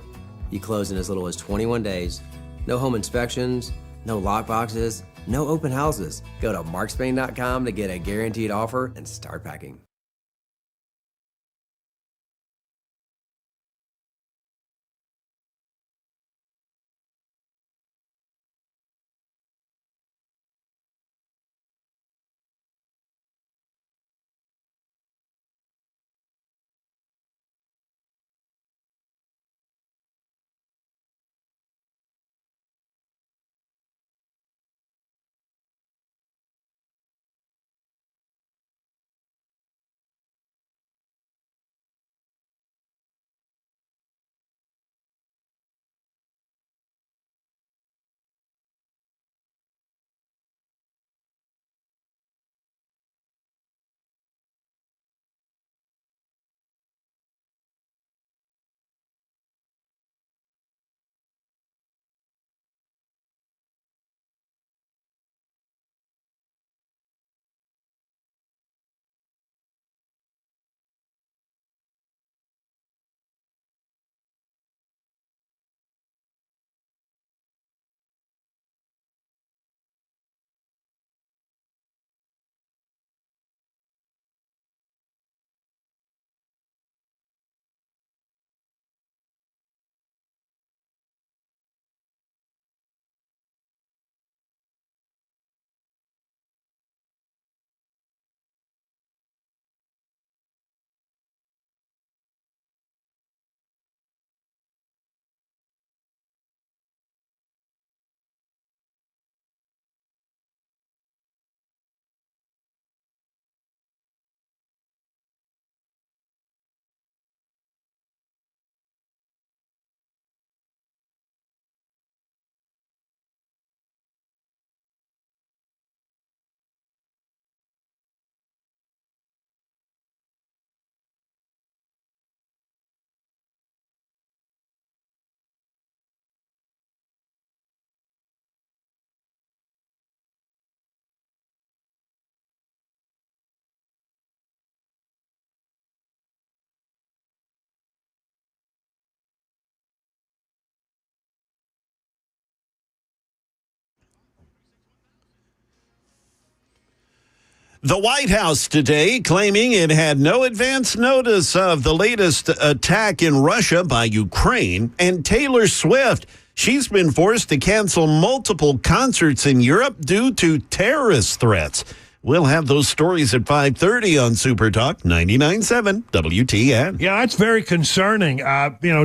Speaker 12: You close in as little as 21 days. No home inspections, no lock boxes, no open houses. Go to markspain.com to get a guaranteed offer and start packing.
Speaker 9: The White House today claiming it had no advance notice of the latest attack in Russia by Ukraine. And Taylor Swift, she's been forced to cancel multiple concerts in Europe due to terrorist threats. We'll have those stories at 5:30 on Super Talk 99.7 WTN.
Speaker 1: Yeah, that's very concerning.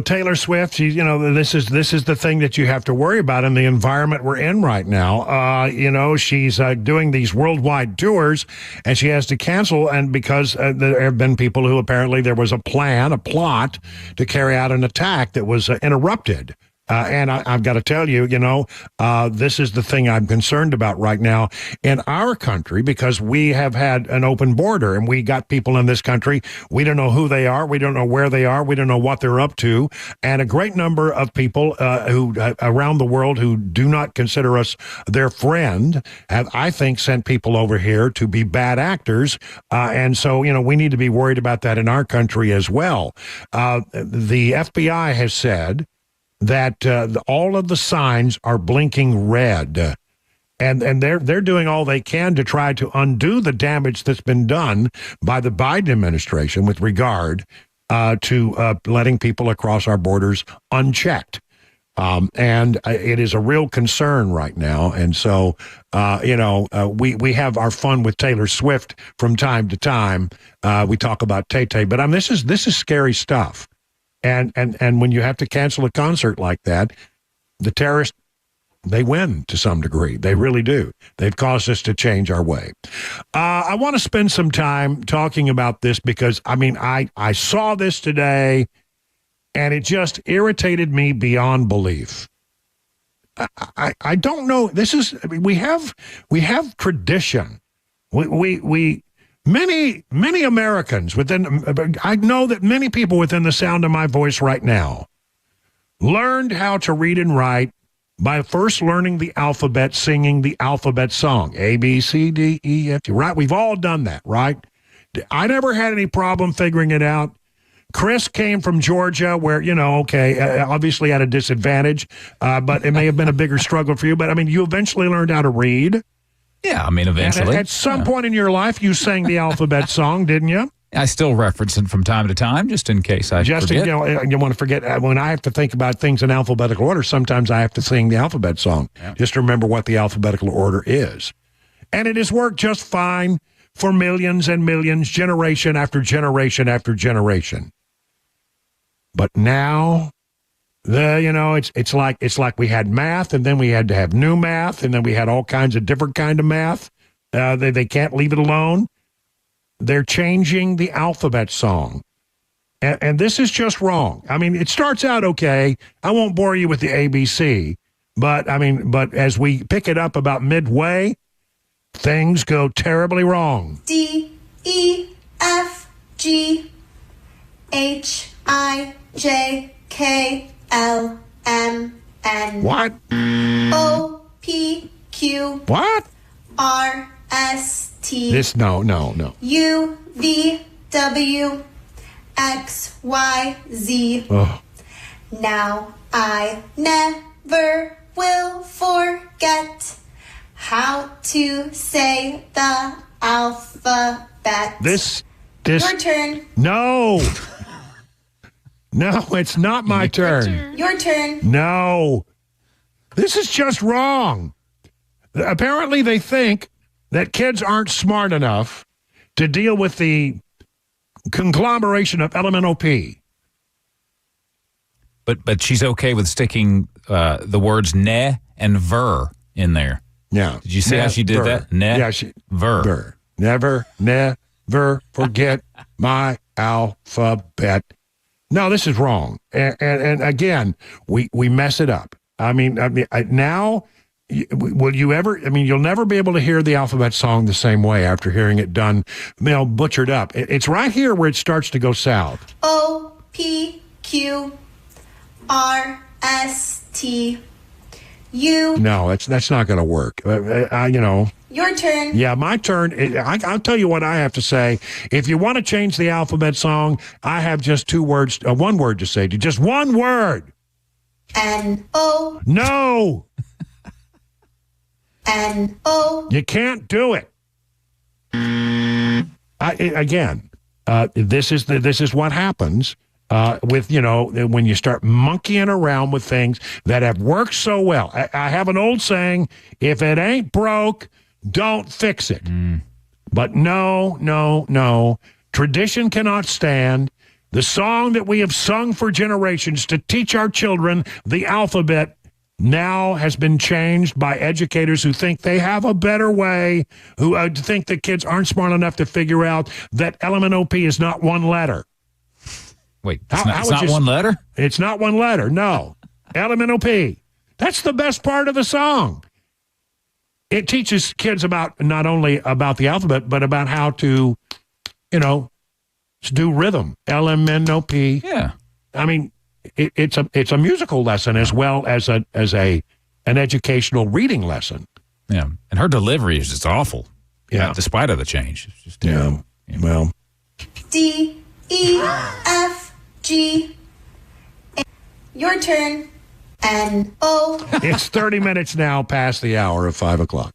Speaker 1: Taylor Swift, she's, this is the thing that you have to worry about in the environment we're in right now. She's doing these worldwide tours, and she has to cancel, and because there have been people who apparently there was a plot to carry out an attack that was interrupted. And I've got to tell you, this is the thing I'm concerned about right now in our country, because we have had an open border and we got people in this country. We don't know who they are. We don't know where they are. We don't know what they're up to. And a great number of people who around the world who do not consider us their friend have, I think, sent people over here to be bad actors. And so, we need to be worried about that in our country as well. The FBI has said that all of the signs are blinking red, and they're doing all they can to try to undo the damage that's been done by the Biden administration with regard to letting people across our borders unchecked. And it is a real concern right now. And so, we have our fun with Taylor Swift from time to time. We talk about Tay-Tay, but this is scary stuff. And when you have to cancel a concert like that, the terrorists, they win to some degree. They really do. They've caused us to change our way. I want to spend some time talking about this because, I saw this today, and it just irritated me beyond belief. I don't know. We have tradition. Many Americans I know that many people within the sound of my voice right now learned how to read and write by first learning the alphabet, singing the alphabet song. A, B, C, D, E, F, G, right? We've all done that, right? I never had any problem figuring it out. Chris came from Georgia where, obviously at a disadvantage, but it may have been a bigger struggle for you. But, you eventually learned how to read.
Speaker 10: Yeah, eventually.
Speaker 1: At some point in your life, you sang the alphabet song, didn't you?
Speaker 10: I still reference it from time to time, just in case I forget.
Speaker 1: You want to forget. When I have to think about things in alphabetical order, sometimes I have to sing the alphabet song. Yeah. Just to remember what the alphabetical order is. And it has worked just fine for millions and millions, generation after generation after generation. But now, it's like we had math, and then we had to have new math, and then we had all kinds of different kind of math. They can't leave it alone. They're changing the alphabet song, and this is just wrong. It starts out okay. I won't bore you with the ABC, but as we pick it up about midway, things go terribly wrong.
Speaker 8: D, E, F, G, H, I, J, K, L, M, N.
Speaker 1: What?
Speaker 8: O, P, Q.
Speaker 1: What?
Speaker 8: R, S, T.
Speaker 1: No.
Speaker 8: U, V, W, X, Y, Z.
Speaker 1: Oh.
Speaker 8: Now I never will forget how to say the alphabet.
Speaker 1: This.
Speaker 8: Your turn.
Speaker 1: No. No, it's not my turn.
Speaker 8: Your turn.
Speaker 1: No. This is just wrong. Apparently they think that kids aren't smart enough to deal with the conglomeration of elemental P.
Speaker 10: But she's okay with sticking the words ne and ver in there.
Speaker 1: Yeah.
Speaker 10: Did you see how she did that? Ne,
Speaker 1: yeah, ver. Never forget my alphabet. No, this is wrong. And again, we mess it up. Now, will you ever, you'll never be able to hear the alphabet song the same way after hearing it done, butchered up. It's right here where it starts to go south.
Speaker 8: O, P, Q, R, S, T, U.
Speaker 1: No, that's not going to work.
Speaker 8: Your turn.
Speaker 1: Yeah, my turn. I'll tell you what I have to say. If you want to change the alphabet song, I have just one word to say to you. Just one word.
Speaker 8: N-O.
Speaker 1: No.
Speaker 8: N-O.
Speaker 1: You can't do it. This is what happens with, when you start monkeying around with things that have worked so well. I have an old saying, if it ain't broke, don't fix it. But no. Tradition cannot stand. The song that we have sung for generations to teach our children the alphabet now has been changed by educators who think they have a better way, who think that kids aren't smart enough to figure out that LMNOP is not one letter.
Speaker 10: Wait, it's not one letter?
Speaker 1: It's not one letter, no. LMNOP. That's the best part of the song. It teaches kids about not only about the alphabet, but about how to, do rhythm. LMNOP.
Speaker 10: Yeah.
Speaker 1: I mean, it's a musical lesson as well as an educational reading lesson.
Speaker 10: Yeah, and her delivery is just awful.
Speaker 1: Yeah,
Speaker 10: despite of the change, it's just
Speaker 1: terrible. Yeah. Well,
Speaker 8: D E F G. Your turn. N O.
Speaker 1: It's 30 minutes now past the hour of 5 o'clock.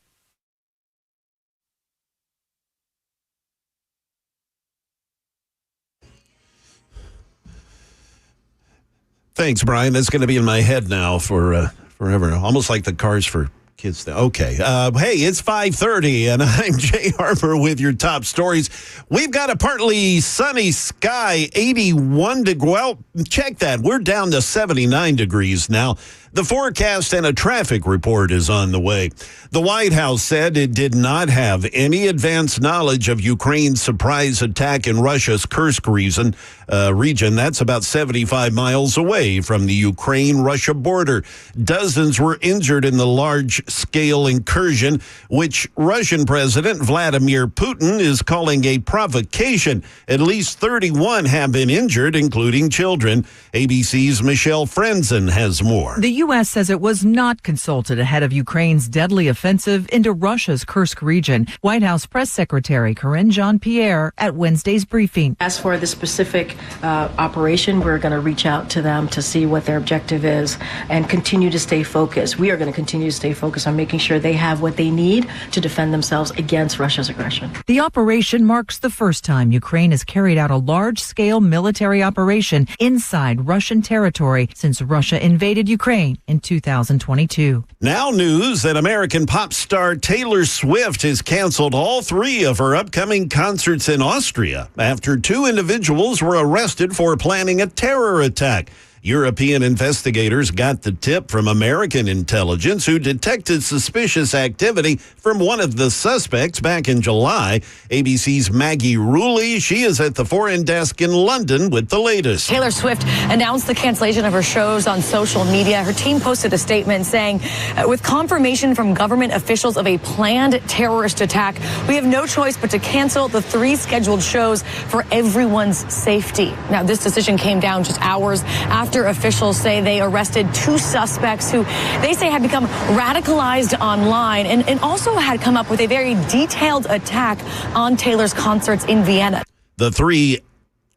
Speaker 9: Thanks, Brian. That's going to be in my head now for forever. Almost like the cars for kids. Okay. Hey, it's 5:30, and I'm Jay Harper with your top stories. We've got a partly sunny sky, 81 degrees. Well, check that. We're down to 79 degrees now. The forecast and a traffic report is on the way. The White House said it did not have any advanced knowledge of Ukraine's surprise attack in Russia's Kursk region. That's about 75 miles away from the Ukraine-Russia border. Dozens were injured in the large-scale incursion, which Russian President Vladimir Putin is calling a provocation. At least 31 have been injured, including children. ABC's Michelle Frenzen has more.
Speaker 11: The U.S. says it was not consulted ahead of Ukraine's deadly offensive into Russia's Kursk region. White House Press Secretary Karine Jean-Pierre at Wednesday's briefing.
Speaker 22: As for the specific operation, we're going to reach out to them to see what their objective is and continue to stay focused. We are going to continue to stay focused on making sure they have what they need to defend themselves against Russia's aggression.
Speaker 11: The operation marks the first time Ukraine has carried out a large-scale military operation inside Russian territory since Russia invaded Ukraine in 2022.
Speaker 9: Now news that American pop star Taylor Swift has canceled all 3 of her upcoming concerts in Austria after 2 individuals were arrested for planning a terror attack. European investigators got the tip from American intelligence, who detected suspicious activity from one of the suspects back in July. ABC's Maggie Rulli, she is at the foreign desk in London with the latest.
Speaker 14: Taylor Swift announced the cancellation of her shows on social media. Her team posted a statement saying, with confirmation from government officials of a planned terrorist attack, we have no choice but to cancel the 3 scheduled shows for everyone's safety. Now, this decision came down just hours after officials say they arrested 2 suspects who they say had become radicalized online and also had come up with a very detailed attack on Taylor's concerts in Vienna.
Speaker 9: The 3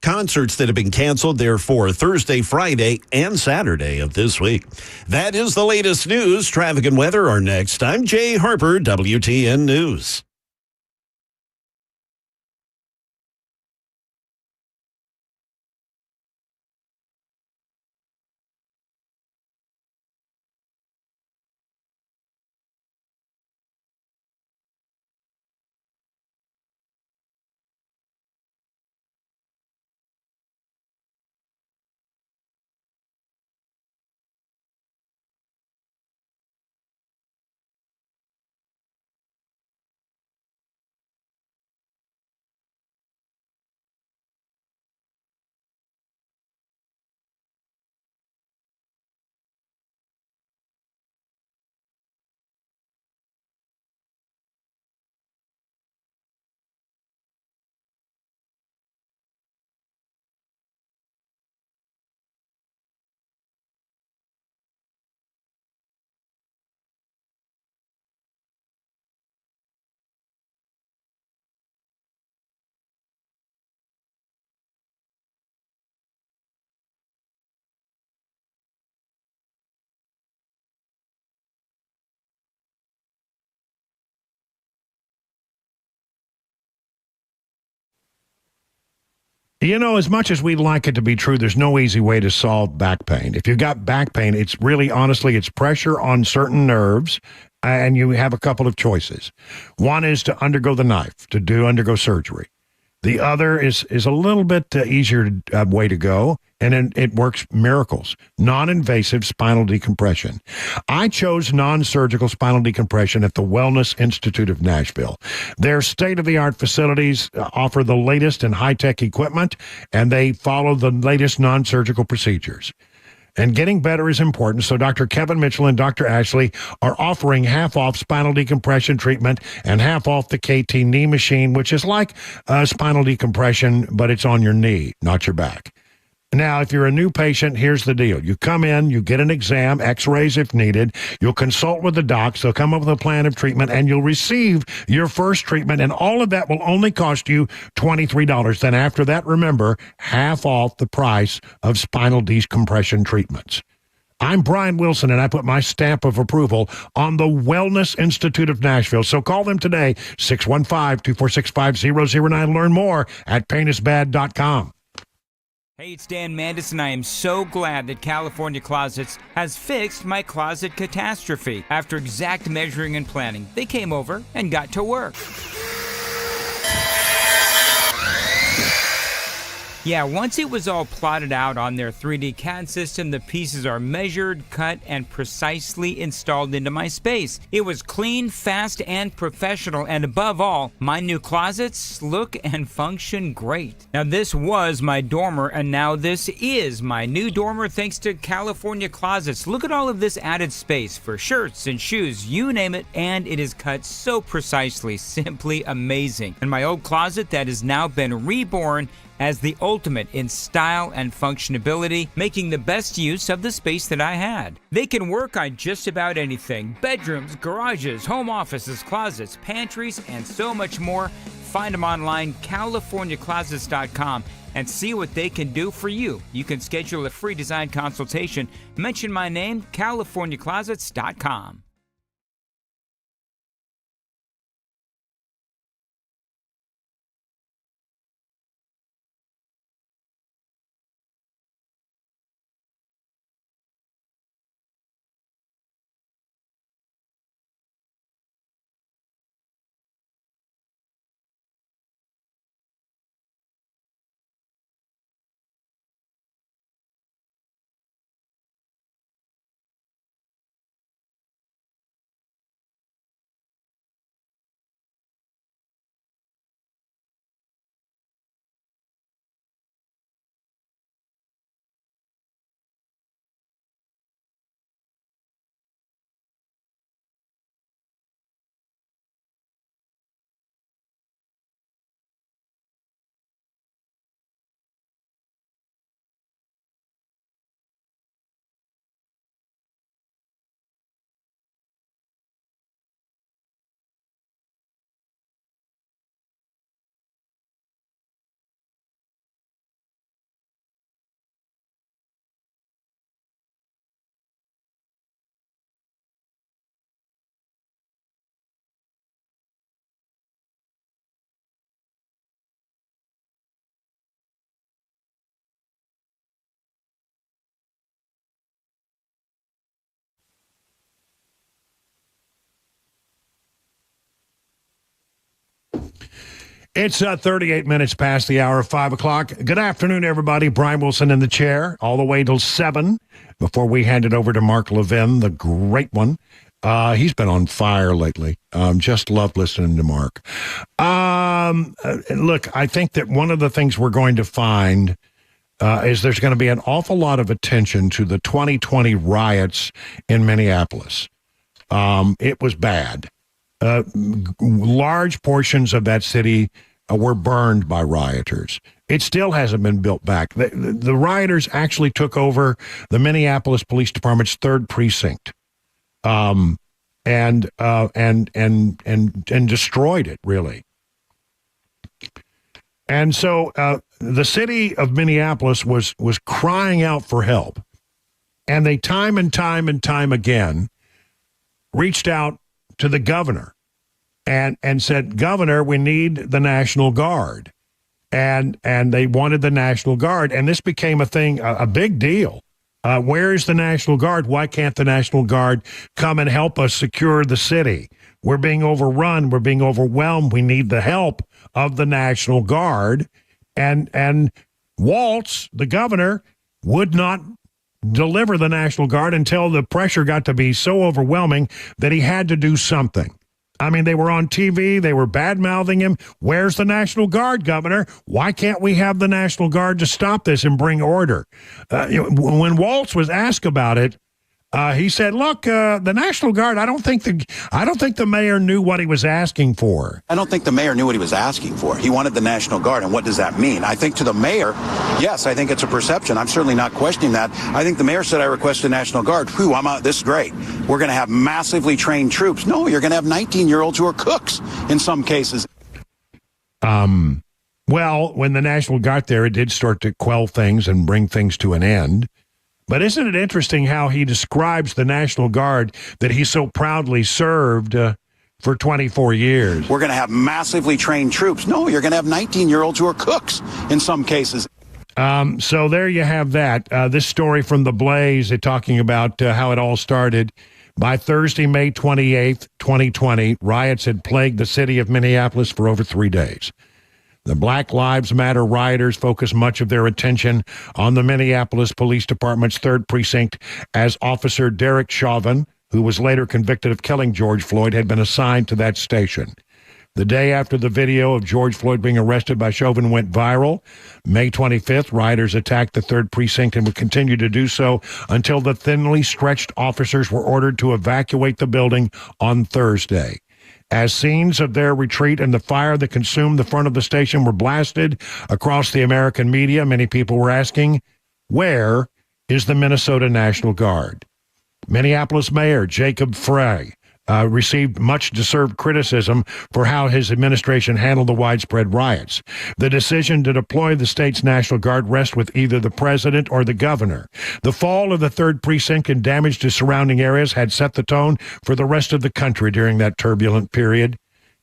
Speaker 9: concerts that have been canceled, they're for Thursday, Friday, and Saturday of this week. That is the latest news. Traffic and weather are next. I'm Jay Harper, WTN News.
Speaker 1: You know, as much as we'd like it to be true, there's no easy way to solve back pain. If you've got back pain, it's really, honestly, it's pressure on certain nerves, and you have a couple of choices. One is to undergo the knife, undergo surgery. The other is a little bit easier way to go, and it works miracles. Non-invasive spinal decompression. I chose non-surgical spinal decompression at the Wellness Institute of Nashville. Their state-of-the-art facilities offer the latest in high-tech equipment, and they follow the latest non-surgical procedures. And getting better is important, so Dr. Kevin Mitchell and Dr. Ashley are offering half off spinal decompression treatment and half off the KT knee machine, which is like spinal decompression, but it's on your knee, not your back. Now, if you're a new patient, here's the deal. You come in, you get an exam, x-rays if needed. You'll consult with the docs. They'll come up with a plan of treatment, and you'll receive your first treatment, and all of that will only cost you $23. Then after that, remember, half off the price of spinal decompression treatments. I'm Brian Wilson, and I put my stamp of approval on the Wellness Institute of Nashville. So call them today, 615-246-5009. Learn more at painisbad.com.
Speaker 16: Hey, it's Dan Mandis, I am so glad that California Closets has fixed my closet catastrophe. After exact measuring and planning, they came over and got to work. Yeah, once it was all plotted out on their 3D CAD system, the pieces are measured, cut, and precisely installed into my space. It was clean, fast, and professional, and above all, my new closets look and function great. Now, this was my dormer, and now this is my new dormer thanks to California Closets. Look at all of this added space for shirts and shoes, you name it, and it is cut so precisely, simply amazing. And my old closet that has now been reborn as the ultimate in style and functionability, making the best use of the space that I had. They can work on just about anything: bedrooms, garages, home offices, closets, pantries, and so much more. Find them online, CaliforniaClosets.com, and see what they can do for you. You can schedule a free design consultation. Mention my name, CaliforniaClosets.com.
Speaker 1: It's 38 minutes past the hour of 5 o'clock. Good afternoon, everybody. Brian Wilson in the chair, all the way till 7, before we hand it over to Mark Levin, the great one. He's been on fire lately. Just love listening to Mark. Look, I think that one of the things we're going to find is there's going to be an awful lot of attention to the 2020 riots in Minneapolis. It was bad. Large portions of that city were burned by rioters. It still hasn't been built back. The rioters actually took over the Minneapolis Police Department's 3rd precinct, and destroyed it, really. And so the city of Minneapolis was crying out for help, and they time and time again reached out to the governor and said, "Governor, we need the National Guard." and they wanted the National Guard, and this became a thing, a big deal. Where is the National Guard? Why can't the National Guard come and help us secure the city? We're being overrun. We're being overwhelmed. We need the help of the National Guard. And Walz, the governor, would not deliver the National Guard until the pressure got to be so overwhelming that he had to do something. I mean, they were on TV. They were bad-mouthing him. Where's the National Guard, Governor? Why can't we have the National Guard to stop this and bring order? When Walz was asked about it, he said, look, the National Guard, I don't think the mayor knew what he was asking for.
Speaker 4: I don't think the mayor knew what he was asking for. He wanted the National Guard, and what does that mean? I think to the mayor, yes, I think it's a perception. I'm certainly not questioning that. I think the mayor said, I request the National Guard. Whew, this is great. We're going to have massively trained troops. No, you're going to have 19-year-olds who are cooks in some cases.
Speaker 1: Well, when the National Guard got there, it did start to quell things and bring things to an end. But isn't it interesting how he describes the National Guard that he so proudly served for 24 years?
Speaker 4: We're going to have massively trained troops. No, you're going to have 19-year-olds who are cooks in some cases.
Speaker 1: So there you have that. This story from The Blaze, talking about how it all started. By Thursday, May 28th, 2020, riots had plagued the city of Minneapolis for over 3 days. The Black Lives Matter rioters focused much of their attention on the Minneapolis Police Department's 3rd Precinct as Officer Derek Chauvin, who was later convicted of killing George Floyd, had been assigned to that station. The day after the video of George Floyd being arrested by Chauvin went viral, May 25th, rioters attacked the 3rd Precinct and would continue to do so until the thinly stretched officers were ordered to evacuate the building on Thursday. As scenes of their retreat and the fire that consumed the front of the station were blasted across the American media, many people were asking, where is the Minnesota National Guard? Minneapolis Mayor Jacob Frey received much deserved criticism for how his administration handled the widespread riots. The decision to deploy the state's National Guard rests with either the president or the governor. The fall of the 3rd Precinct and damage to surrounding areas had set the tone for the rest of the country during that turbulent period.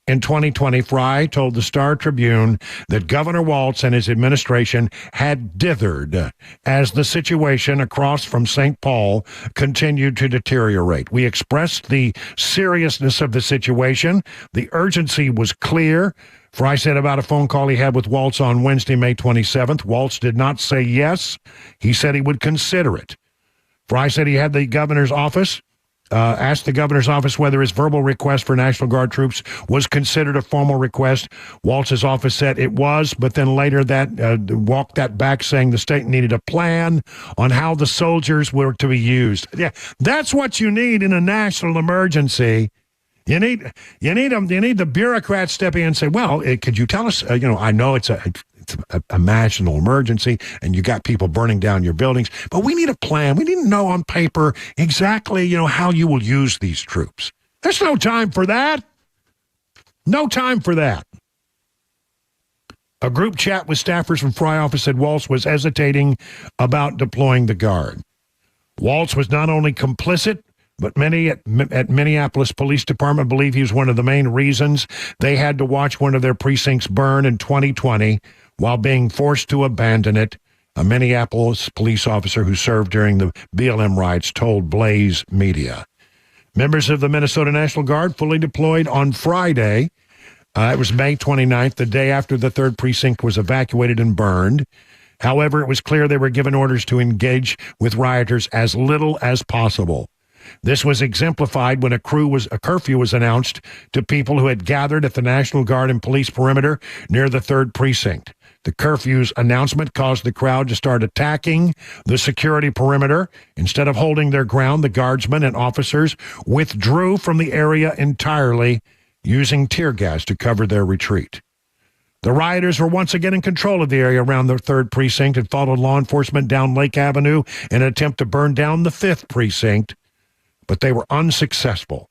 Speaker 1: In 2020, Frey told the Star Tribune that Governor Walz and his administration had dithered as the situation across from St. Paul continued to deteriorate. We expressed the seriousness of the situation. The urgency was clear. Frey said about a phone call he had with Walz on Wednesday, May 27th. Walz did not say yes. He said he would consider it. Frey said he had the governor's office asked the governor's office whether his verbal request for National Guard troops was considered a formal request. Walz's office said it was, but then later walked that back, saying the state needed a plan on how the soldiers were to be used. Yeah, that's what you need in a national emergency. You need the bureaucrats stepping in and say, well, could you tell us, I know it's a national emergency and you got people burning down your buildings, but we need a plan. We need to know on paper exactly, how you will use these troops. There's no time for that. No time for that. A group chat with staffers from Frey office said Walz was hesitating about deploying the Guard. Walz was not only complicit, but many at Minneapolis Police Department believe he was one of the main reasons they had to watch one of their precincts burn in 2020 while being forced to abandon it. A Minneapolis police officer who served during the BLM riots told Blaze Media. Members of the Minnesota National Guard fully deployed on Friday. It was May 29th, the day after the 3rd Precinct was evacuated and burned. However, it was clear they were given orders to engage with rioters as little as possible. This was exemplified when a curfew was announced to people who had gathered at the National Guard and police perimeter near the 3rd Precinct. The curfew's announcement caused the crowd to start attacking the security perimeter. Instead of holding their ground, the guardsmen and officers withdrew from the area entirely, using tear gas to cover their retreat. The rioters were once again in control of the area around the 3rd Precinct and followed law enforcement down Lake Avenue in an attempt to burn down the 5th Precinct, but they were unsuccessful.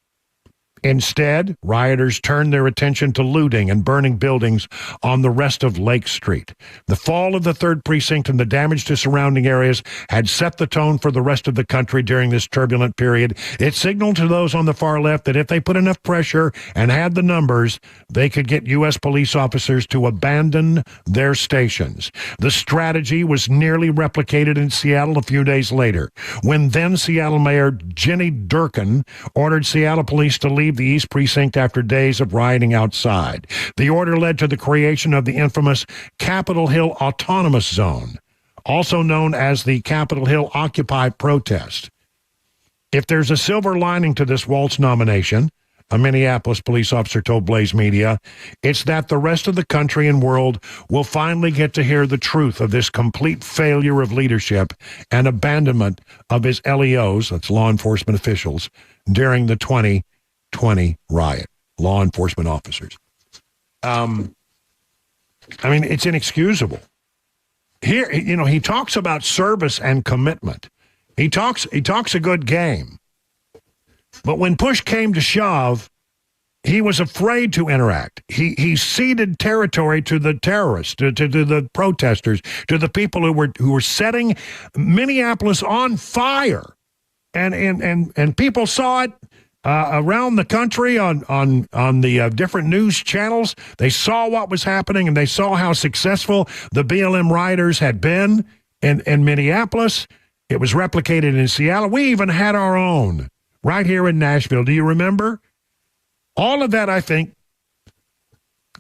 Speaker 1: Instead, rioters turned their attention to looting and burning buildings on the rest of Lake Street. The fall of the 3rd Precinct and the damage to surrounding areas had set the tone for the rest of the country during this turbulent period. It signaled to those on the far left that if they put enough pressure and had the numbers, they could get U.S. police officers to abandon their stations. The strategy was nearly replicated in Seattle a few days later, when then Seattle Mayor Jenny Durkan ordered Seattle police to leave the East Precinct after days of rioting outside. The order led to the creation of the infamous Capitol Hill Autonomous Zone, also known as the Capitol Hill Occupy protest. If there's a silver lining to this Waltz nomination, a Minneapolis police officer told Blaze Media, it's that the rest of the country and world will finally get to hear the truth of this complete failure of leadership and abandonment of his LEOs, that's law enforcement officials, during the 2020 riot, law enforcement officers. I mean, it's inexcusable. Here, he talks about service and commitment. He talks a good game. But when push came to shove, he was afraid to interact. He ceded territory to the terrorists, to the protesters, to the people who were setting Minneapolis on fire. And people saw it around the country on the different news channels. They saw what was happening, and they saw how successful the BLM rioters had been in Minneapolis. It was replicated in Seattle. We even had our own right here in Nashville. Do you remember? All of that, I think,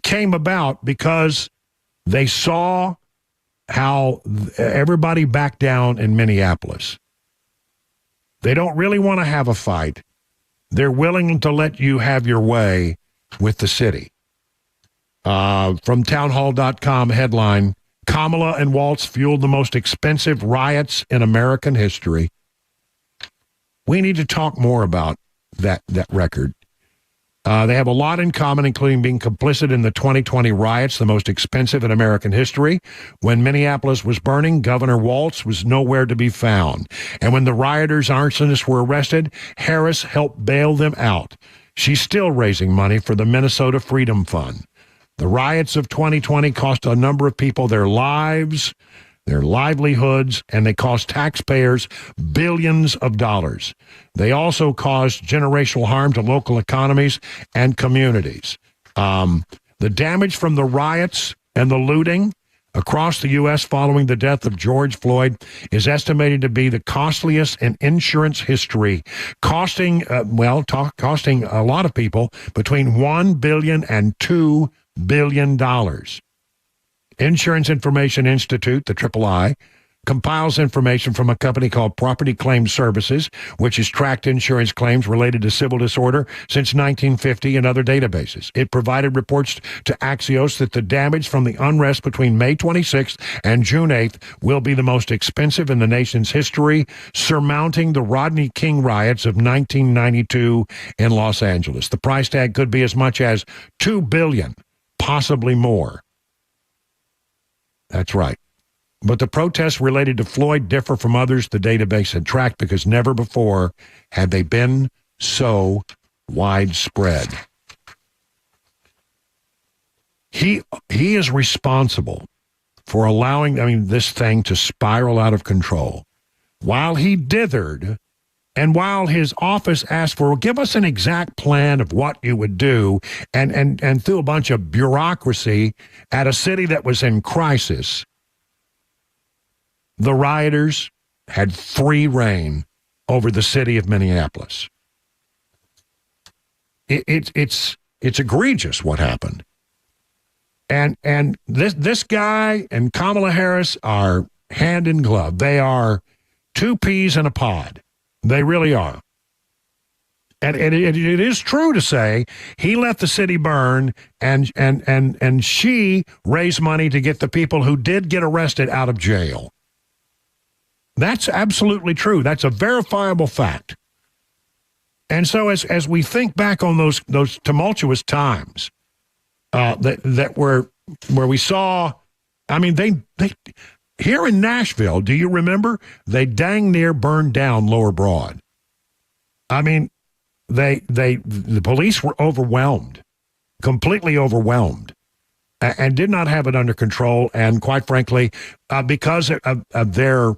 Speaker 1: came about because they saw how everybody backed down in Minneapolis. They don't really want to have a fight. They're willing to let you have your way with the city. From townhall.com headline, Kamala and Waltz fueled the most expensive riots in American history. We need to talk more about that record. They have a lot in common, including being complicit in the 2020 riots, the most expensive in American history. When Minneapolis was burning, Governor Waltz was nowhere to be found. And when the rioters, arsonists were arrested, Harris helped bail them out. She's still raising money for the Minnesota Freedom Fund. The riots of 2020 cost a number of people their lives, their livelihoods, and they cost taxpayers billions of dollars. They also caused generational harm to local economies and communities. The damage from the riots and the looting across the U.S. following the death of George Floyd is estimated to be the costliest in insurance history, costing a lot of people between $1 billion and $2 billion. Insurance Information Institute, the III, compiles information from a company called Property Claim Services, which has tracked insurance claims related to civil disorder since 1950 and other databases. It provided reports to Axios that the damage from the unrest between May 26th and June 8th will be the most expensive in the nation's history, surmounting the Rodney King riots of 1992 in Los Angeles. The price tag could be as much as $2 billion, possibly more. That's right. But the protests related to Floyd differ from others the database had tracked because never before had they been so widespread. He is responsible for allowing, this thing to spiral out of control. While he dithered, and while his office asked for, give us an exact plan of what you would do, and threw a bunch of bureaucracy at a city that was in crisis, the rioters had free reign over the city of Minneapolis. It's egregious what happened. And this guy and Kamala Harris are hand in glove. They are two peas in a pod. They really are. And it is true to say he let the city burn and she raised money to get the people who did get arrested out of jail. That's absolutely true. That's a verifiable fact. And so as we think back on those tumultuous times that were where we saw, they here in Nashville, do you remember? They dang near burned down Lower Broad. the police were overwhelmed, completely overwhelmed, and did not have it under control. And quite frankly, because of their,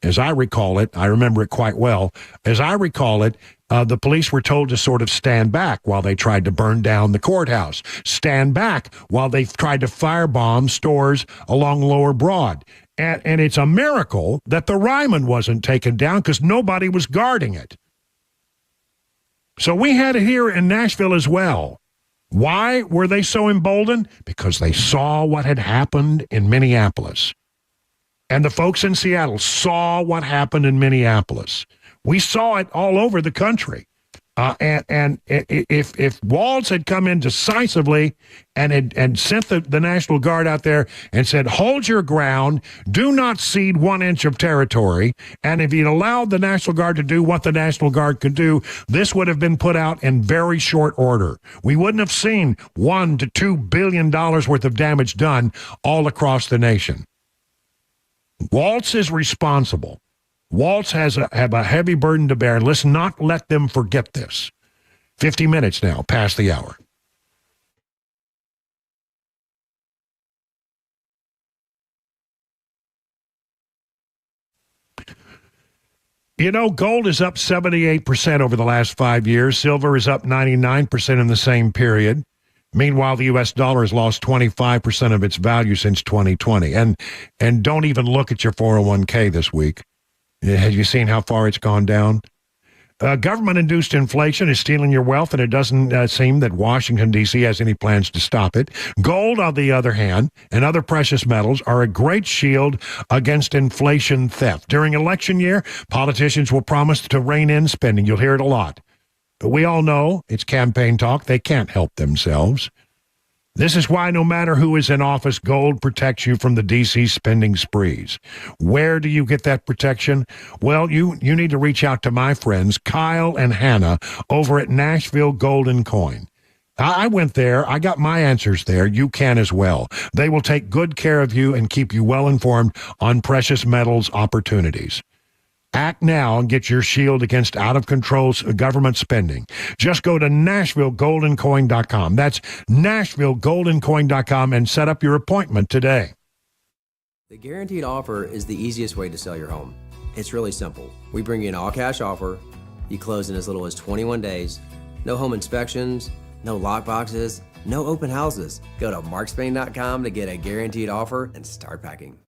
Speaker 1: as I recall it, I remember it quite well, as I recall it, the police were told to sort of stand back while they tried to burn down the courthouse, stand back while they tried to firebomb stores along Lower Broad. And it's a miracle that the Ryman wasn't taken down because nobody was guarding it. So we had it here in Nashville as well. Why were they so emboldened? Because they saw what had happened in Minneapolis. And the folks in Seattle saw what happened in Minneapolis. We saw it all over the country. And if Walz had come in decisively and sent the National Guard out there and said, hold your ground, do not cede 1 inch of territory, and if he'd allowed the National Guard to do what the National Guard could do, this would have been put out in very short order. We wouldn't have seen $1 to $2 billion worth of damage done all across the nation. Walz is responsible. Walz have a heavy burden to bear, and let's not let them forget this. 50 minutes now, past the hour. You know, gold is up 78% over the last 5 years. Silver is up 99% in the same period. Meanwhile, the U.S. dollar has lost 25% of its value since 2020. And don't even look at your 401k this week. Have you seen how far it's gone down? Government-induced inflation is stealing your wealth, and it doesn't seem that Washington, D.C. has any plans to stop it. Gold, on the other hand, and other precious metals are a great shield against inflation theft. During election year, politicians will promise to rein in spending. You'll hear it a lot. But we all know it's campaign talk. They can't help themselves. This is why no matter who is in office, gold protects you from the D.C. spending sprees. Where do you get that protection? Well, you need to reach out to my friends, Kyle and Hannah, over at Nashville Gold and Coin. I went there. I got my answers there. You can as well. They will take good care of you and keep you well informed on precious metals opportunities. Act now and get your shield against out-of-control government spending. Just go to NashvilleGoldandCoin.com. That's NashvilleGoldandCoin.com and set up your appointment today.
Speaker 12: The guaranteed offer is the easiest way to sell your home. It's really simple. We bring you an all-cash offer. You close in as little as 21 days. No home inspections, no lock boxes, no open houses. Go to markspain.com to get a guaranteed offer and start packing.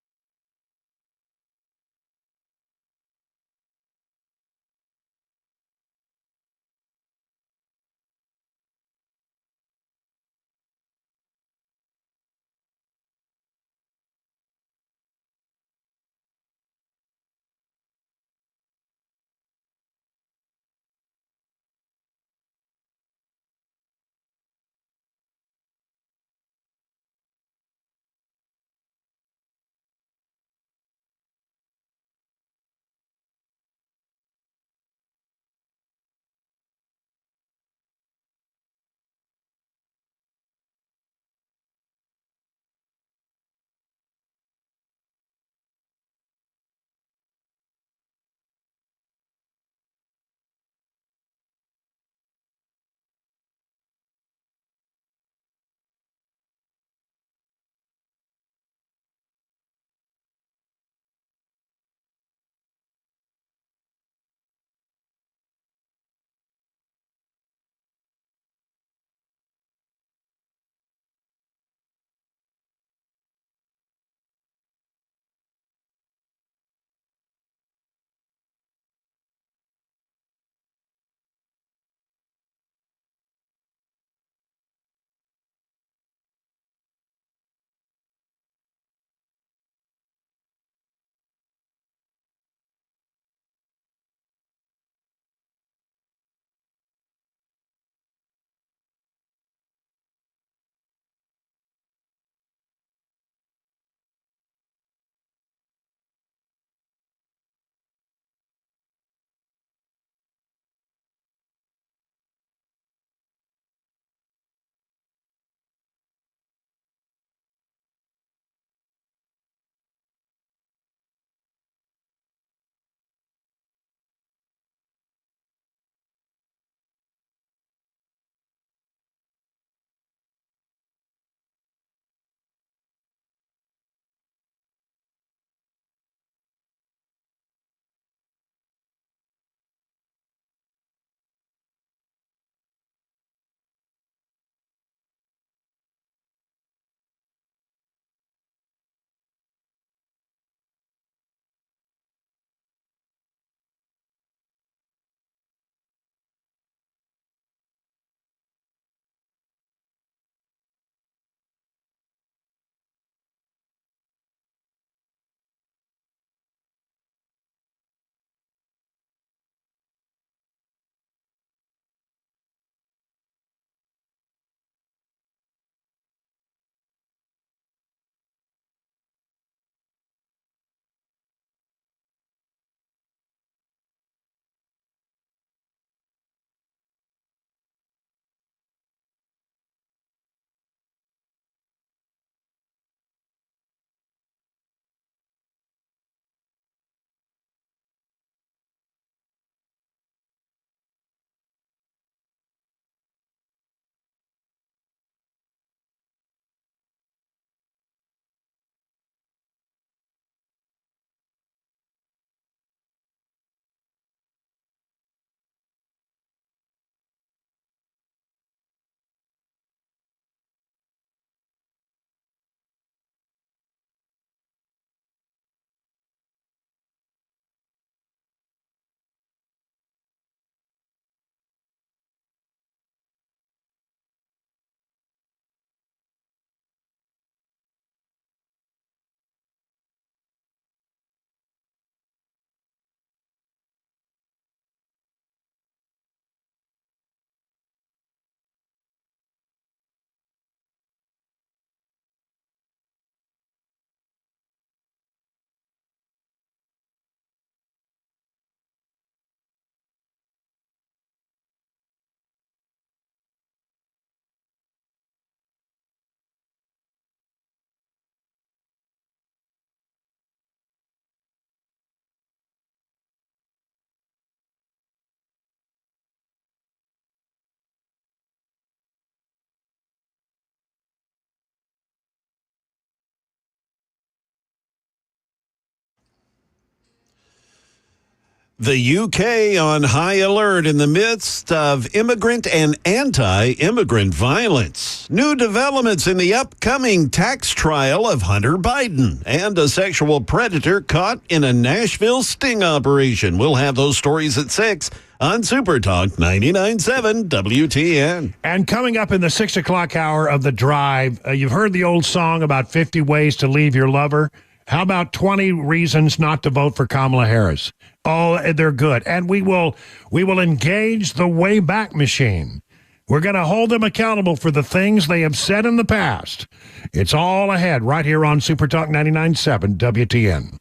Speaker 9: The UK on high alert in the midst of immigrant and anti-immigrant violence. New developments in the upcoming tax trial of Hunter Biden and a sexual predator caught in a Nashville sting operation. We'll have those stories at 6 on Super Talk 99.7 WTN.
Speaker 1: And coming up in the 6 o'clock hour of The Drive, you've heard the old song about 50 ways to leave your lover. How about 20 reasons not to vote for Kamala Harris? Oh, they're good. And we will engage the Wayback Machine. We're going to hold them accountable for the things they have said in the past. It's all ahead right here on Super Talk 99.7 WTN.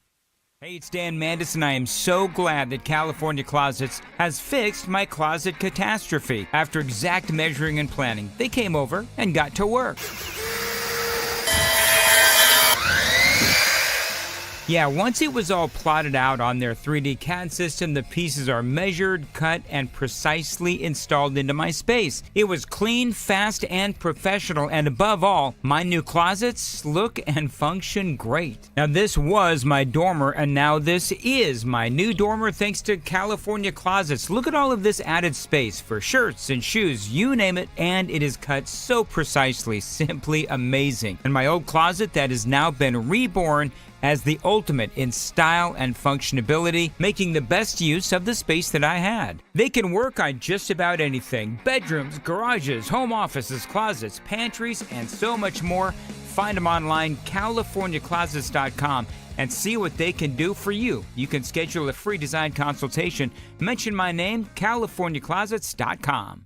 Speaker 16: Hey, it's Dan Mandis, and I am so glad that California Closets has fixed my closet catastrophe. After exact measuring and planning, they came over and got to work. Yeah, once it was all plotted out on their 3D CAD system, the pieces are measured, cut, and precisely installed into my space. It was clean, fast, and professional, and above all, my new closets look and function great. Now, this was my dormer, and now this is my new dormer thanks to California Closets. Look at all of this added space for shirts and shoes, you name it, and it is cut so precisely, simply amazing. And my old closet that has now been reborn as the ultimate in style and functionability, making the best use of the space that I had. They can work on just about anything: bedrooms, garages, home offices, closets, pantries, and so much more. Find them online, CaliforniaClosets.com, and see what they can do for you. You can schedule a free design consultation. Mention my name, CaliforniaClosets.com.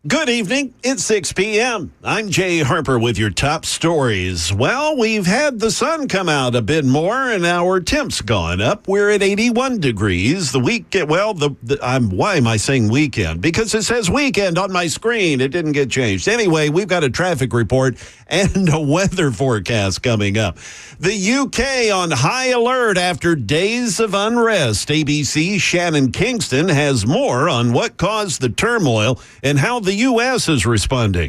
Speaker 9: Good evening. It's 6 p.m. I'm Jay Harper with your top stories. Well, we've had the sun come out a bit more and our temps gone up. We're at 81 degrees. The weekend, well, why am I saying weekend? Because it says weekend on my screen. It didn't get changed. Anyway, we've got a traffic report and a weather forecast coming up. The UK on high alert after days of unrest. ABC's Shannon Kingston has more on what caused the turmoil and how the U.S. is responding.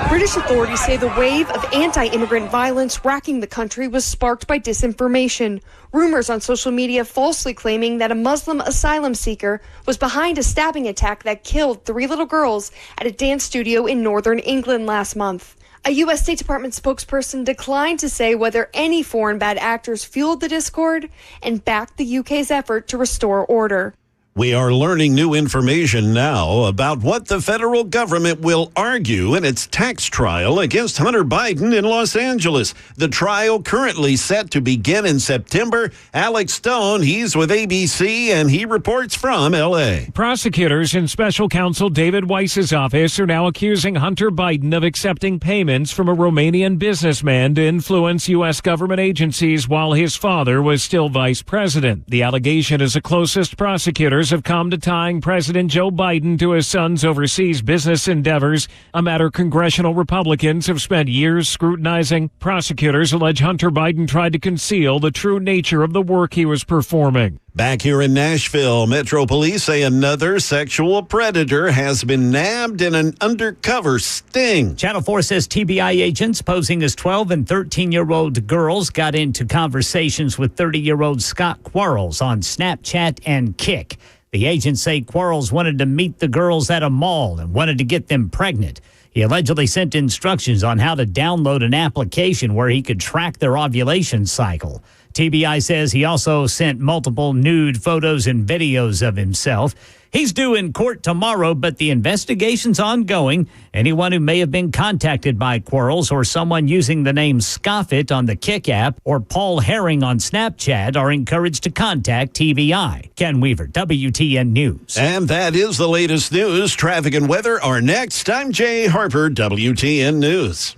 Speaker 18: British authorities say the wave of anti-immigrant violence racking the country was sparked by disinformation. Rumors on social media falsely claiming that a Muslim asylum seeker was behind a stabbing attack that killed 3 little girls at a dance studio in northern England last month. A U.S. State Department spokesperson declined to say whether any foreign bad actors fueled the discord and backed the UK's effort to restore order.
Speaker 9: We are learning new information now about what the federal government will argue in its tax trial against Hunter Biden in Los Angeles. The trial currently set to begin in September. Alex Stone, he's with ABC, and he reports from L.A.
Speaker 13: Prosecutors in special counsel David Weiss's office are now accusing Hunter Biden of accepting payments from a Romanian businessman to influence U.S. government agencies while his father was still vice president. The allegation is the closest prosecutors have come to tying President Joe Biden to his son's overseas business endeavors, a matter congressional Republicans have spent years scrutinizing. Prosecutors allege Hunter Biden tried to conceal the true nature of the work he was performing.
Speaker 9: Back here in Nashville, Metro Police say another sexual predator has been nabbed in an undercover sting.
Speaker 19: Channel 4 says TBI agents posing as 12 and 13-year-old girls got into conversations with 30-year-old Scott Quarles on Snapchat and Kik. The agents say Quarles wanted to meet the girls at a mall and wanted to get them pregnant. He allegedly sent instructions on how to download an application where he could track their ovulation cycle. TBI says he also sent multiple nude photos and videos of himself. He's due in court tomorrow, but the investigation's ongoing. Anyone who may have been contacted by Quarles or someone using the name Scoffit on the Kik app or Paul Herring on Snapchat are encouraged to contact TBI. Ken Weaver, WTN News.
Speaker 9: And that is the latest news. Traffic and weather are next. I'm Jay Harper, WTN News.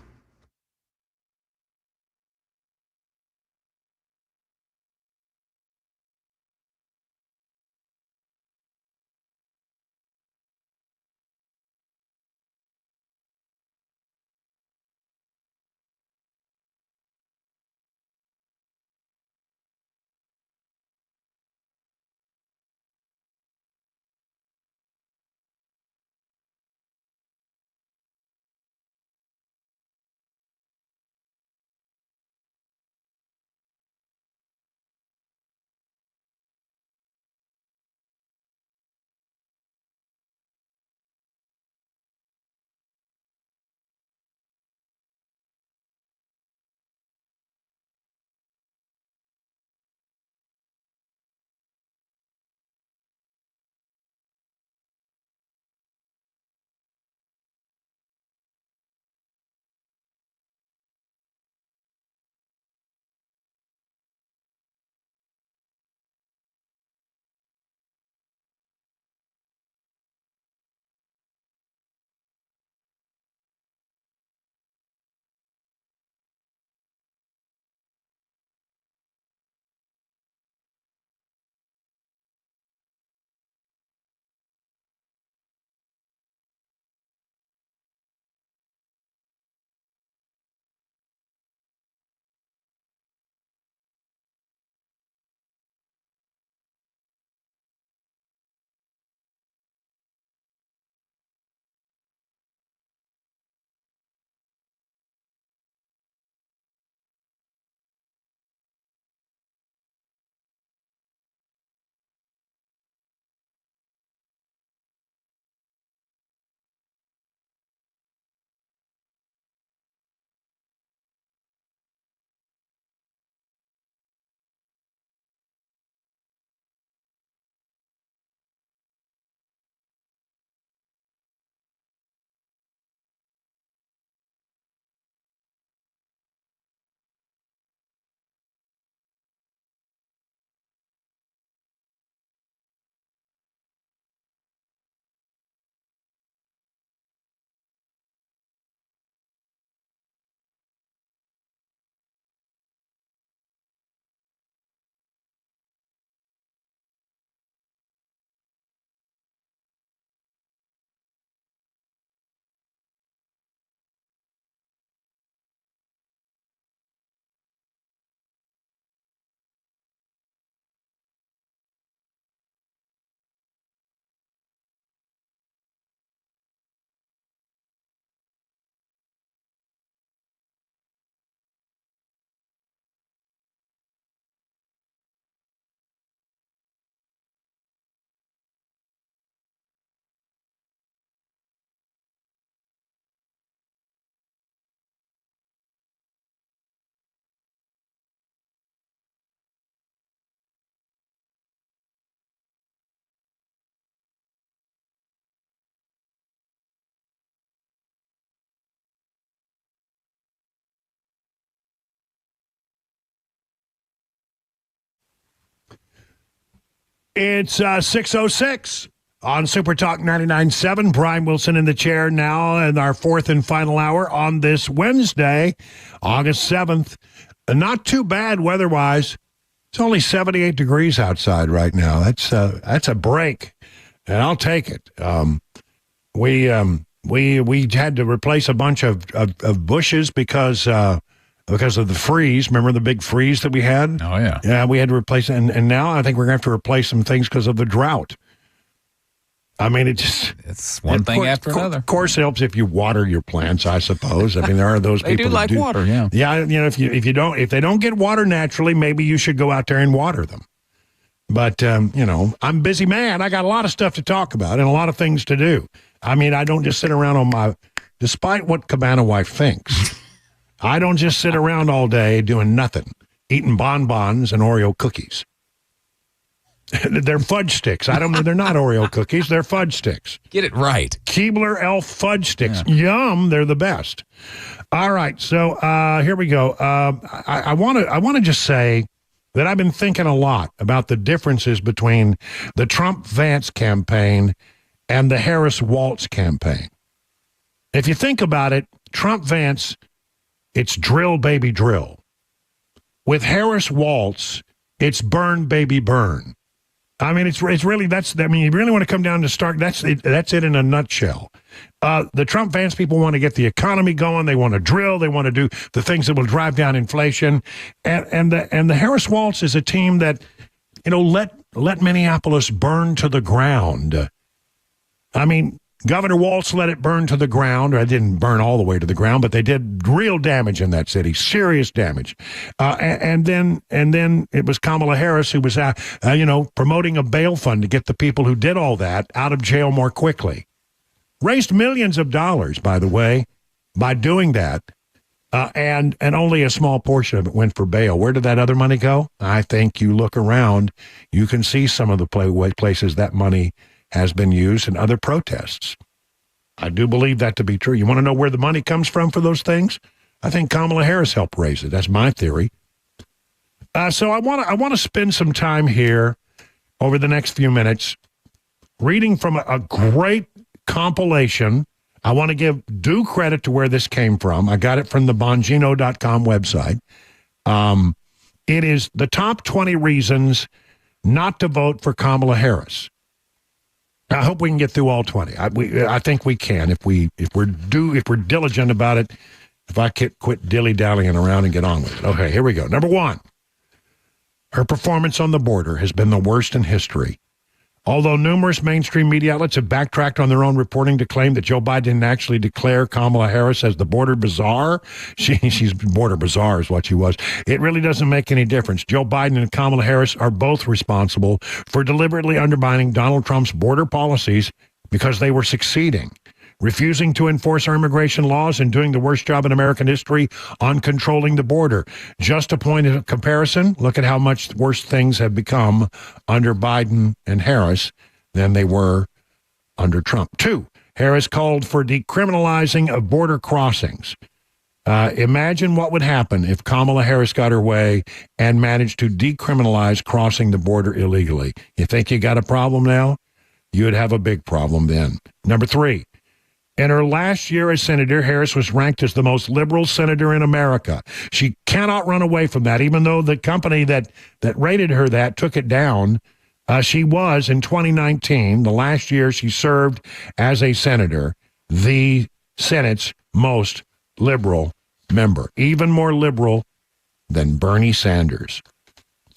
Speaker 1: It's 6:06 on Super Talk 99.7. Brian Wilson in the chair now in our fourth and final hour on this Wednesday, August 7th. Not too bad weather-wise. It's only 78 degrees outside right now. That's a break, and I'll take it. We had to replace a bunch of bushes because of the freeze. Remember the big freeze that we had?
Speaker 10: Oh, yeah.
Speaker 1: Yeah, we had to replace it. And now I think we're going to have to replace some things because of the drought. I mean,
Speaker 10: it's one thing after another.
Speaker 1: Of course, it helps if you water your plants, I suppose. I mean, there are those
Speaker 10: they
Speaker 1: people
Speaker 10: do like water, yeah.
Speaker 1: Yeah, if they don't get water naturally, maybe you should go out there and water them. But, I'm a busy man. I got a lot of stuff to talk about and a lot of things to do. I mean, I don't just sit around despite what Cabana Wife thinks, I don't just sit around all day doing nothing, eating bonbons and Oreo cookies. They're fudge sticks. They're not Oreo cookies. They're fudge sticks.
Speaker 10: Get it right.
Speaker 1: Keebler Elf fudge sticks. Yeah. Yum. They're the best. All right. So here we go. I want to just say that I've been thinking a lot about the differences between the Trump-Vance campaign and the Harris-Walz campaign. If you think about it, Trump-Vance, it's drill, baby, drill. With Harris-Walz, it's burn, baby, burn. I mean, it's really, you really want to come down to Stark, that's it in a nutshell. The Trump-Vance people want to get the economy going. They want to drill. They want to do the things that will drive down inflation. And the Harris-Walz is a team that, let Minneapolis burn to the ground. I mean, Governor Walz let it burn to the ground, or it didn't burn all the way to the ground, but they did real damage in that city, serious damage. And then it was Kamala Harris who was, promoting a bail fund to get the people who did all that out of jail more quickly. Raised millions of dollars, by the way, by doing that, and only a small portion of it went for bail. Where did that other money go? I think you look around, you can see some of the places that money has been used in other protests. I do believe that to be true. You want to know where the money comes from for those things? I think Kamala Harris helped raise it. That's my theory. So I want to spend some time here over the next few minutes reading from a great compilation. I want to give due credit to where this came from. I got it from the Bongino.com website. It is the top 20 reasons not to vote for Kamala Harris. I hope we can get through all 20. I think we can if we're diligent about it. If I quit dilly-dallying around and get on with it. Okay, here we go. Number 1, her performance on the border has been the worst in history. Although numerous mainstream media outlets have backtracked on their own reporting to claim that Joe Biden didn't actually declare Kamala Harris as the border bazaar, she's border bazaar is what she was. It really doesn't make any difference. Joe Biden and Kamala Harris are both responsible for deliberately undermining Donald Trump's border policies because they were succeeding, refusing to enforce our immigration laws and doing the worst job in American history on controlling the border. Just a point of comparison, look at how much worse things have become under Biden and Harris than they were under Trump. 2, Harris called for decriminalizing of border crossings. Imagine what would happen if Kamala Harris got her way and managed to decriminalize crossing the border illegally. You think you got a problem now? You'd have a big problem then. Number 3, in her last year as senator, Harris was ranked as the most liberal senator in America. She cannot run away from that, even though the company that rated her that took it down. She was, in 2019, the last year she served as a senator, the Senate's most liberal member, even more liberal than Bernie Sanders.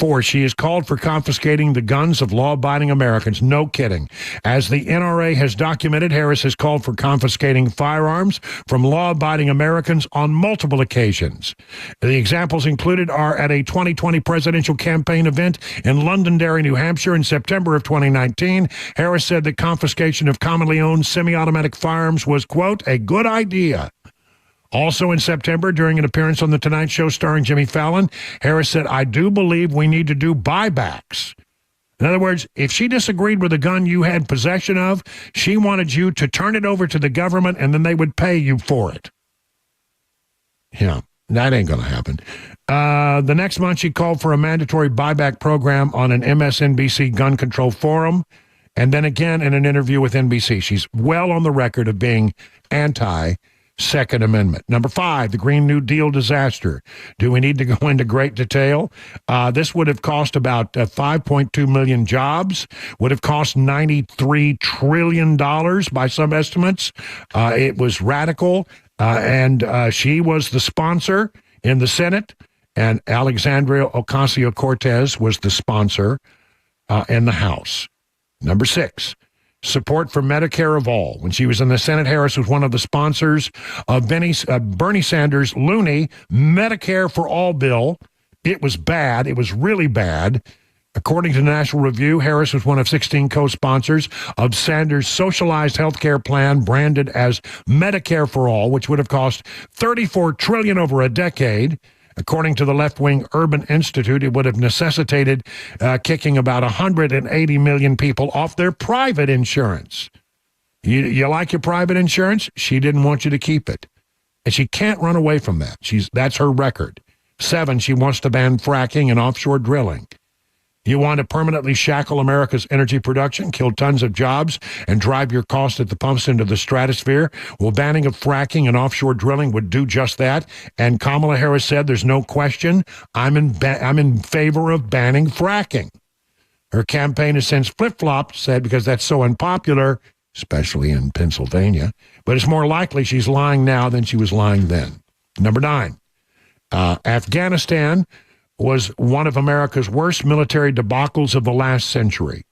Speaker 1: 4, she has called for confiscating the guns of law-abiding Americans. No kidding. As the NRA has documented, Harris has called for confiscating firearms from law-abiding Americans on multiple occasions. The examples included are at a 2020 presidential campaign event in Londonderry, New Hampshire in September of 2019. Harris said that confiscation of commonly owned semi-automatic firearms was, quote, a good idea. Also in September, during an appearance on The Tonight Show starring Jimmy Fallon, Harris said, I do believe we need to do buybacks. In other words, if she disagreed with a gun you had possession of, she wanted you to turn it over to the government and then they would pay you for it. Yeah. That ain't going to happen. The next month, she called for a mandatory buyback program on an MSNBC gun control forum, and then again in an interview with NBC. She's well on the record of being anti-Second Amendment. Number 5, the Green New Deal disaster. Do we need to go into great detail? This would have cost about 5.2 million jobs, would have cost $93 trillion by some estimates. It was radical, and she was the sponsor in the Senate, and Alexandria Ocasio-Cortez was the sponsor in the House. Number 6, support for Medicare of all. When she was in the Senate, Harris was one of the sponsors of Bernie Sanders' loony Medicare for all bill. It was bad. It was really bad. According to National Review, Harris was one of 16 co-sponsors of Sanders' socialized health care plan branded as Medicare for all, which would have cost $34 trillion over a decade. According to the left-wing Urban Institute, it would have necessitated kicking about 180 million people off their private insurance. You like your private insurance? She didn't want you to keep it. And she can't run away from that. That's her record. 7, she wants to ban fracking and offshore drilling. You want to permanently shackle America's energy production, kill tons of jobs, and drive your cost at the pumps into the stratosphere? Well, banning of fracking and offshore drilling would do just that. And Kamala Harris said, there's no question, I'm in favor of banning fracking. Her campaign has since flip-flopped, said because that's so unpopular, especially in Pennsylvania. But it's more likely she's lying now than she was lying then. Number 9, Afghanistan was one of America's worst military debacles of the last century.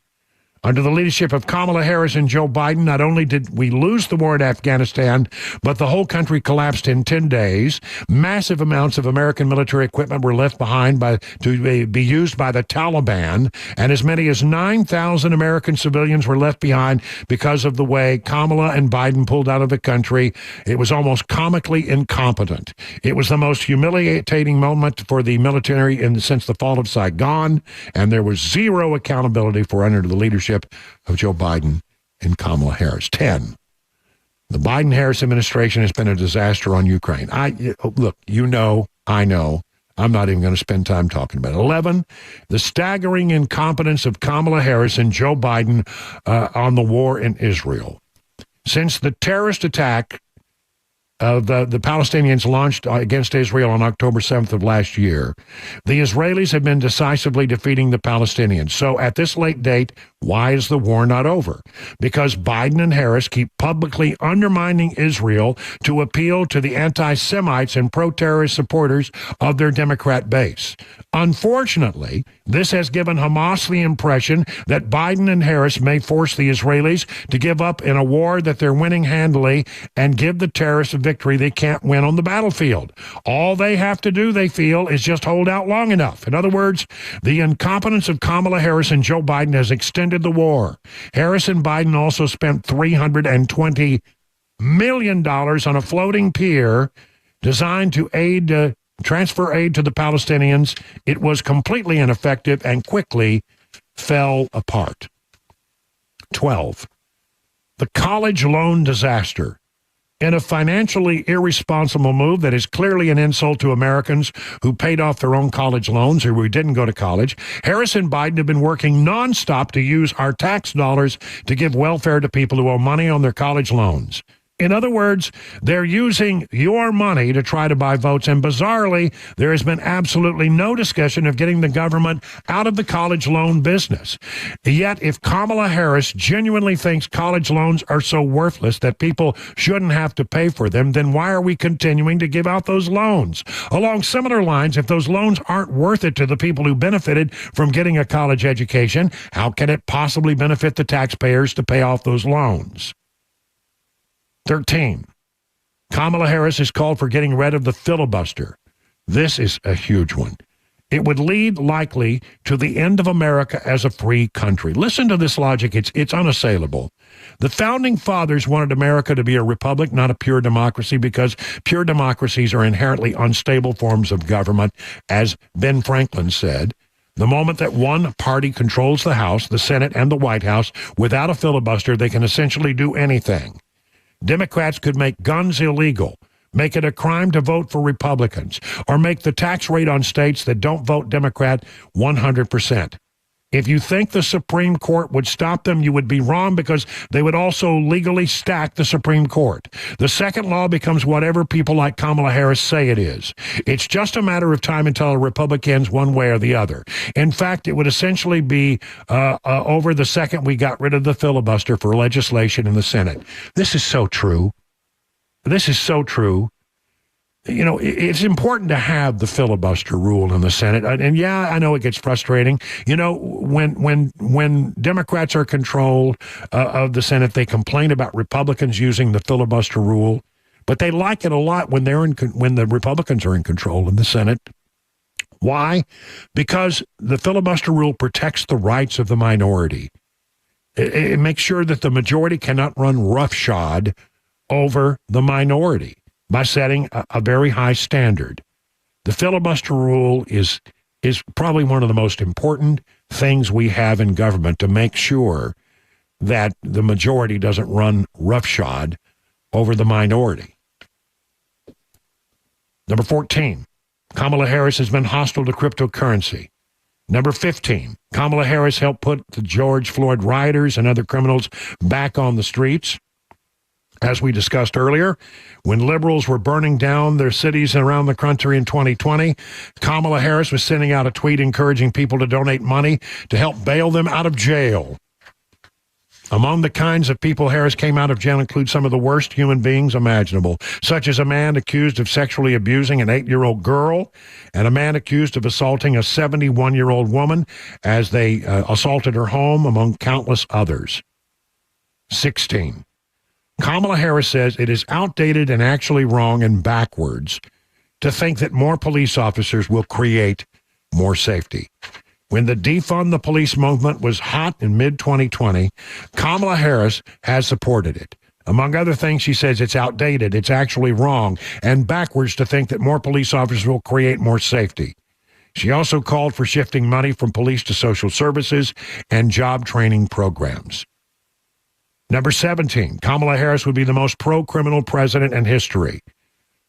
Speaker 1: Under the leadership of Kamala Harris and Joe Biden, not only did we lose the war in Afghanistan, but the whole country collapsed in 10 days. Massive amounts of American military equipment were left behind to be used by the Taliban, and as many as 9,000 American civilians were left behind because of the way Kamala and Biden pulled out of the country. It was almost comically incompetent. It was the most humiliating moment for the military since the fall of Saigon, and there was zero accountability for under the leadership of Joe Biden and Kamala Harris. 10, the Biden-Harris administration has been a disaster on Ukraine. Look, I know. I'm not even going to spend time talking about it. 11, the staggering incompetence of Kamala Harris and Joe Biden on the war in Israel. Since the terrorist attack the Palestinians launched against Israel on October 7th of last year, the Israelis have been decisively defeating the Palestinians. So at this late date, why is the war not over? Because Biden and Harris keep publicly undermining Israel to appeal to the anti-Semites and pro-terrorist supporters of their Democrat base. Unfortunately, this has given Hamas the impression that Biden and Harris may force the Israelis to give up in a war that they're winning handily and give the terrorists a victory they can't win on the battlefield. All they have to do, they feel, is just hold out long enough. In other words, the incompetence of Kamala Harris and Joe Biden has extended the war. Harris and Biden also spent $320 million on a floating pier designed to transfer aid to the Palestinians. It was completely ineffective and quickly fell apart. 12, the college loan disaster. In a financially irresponsible move that is clearly an insult to Americans who paid off their own college loans or who didn't go to college, Harris and Biden have been working nonstop to use our tax dollars to give welfare to people who owe money on their college loans. In other words, they're using your money to try to buy votes, and bizarrely, there has been absolutely no discussion of getting the government out of the college loan business. Yet, if Kamala Harris genuinely thinks college loans are so worthless that people shouldn't have to pay for them, then why are we continuing to give out those loans? Along similar lines, if those loans aren't worth it to the people who benefited from getting a college education, how can it possibly benefit the taxpayers to pay off those loans? 13, Kamala Harris has called for getting rid of the filibuster. This is a huge one. It would lead likely to the end of America as a free country. Listen to this logic. It's unassailable. The founding fathers wanted America to be a republic, not a pure democracy, because pure democracies are inherently unstable forms of government. As Ben Franklin said, the moment that one party controls the House, the Senate, and the White House without a filibuster, they can essentially do anything. Democrats could make guns illegal, make it a crime to vote for Republicans, or make the tax rate on states that don't vote Democrat 100%. If you think the Supreme Court would stop them, you would be wrong, because they would also legally stack the Supreme Court. The second law becomes whatever people like Kamala Harris say it is. It's just a matter of time until a Republican ends one way or the other. In fact, it would essentially be over the second we got rid of the filibuster for legislation in the Senate. This is so true. This is so true. You know, it's important to have the filibuster rule in the Senate. And yeah, I know it gets frustrating. You know, when Democrats are control of the Senate, they complain about Republicans using the filibuster rule, but they like it a lot when when the Republicans are in control in the Senate. Why? Because the filibuster rule protects the rights of the minority. It makes sure that the majority cannot run roughshod over the minority by setting a very high standard. The filibuster rule is probably one of the most important things we have in government, to make sure that the majority doesn't run roughshod over the minority. Number 14, Kamala Harris has been hostile to cryptocurrency. Number 15, Kamala Harris helped put the George Floyd rioters and other criminals back on the streets. As we discussed earlier, when liberals were burning down their cities around the country in 2020, Kamala Harris was sending out a tweet encouraging people to donate money to help bail them out of jail. Among the kinds of people Harris came out of jail include some of the worst human beings imaginable, such as a man accused of sexually abusing an 8-year-old girl and a man accused of assaulting a 71-year-old woman as they assaulted her home, among countless others. 16. Kamala Harris says it is outdated and actually wrong and backwards to think that more police officers will create more safety. When the defund the police movement was hot in mid-2020, Kamala Harris has supported it. Among other things, she says it's outdated, it's actually wrong, and backwards to think that more police officers will create more safety. She also called for shifting money from police to social services and job training programs. Number 17, Kamala Harris would be the most pro-criminal president in history.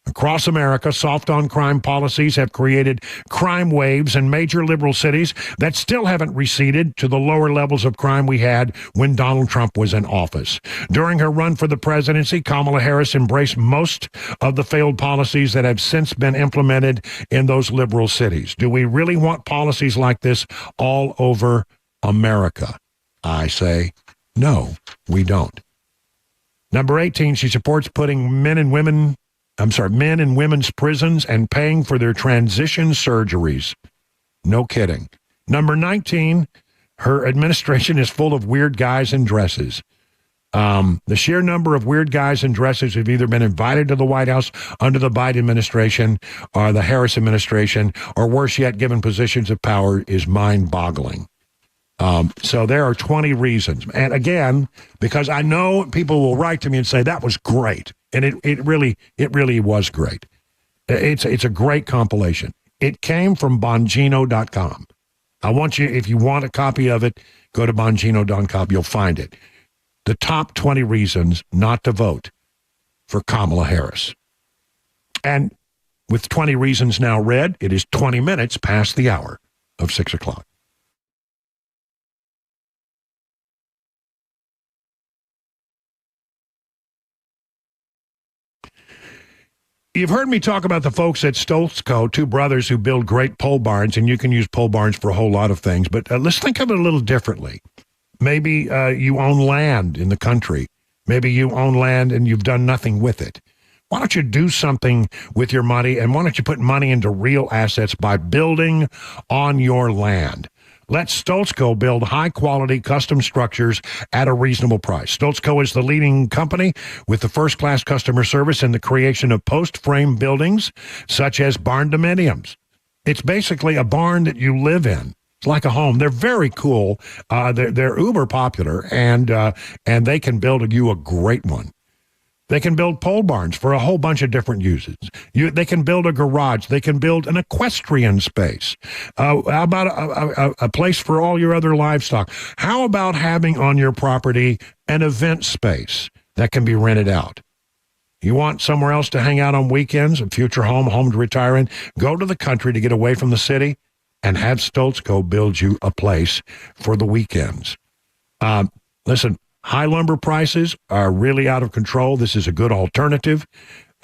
Speaker 1: Across America, soft-on-crime policies have created crime waves in major liberal cities that still haven't receded to the lower levels of crime we had when Donald Trump was in office. During her run for the presidency, Kamala Harris embraced most of the failed policies that have since been implemented in those liberal cities. Do we really want policies like this all over America? I say no, we don't. Number 18, she supports putting men in women's prisons and paying for their transition surgeries. No kidding. Number 19, her administration is full of weird guys in dresses. The sheer number of weird guys in dresses who've either been invited to the White House under the Biden administration or the Harris administration, or worse yet, given positions of power, is mind-boggling. So there are 20 reasons. And again, because I know people will write to me and say, that was great. And it really was great. It's a great compilation. It came from Bongino.com. I want you, if you want a copy of it, go to Bongino.com. You'll find it. The top 20 reasons not to vote for Kamala Harris. And with 20 reasons now read, it is 20 minutes past the hour of 6 o'clock. You've heard me talk about the folks at Stoltz Co., two brothers who build great pole barns, and you can use pole barns for a whole lot of things. But let's think of it a little differently. Maybe you own land in the country. Maybe you own land and you've done nothing with it. Why don't you do something with your money, and why don't you put money into real assets by building on your land? Let Stoltz Co. build high-quality custom structures at a reasonable price. Stoltz Co. is the leading company with the first-class customer service in the creation of post-frame buildings, such as barn dominiums. It's basically a barn that you live in. It's like a home. They're very cool. They're uber popular, and they can build you a great one. They can build pole barns for a whole bunch of different uses. They can build a garage. They can build an equestrian space. How about a place for all your other livestock? How about having on your property an event space that can be rented out? You want somewhere else to hang out on weekends, a future home to retire in? Go to the country to get away from the city and have Stoltz Co. build you a place for the weekends. Listen, high lumber prices are really out of control. This is a good alternative.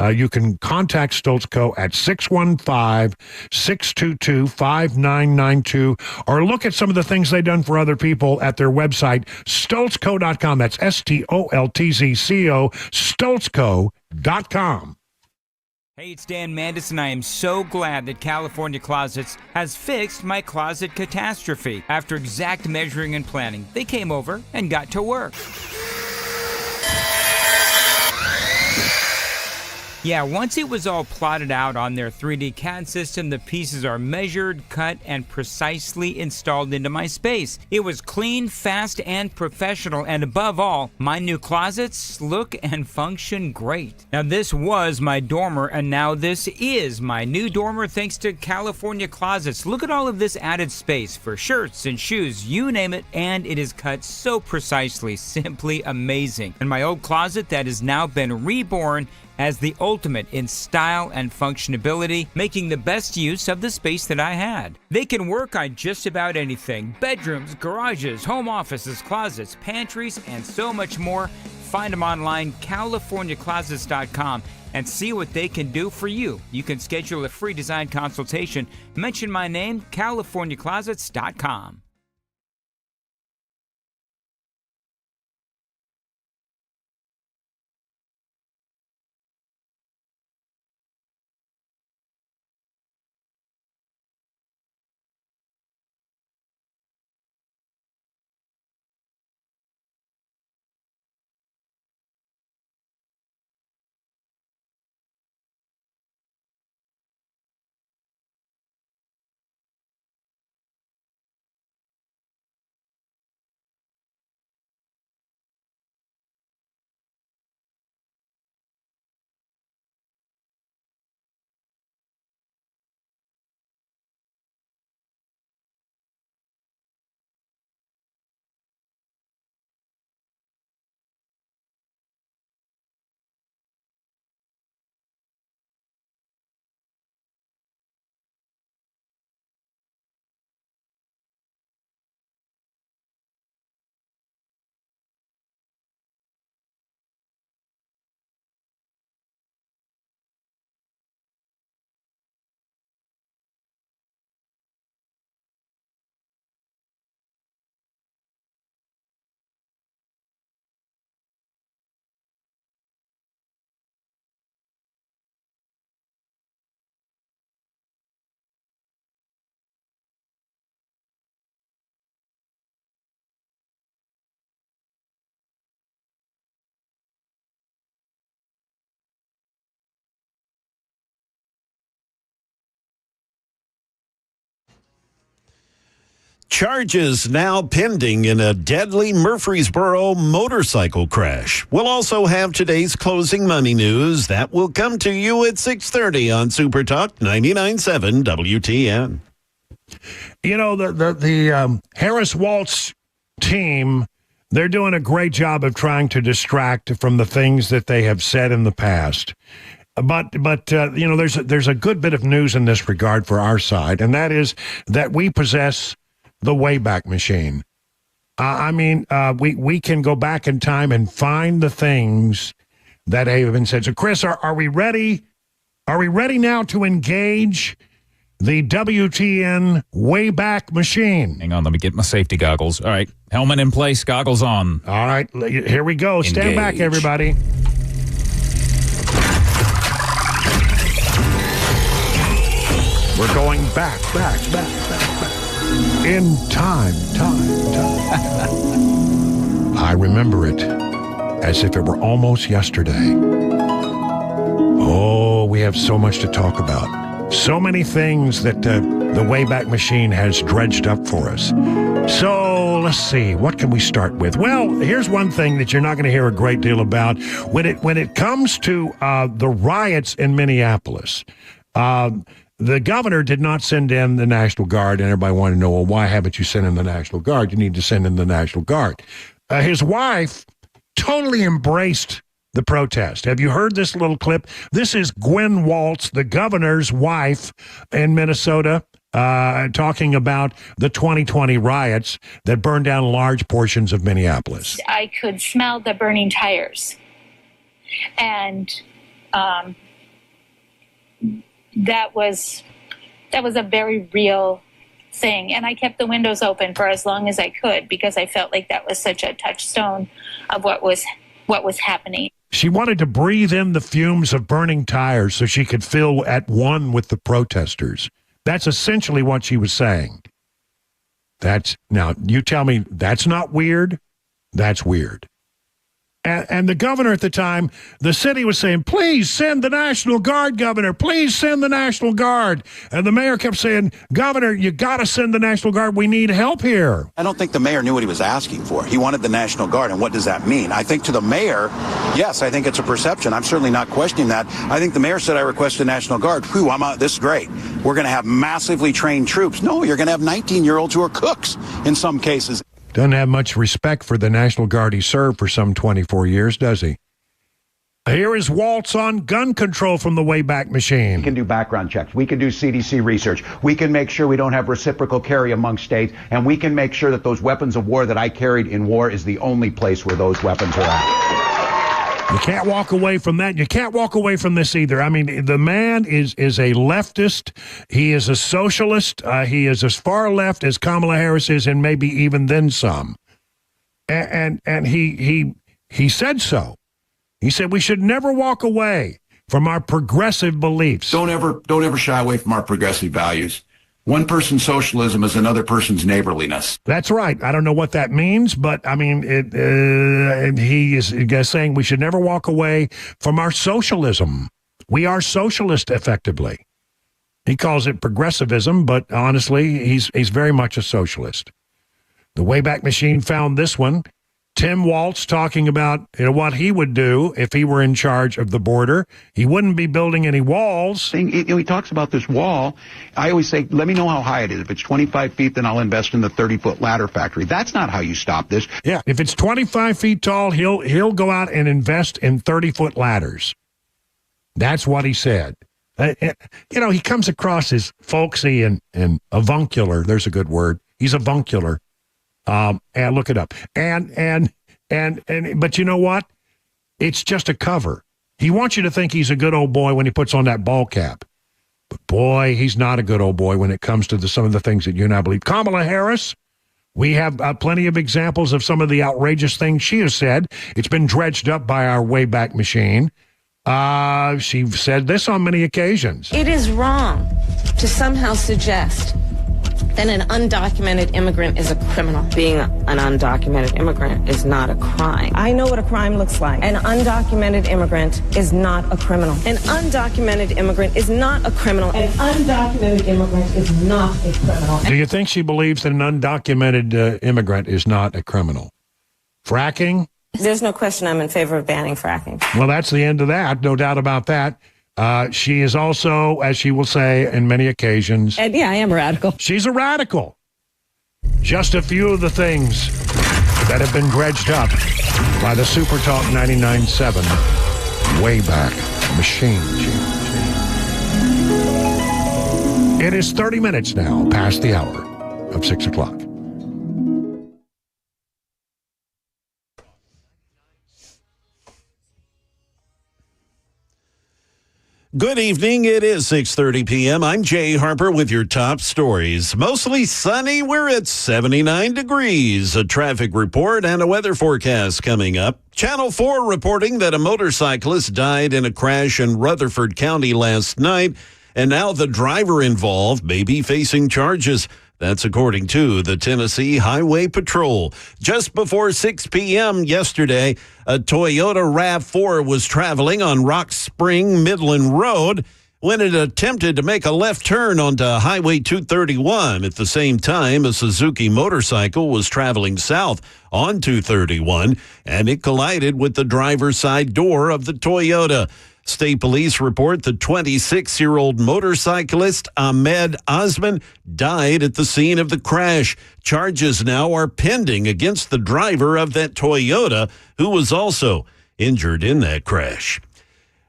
Speaker 1: You can contact Stoltz Co. at 615-622-5992 or look at some of the things they've done for other people at their website, stoltzco.com. That's STOLTZCO, stoltzco.com.
Speaker 16: Hey, it's Dan Mandis, and I am so glad that California Closets has fixed my closet catastrophe. After exact measuring and planning, they came over and got to work. Yeah, once it was all plotted out on their 3D CAD system, the pieces are measured, cut, and precisely installed into my space. It was clean, fast, and professional, and above all, my new closets look and function great. Now, this was my dormer, and now this is my new dormer thanks to California Closets. Look at all of this added space for shirts and shoes, you name it, and it is cut so precisely, simply amazing. And my old closet that has now been reborn as the ultimate in style and functionality, making the best use of the space that I had. They can work on just about anything: bedrooms, garages, home offices, closets, pantries, and so much more. Find them online, CaliforniaClosets.com, and see what they can do for you. You can schedule a free design consultation. Mention my name, CaliforniaClosets.com.
Speaker 9: Charges now pending in a deadly Murfreesboro motorcycle crash. We'll also have today's closing money news. That will come to you at 6:30 on Super Talk 99.7 WTN.
Speaker 1: You know, the Harris Waltz team, they're doing a great job of trying to distract from the things that they have said in the past. But you know, there's a good bit of news in this regard for our side, and that is that we possess the Wayback Machine. We can go back in time and find the things that have been said. So, Chris, are we ready? Are we ready now to engage the WTN Wayback Machine?
Speaker 10: Hang on, let me get my safety goggles. All right, helmet in place, goggles on.
Speaker 1: All right, here we go. Stand back, everybody. We're going back. In time. I remember it as if it were almost yesterday. Oh, we have so much to talk about. So many things that the Wayback Machine has dredged up for us. So let's see, what can we start with? Well, here's one thing that you're not going to hear a great deal about. When it comes to the riots in Minneapolis, the governor did not send in the National Guard, and everybody wanted to know, well, why haven't you sent in the National Guard? You need to send in the National Guard. His wife totally embraced the protest. Have you heard this little clip? This is Gwen Waltz, the governor's wife in Minnesota, talking about the 2020 riots that burned down large portions of Minneapolis.
Speaker 17: I could smell the burning tires. And that was a very real thing. And I kept the windows open for as long as I could because I felt like that was such a touchstone of what was happening.
Speaker 1: She wanted to breathe in the fumes of burning tires so she could feel at one with the protesters. That's essentially what she was saying. Now, you tell me that's not weird? That's weird. And the governor at the time, the city was saying, please send the National Guard, Governor. Please send the National Guard. And the mayor kept saying, Governor, you got to send the National Guard. We need help here.
Speaker 4: I don't think the mayor knew what he was asking for. He wanted the National Guard, and what does that mean? I think to the mayor, yes, I think it's a perception. I'm certainly not questioning that. I think the mayor said, I request the National Guard. Whew, this is great. We're going to have massively trained troops. No, you're going to have 19-year-olds who are cooks in some cases.
Speaker 1: Doesn't have much respect for the National Guard he served for some 24 years, does he? Here is Waltz on gun control from the Wayback Machine.
Speaker 20: We can do background checks. We can do CDC research. We can make sure we don't have reciprocal carry among states. And we can make sure that those weapons of war that I carried in war is the only place where those weapons are at.
Speaker 1: You can't walk away from that. You can't walk away from this either. I mean, the man is a leftist. He is a socialist. He is as far left as Kamala Harris is, and maybe even then some. And he said so. He said we should never walk away from our progressive beliefs.
Speaker 23: Don't ever shy away from our progressive values. One person's socialism is another person's neighborliness.
Speaker 1: That's right. I don't know what that means, but I mean, he is saying we should never walk away from our socialism. We are socialist, effectively. He calls it progressivism, but honestly, he's very much a socialist. The Wayback Machine found this one. Tim Waltz talking about what he would do if he were in charge of the border. He wouldn't be building any walls.
Speaker 20: He talks about this wall. I always say, let me know how high it is. If it's 25 feet, then I'll invest in the 30-foot ladder factory. That's not how you stop this.
Speaker 1: Yeah, if it's 25 feet tall, he'll go out and invest in 30-foot ladders. That's what he said. He comes across as folksy and avuncular. There's a good word. He's avuncular. And look it up. But you know what? It's just a cover. He wants you to think he's a good old boy when he puts on that ball cap. But boy, he's not a good old boy when it comes to some of the things that you and I believe. Kamala Harris, we have plenty of examples of some of the outrageous things she has said. It's been dredged up by our Wayback Machine. She said this on many occasions.
Speaker 24: It is wrong to somehow suggest that an undocumented immigrant is a criminal. Being an undocumented immigrant is not a crime. I know what a crime looks like. An undocumented immigrant is not a criminal. An undocumented immigrant is not a criminal. An undocumented immigrant is not a criminal.
Speaker 1: Do you think she believes that an undocumented immigrant is not a criminal? Fracking?
Speaker 24: There's no question I'm in favor of banning fracking.
Speaker 1: Well, that's the end of that. No doubt about that. She is also, as she will say in many occasions...
Speaker 24: And yeah, I am a radical.
Speaker 1: She's a radical. Just a few of the things that have been dredged up by the Super Talk 99.7 Wayback Machine. It is 30 minutes now past the hour of 6 o'clock.
Speaker 9: Good evening. It is 6:30 p.m. I'm Jay Harper with your top stories. Mostly sunny. We're at 79 degrees. A traffic report and a weather forecast coming up. Channel 4 reporting that a motorcyclist died in a crash in Rutherford County last night, and now the driver involved may be facing charges. That's according to the Tennessee Highway Patrol. Just before 6 p.m. yesterday, a Toyota RAV4 was traveling on Rock Spring Midland Road when it attempted to make a left turn onto Highway 231. At the same time, a Suzuki motorcycle was traveling south on 231, and it collided with the driver's side door of the Toyota. State police report the 26-year-old motorcyclist Ahmed Osman died at the scene of the crash. Charges now are pending against the driver of that Toyota, who was also injured in that crash.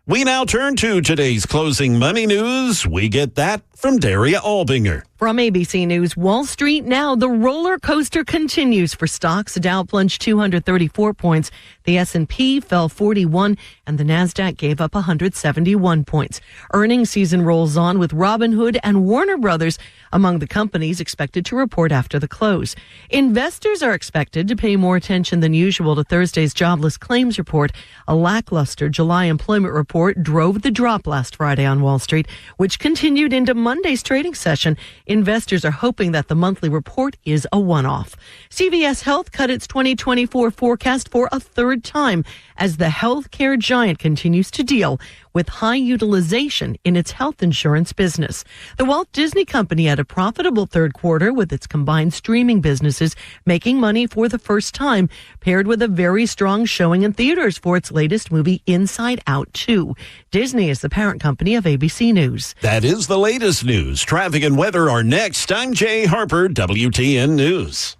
Speaker 9: We now turn to today's closing money news. We get that from Daria Albinger.
Speaker 11: From ABC News, Wall Street now, the roller coaster continues for stocks. Dow plunged 234 points. The S&P fell 41 and the Nasdaq gave up 171 points. Earnings season rolls on with Robinhood and Warner Brothers among the companies expected to report after the close. Investors are expected to pay more attention than usual to Thursday's jobless claims report. A lackluster July employment report drove the drop last Friday on Wall Street, which continued into Monday's trading session. Investors are hoping that the monthly report is a one-off. CVS Health cut its 2024 forecast for a third time as the healthcare giant continues to deal with high utilization in its health insurance business. The Walt Disney Company had a profitable third quarter with its combined streaming businesses making money for the first time, paired with a very strong showing in theaters for its latest movie, Inside Out 2. Disney is the parent company of ABC News.
Speaker 9: That is the latest news. Traffic and weather are next. I'm Jay Harper, WTN News.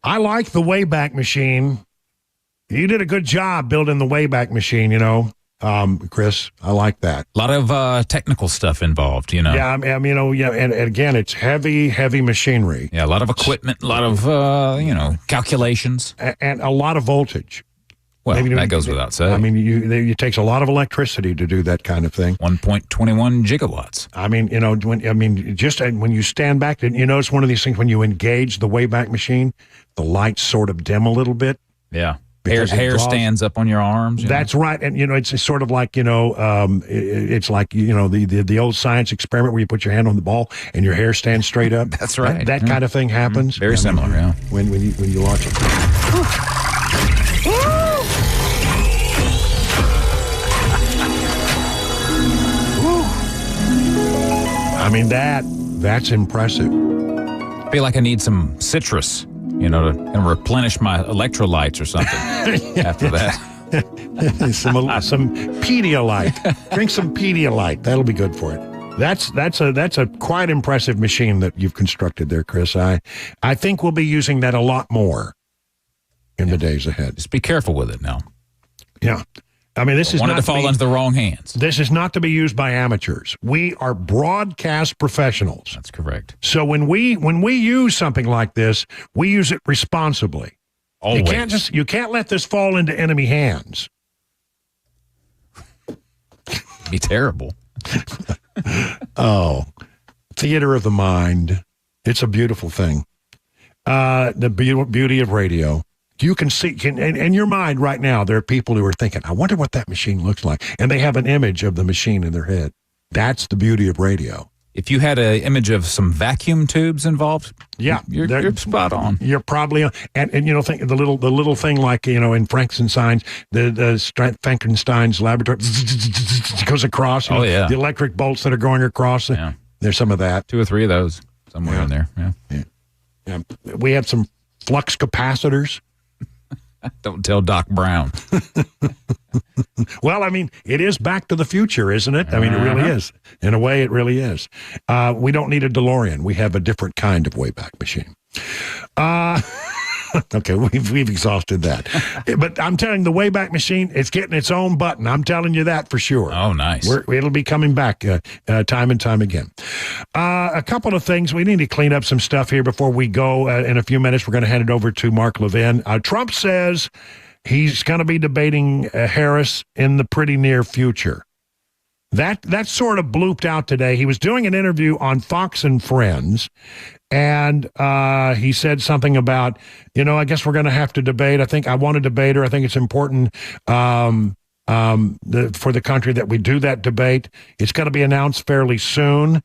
Speaker 1: I like the Wayback Machine. You did a good job building the Wayback Machine, Chris. I like that.
Speaker 10: A lot of technical stuff involved,
Speaker 1: Yeah, I mean, and again, it's heavy machinery.
Speaker 10: Yeah, a lot of equipment, a lot of, calculations.
Speaker 1: And a lot of voltage.
Speaker 10: Well, that goes without saying.
Speaker 1: I mean, it takes a lot of electricity to do that kind of thing.
Speaker 10: 1.21 gigawatts.
Speaker 1: I mean, when you stand back, you notice one of these things when you engage the Wayback Machine, the lights sort of dim a little bit.
Speaker 10: Yeah. Hair stands up on your arms.
Speaker 1: That's right. And, it's sort of like, it's like, the old science experiment where you put your hand on the ball and your hair stands straight up.
Speaker 10: That's right.
Speaker 1: That kind of thing happens.
Speaker 10: Very similar, yeah.
Speaker 1: When you launch it. I mean, that's impressive.
Speaker 10: I feel like I need some citrus, to replenish my electrolytes or something after that.
Speaker 1: some Pedialyte. Drink some Pedialyte. That'll be good for it. That's a quite impressive machine that you've constructed there, Chris. I think we'll be using that a lot more in the days ahead.
Speaker 10: Just be careful with it now.
Speaker 1: Yeah. I mean, this is
Speaker 10: wanted
Speaker 1: not
Speaker 10: to fall into the wrong hands.
Speaker 1: This is not to be used by amateurs. We are broadcast professionals.
Speaker 10: That's correct.
Speaker 1: So when we use something like this, we use it responsibly.
Speaker 10: Always.
Speaker 1: You can't let this fall into enemy hands.
Speaker 10: Be terrible.
Speaker 1: Oh, theater of the mind. It's a beautiful thing. The beauty of radio. You can see in your mind right now, there are people who are thinking, I wonder what that machine looks like. And they have an image of the machine in their head. That's the beauty of radio.
Speaker 10: If you had an image of some vacuum tubes involved,
Speaker 1: yeah,
Speaker 10: you're spot on.
Speaker 1: You're probably and think the little thing like in Frankenstein's Frankenstein's laboratory goes across. The electric bolts that are going across. Yeah. There's some of that.
Speaker 10: 2 or 3 of those somewhere in there.
Speaker 1: Yeah. We have some flux capacitors.
Speaker 10: Don't tell Doc Brown.
Speaker 1: Well, I mean, it is Back to the Future, isn't it? I mean, it really is. In a way, it really is. We don't need a DeLorean. We have a different kind of Wayback Machine. Okay, we've exhausted that. But I'm telling you, the Wayback Machine, it's getting its own button. I'm telling you that for sure.
Speaker 10: Oh, nice.
Speaker 1: It'll be coming back time and time again. A couple of things. We need to clean up some stuff here before we go. In a few minutes, we're going to hand it over to Mark Levin. Trump says he's going to be debating Harris in the pretty near future. That sort of blooped out today. He was doing an interview on Fox and Friends, and he said something about, I guess we're going to have to debate. I want to debate her. I think it's important for the country that we do that debate. It's going to be announced fairly soon,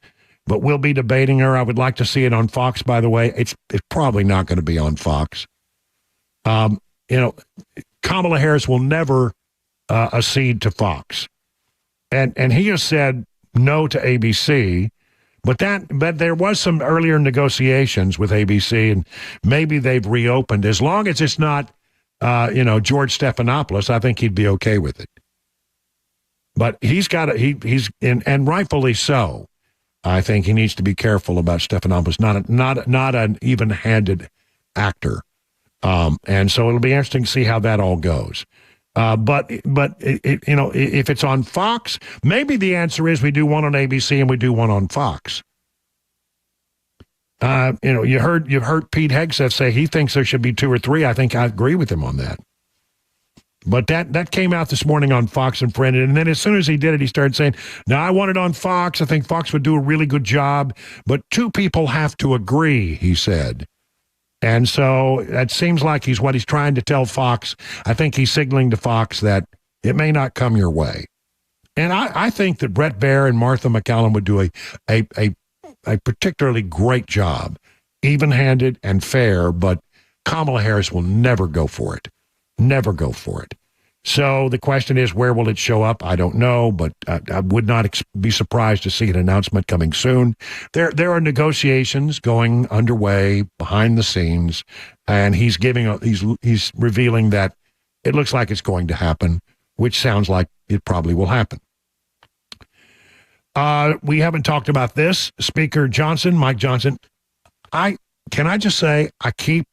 Speaker 1: but we'll be debating her. I would like to see it on Fox, by the way. It's probably not going to be on Fox. Kamala Harris will never accede to Fox. And he has said no to ABC, but there was some earlier negotiations with ABC, and maybe they've reopened. As long as it's not, George Stephanopoulos, I think he'd be okay with it. But he's and rightfully so. I think he needs to be careful about Stephanopoulos, not an even-handed actor, and so it'll be interesting to see how that all goes. But if it's on Fox, maybe the answer is we do one on ABC and we do one on Fox. You heard Pete Hegseth say he thinks there should be 2 or 3. I think I agree with him on that. But that came out this morning on Fox and Friends, and then as soon as he did it, he started saying, "No, I want it on Fox. I think Fox would do a really good job, but 2 people have to agree," he said. And so it seems like what he's trying to tell Fox. I think he's signaling to Fox that it may not come your way. And I think that Brett Baer and Martha McCallum would do a particularly great job, even-handed and fair, but Kamala Harris will never go for it. Never go for it. So the question is, where will it show up? I don't know, but I would not be surprised to see an announcement coming soon. There are negotiations going underway behind the scenes, and he's revealing that it looks like it's going to happen, which sounds like it probably will happen. We haven't talked about this. Speaker Johnson, Mike Johnson, can I just say, I keep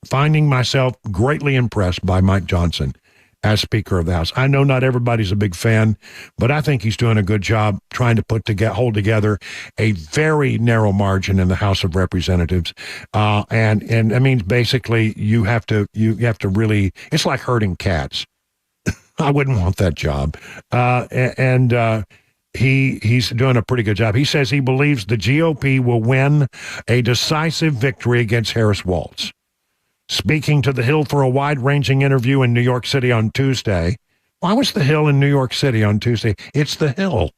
Speaker 1: finding myself greatly impressed by Mike Johnson as Speaker of the House. I know not everybody's a big fan, but I think he's doing a good job trying to hold together a very narrow margin in the House of Representatives. And I mean, basically, you have to really, it's like herding cats. I wouldn't want that job. He's doing a pretty good job. He says he believes the GOP will win a decisive victory against Harris Walz. Speaking to The Hill for a wide-ranging interview in New York City on Tuesday. Why was The Hill in New York City on Tuesday? It's The Hill.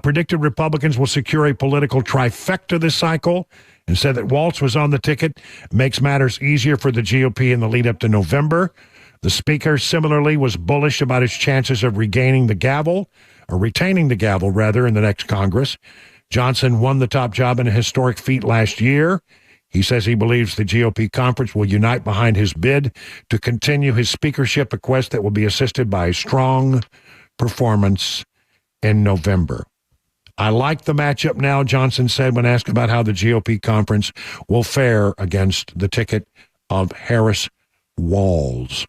Speaker 1: Predicted Republicans will secure a political trifecta this cycle and said that Walz was on the ticket makes matters easier for the GOP in the lead up to November. The Speaker similarly was bullish about his chances of retaining the gavel, in the next Congress. Johnson won the top job in a historic feat last year. He says he believes the GOP conference will unite behind his bid to continue his speakership, a quest that will be assisted by a strong performance in November. I like the matchup now, Johnson said when asked about how the GOP conference will fare against the ticket of Harris Walz.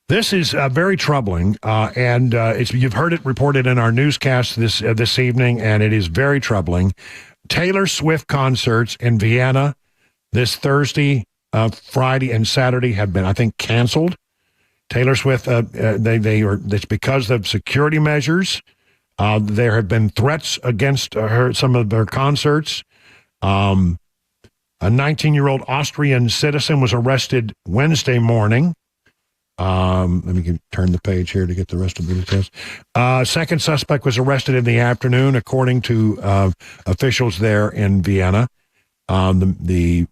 Speaker 1: This is very troubling, and you've heard it reported in our newscast this evening, and it is very troubling. Taylor Swift concerts in Vienna this Thursday, Friday, and Saturday have been, I think, canceled. Taylor Swift, it's because of security measures. There have been threats against some of their concerts. A 19-year-old Austrian citizen was arrested Wednesday morning. Let me turn the page here to get the rest of the details. Second suspect was arrested in the afternoon, according to officials there in Vienna, the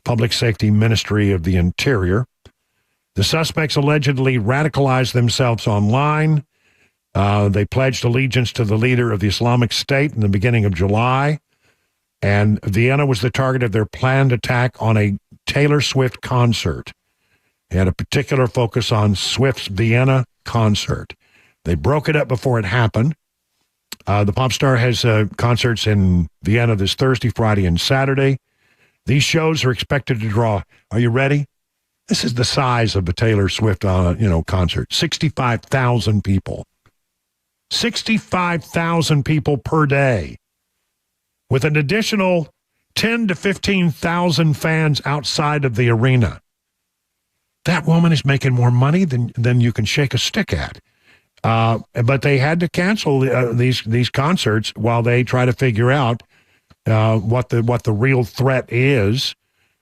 Speaker 1: Public Safety Ministry of the Interior. The suspects allegedly radicalized themselves online. They pledged allegiance to the leader of the Islamic State in the beginning of July, and Vienna was the target of their planned attack on a Taylor Swift concert. They had a particular focus on Swift's Vienna concert. They broke it up before it happened. The pop star has concerts in Vienna this Thursday, Friday, and Saturday. These shows are expected to draw, are you ready? This is the size of a Taylor Swift concert. 65,000 people. 65,000 people per day, with an additional 10 to 15,000 fans outside of the arena. That woman is making more money than you can shake a stick at. But they had to cancel these concerts while they try to figure out what the real threat is.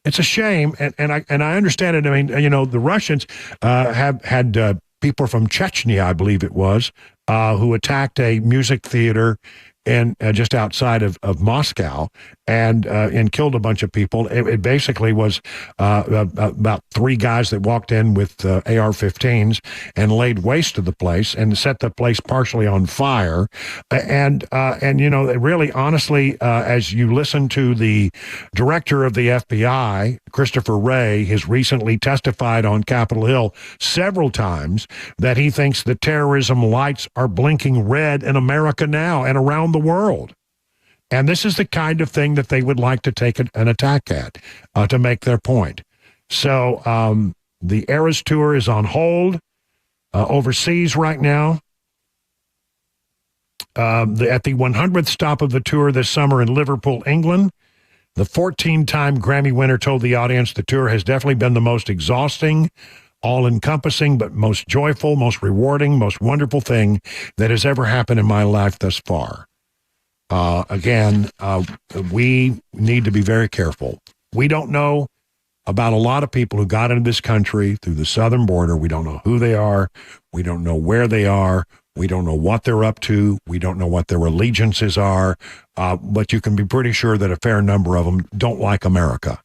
Speaker 1: It's a shame, and I understand it. I mean, the Russians have had people from Chechnya, I believe it was, who attacked a music theater and just outside of Moscow and killed a bunch of people. It basically was about three guys that walked in with AR-15s and laid waste to the place and set the place partially on fire. And really, honestly, as you listen to the director of the FBI, Christopher Wray, has recently testified on Capitol Hill several times that he thinks the terrorism lights are blinking red in America now and around the world. And this is the kind of thing that they would like to take an attack at to make their point. So the Eras Tour is on hold overseas right now. At the 100th stop of the tour this summer in Liverpool, England, the 14-time Grammy winner told the audience the tour has definitely been the most exhausting, all-encompassing, but most joyful, most rewarding, most wonderful thing that has ever happened in my life thus far. We need to be very careful. We don't know about a lot of people who got into this country through the southern border. We don't know who they are. We don't know where they are. We don't know what they're up to. We don't know what their allegiances are. But you can be pretty sure that a fair number of them don't like America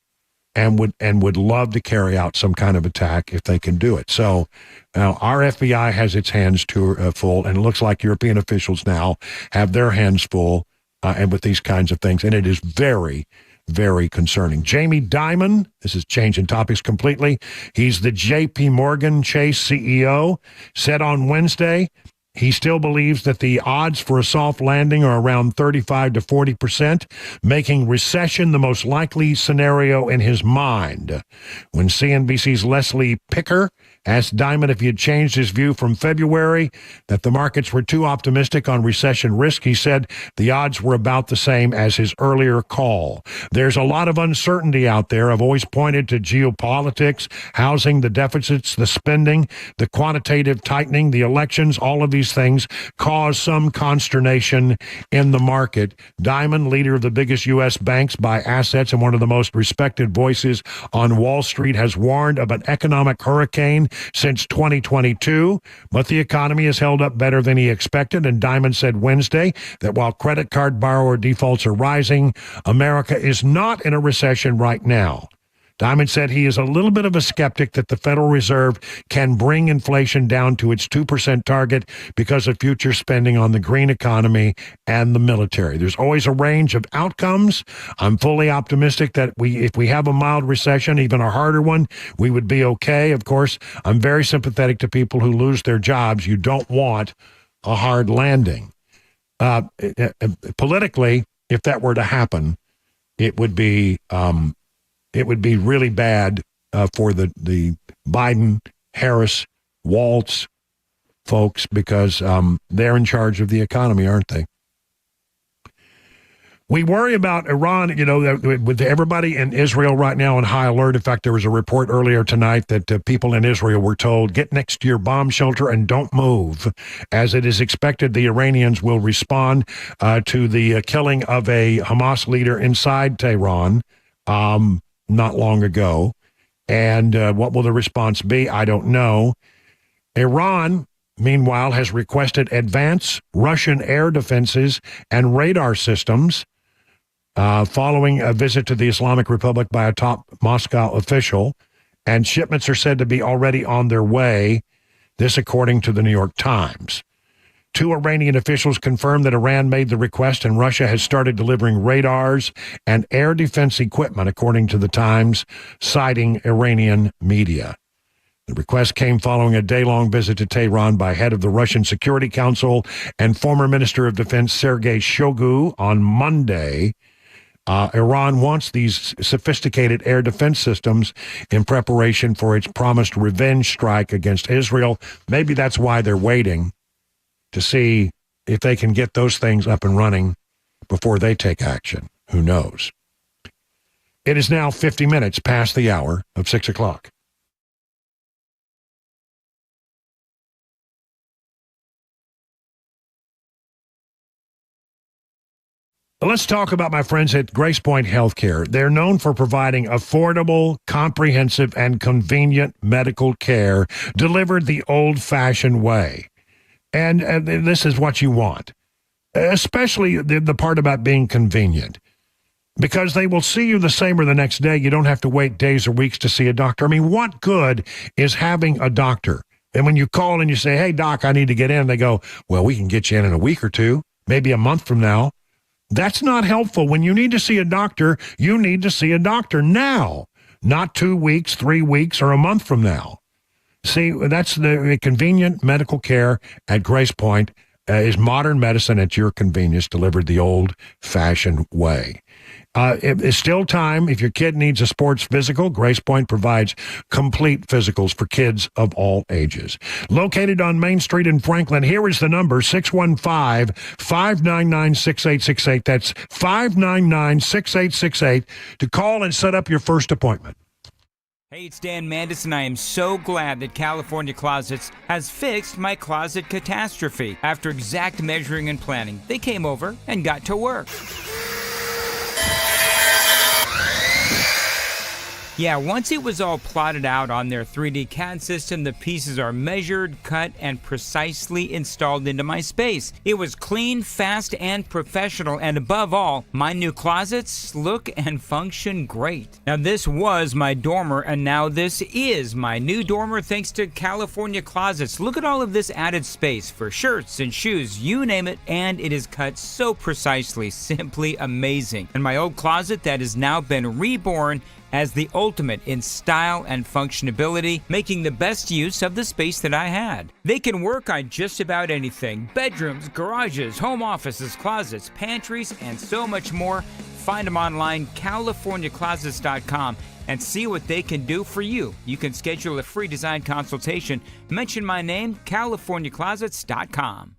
Speaker 1: and would love to carry out some kind of attack if they can do it. So now our FBI has its hands full, and it looks like European officials now have their hands full and with these kinds of things. And it is very, very concerning. Jamie Dimon, this is changing topics completely. He's the J.P. Morgan Chase CEO, said on Wednesday He still believes that the odds for a soft landing are around 35 to 40%, making recession the most likely scenario in his mind. When CNBC's Leslie Picker asked Diamond if he had changed his view from February, that the markets were too optimistic on recession risk, he said the odds were about the same as his earlier call. There's a lot of uncertainty out there. I've always pointed to geopolitics, housing, the deficits, the spending, the quantitative tightening, the elections, all of these things cause some consternation in the market. Diamond, leader of the biggest U.S. banks by assets and one of the most respected voices on Wall Street, has warned of an economic hurricane since 2022, but the economy has held up better than he expected. And Diamond said Wednesday that while credit card borrower defaults are rising, America is not in a recession right now. Diamond said he is a little bit of a skeptic that the Federal Reserve can bring inflation down to its 2% target because of future spending on the green economy and the military. There's always a range of outcomes. I'm fully optimistic that if we have a mild recession, even a harder one, we would be okay. Of course, I'm very sympathetic to people who lose their jobs. You don't want a hard landing. Politically, if that were to happen, it would be really bad for the Biden, Harris, Waltz folks because they're in charge of the economy, aren't they? We worry about Iran, with everybody in Israel right now on high alert. In fact, there was a report earlier tonight that people in Israel were told, get next to your bomb shelter and don't move, as it is expected the Iranians will respond to the killing of a Hamas leader inside Tehran not long ago. And what will the response be? I don't know. Iran, meanwhile, has requested advanced Russian air defenses and radar systems following a visit to the Islamic Republic by a top Moscow official, and shipments are said to be already on their way, this according to the New York Times. 2 Iranian officials confirmed that Iran made the request and Russia has started delivering radars and air defense equipment, according to the Times, citing Iranian media. The request came following a day-long visit to Tehran by head of the Russian Security Council and former Minister of Defense Sergei Shoigu on Monday. Iran wants these sophisticated air defense systems in preparation for its promised revenge strike against Israel. Maybe that's why they're waiting to see if they can get those things up and running before they take action. Who knows? It is now 50 minutes past the hour of 6 o'clock. Let's talk about my friends at Grace Point Healthcare. They're known for providing affordable, comprehensive, and convenient medical care delivered the old-fashioned way. And this is what you want, especially the part about being convenient, because they will see you the same or the next day. You don't have to wait days or weeks to see a doctor. I mean, what good is having a doctor? And when you call and you say, hey, doc, I need to get in, they go, well, we can get you in a week or two, maybe a month from now. That's not helpful. When you need to see a doctor, you need to see a doctor now, not 2 weeks, 3 weeks, or a month from now. See, that's the convenient medical care at Grace Point is modern medicine at your convenience, delivered the old-fashioned way. It's still time. If your kid needs a sports physical, Grace Point provides complete physicals for kids of all ages. Located on Main Street in Franklin, here is the number, 615-599-6868. That's 599-6868 to call and set up your first appointment.
Speaker 16: Hey, it's Dan Mandis, and I am so glad that California Closets has fixed my closet catastrophe. After exact measuring and planning, they came over and got to work. Yeah, once it was all plotted out on their 3D CAD system, the pieces are measured, cut, and precisely installed into my space. It was clean, fast, and professional, and above all, my new closets look and function great. Now, this was my dormer, and now this is my new dormer thanks to California Closets. Look at all of this added space for shirts and shoes, you name it, and it is cut so precisely, simply amazing. And my old closet that has now been reborn as the ultimate in style and functionability, making the best use of the space that I had. They can work on just about anything: bedrooms, garages, home offices, closets, pantries, and so much more. Find them online, CaliforniaClosets.com, and see what they can do for you. You can schedule a free design consultation. Mention my name, CaliforniaClosets.com.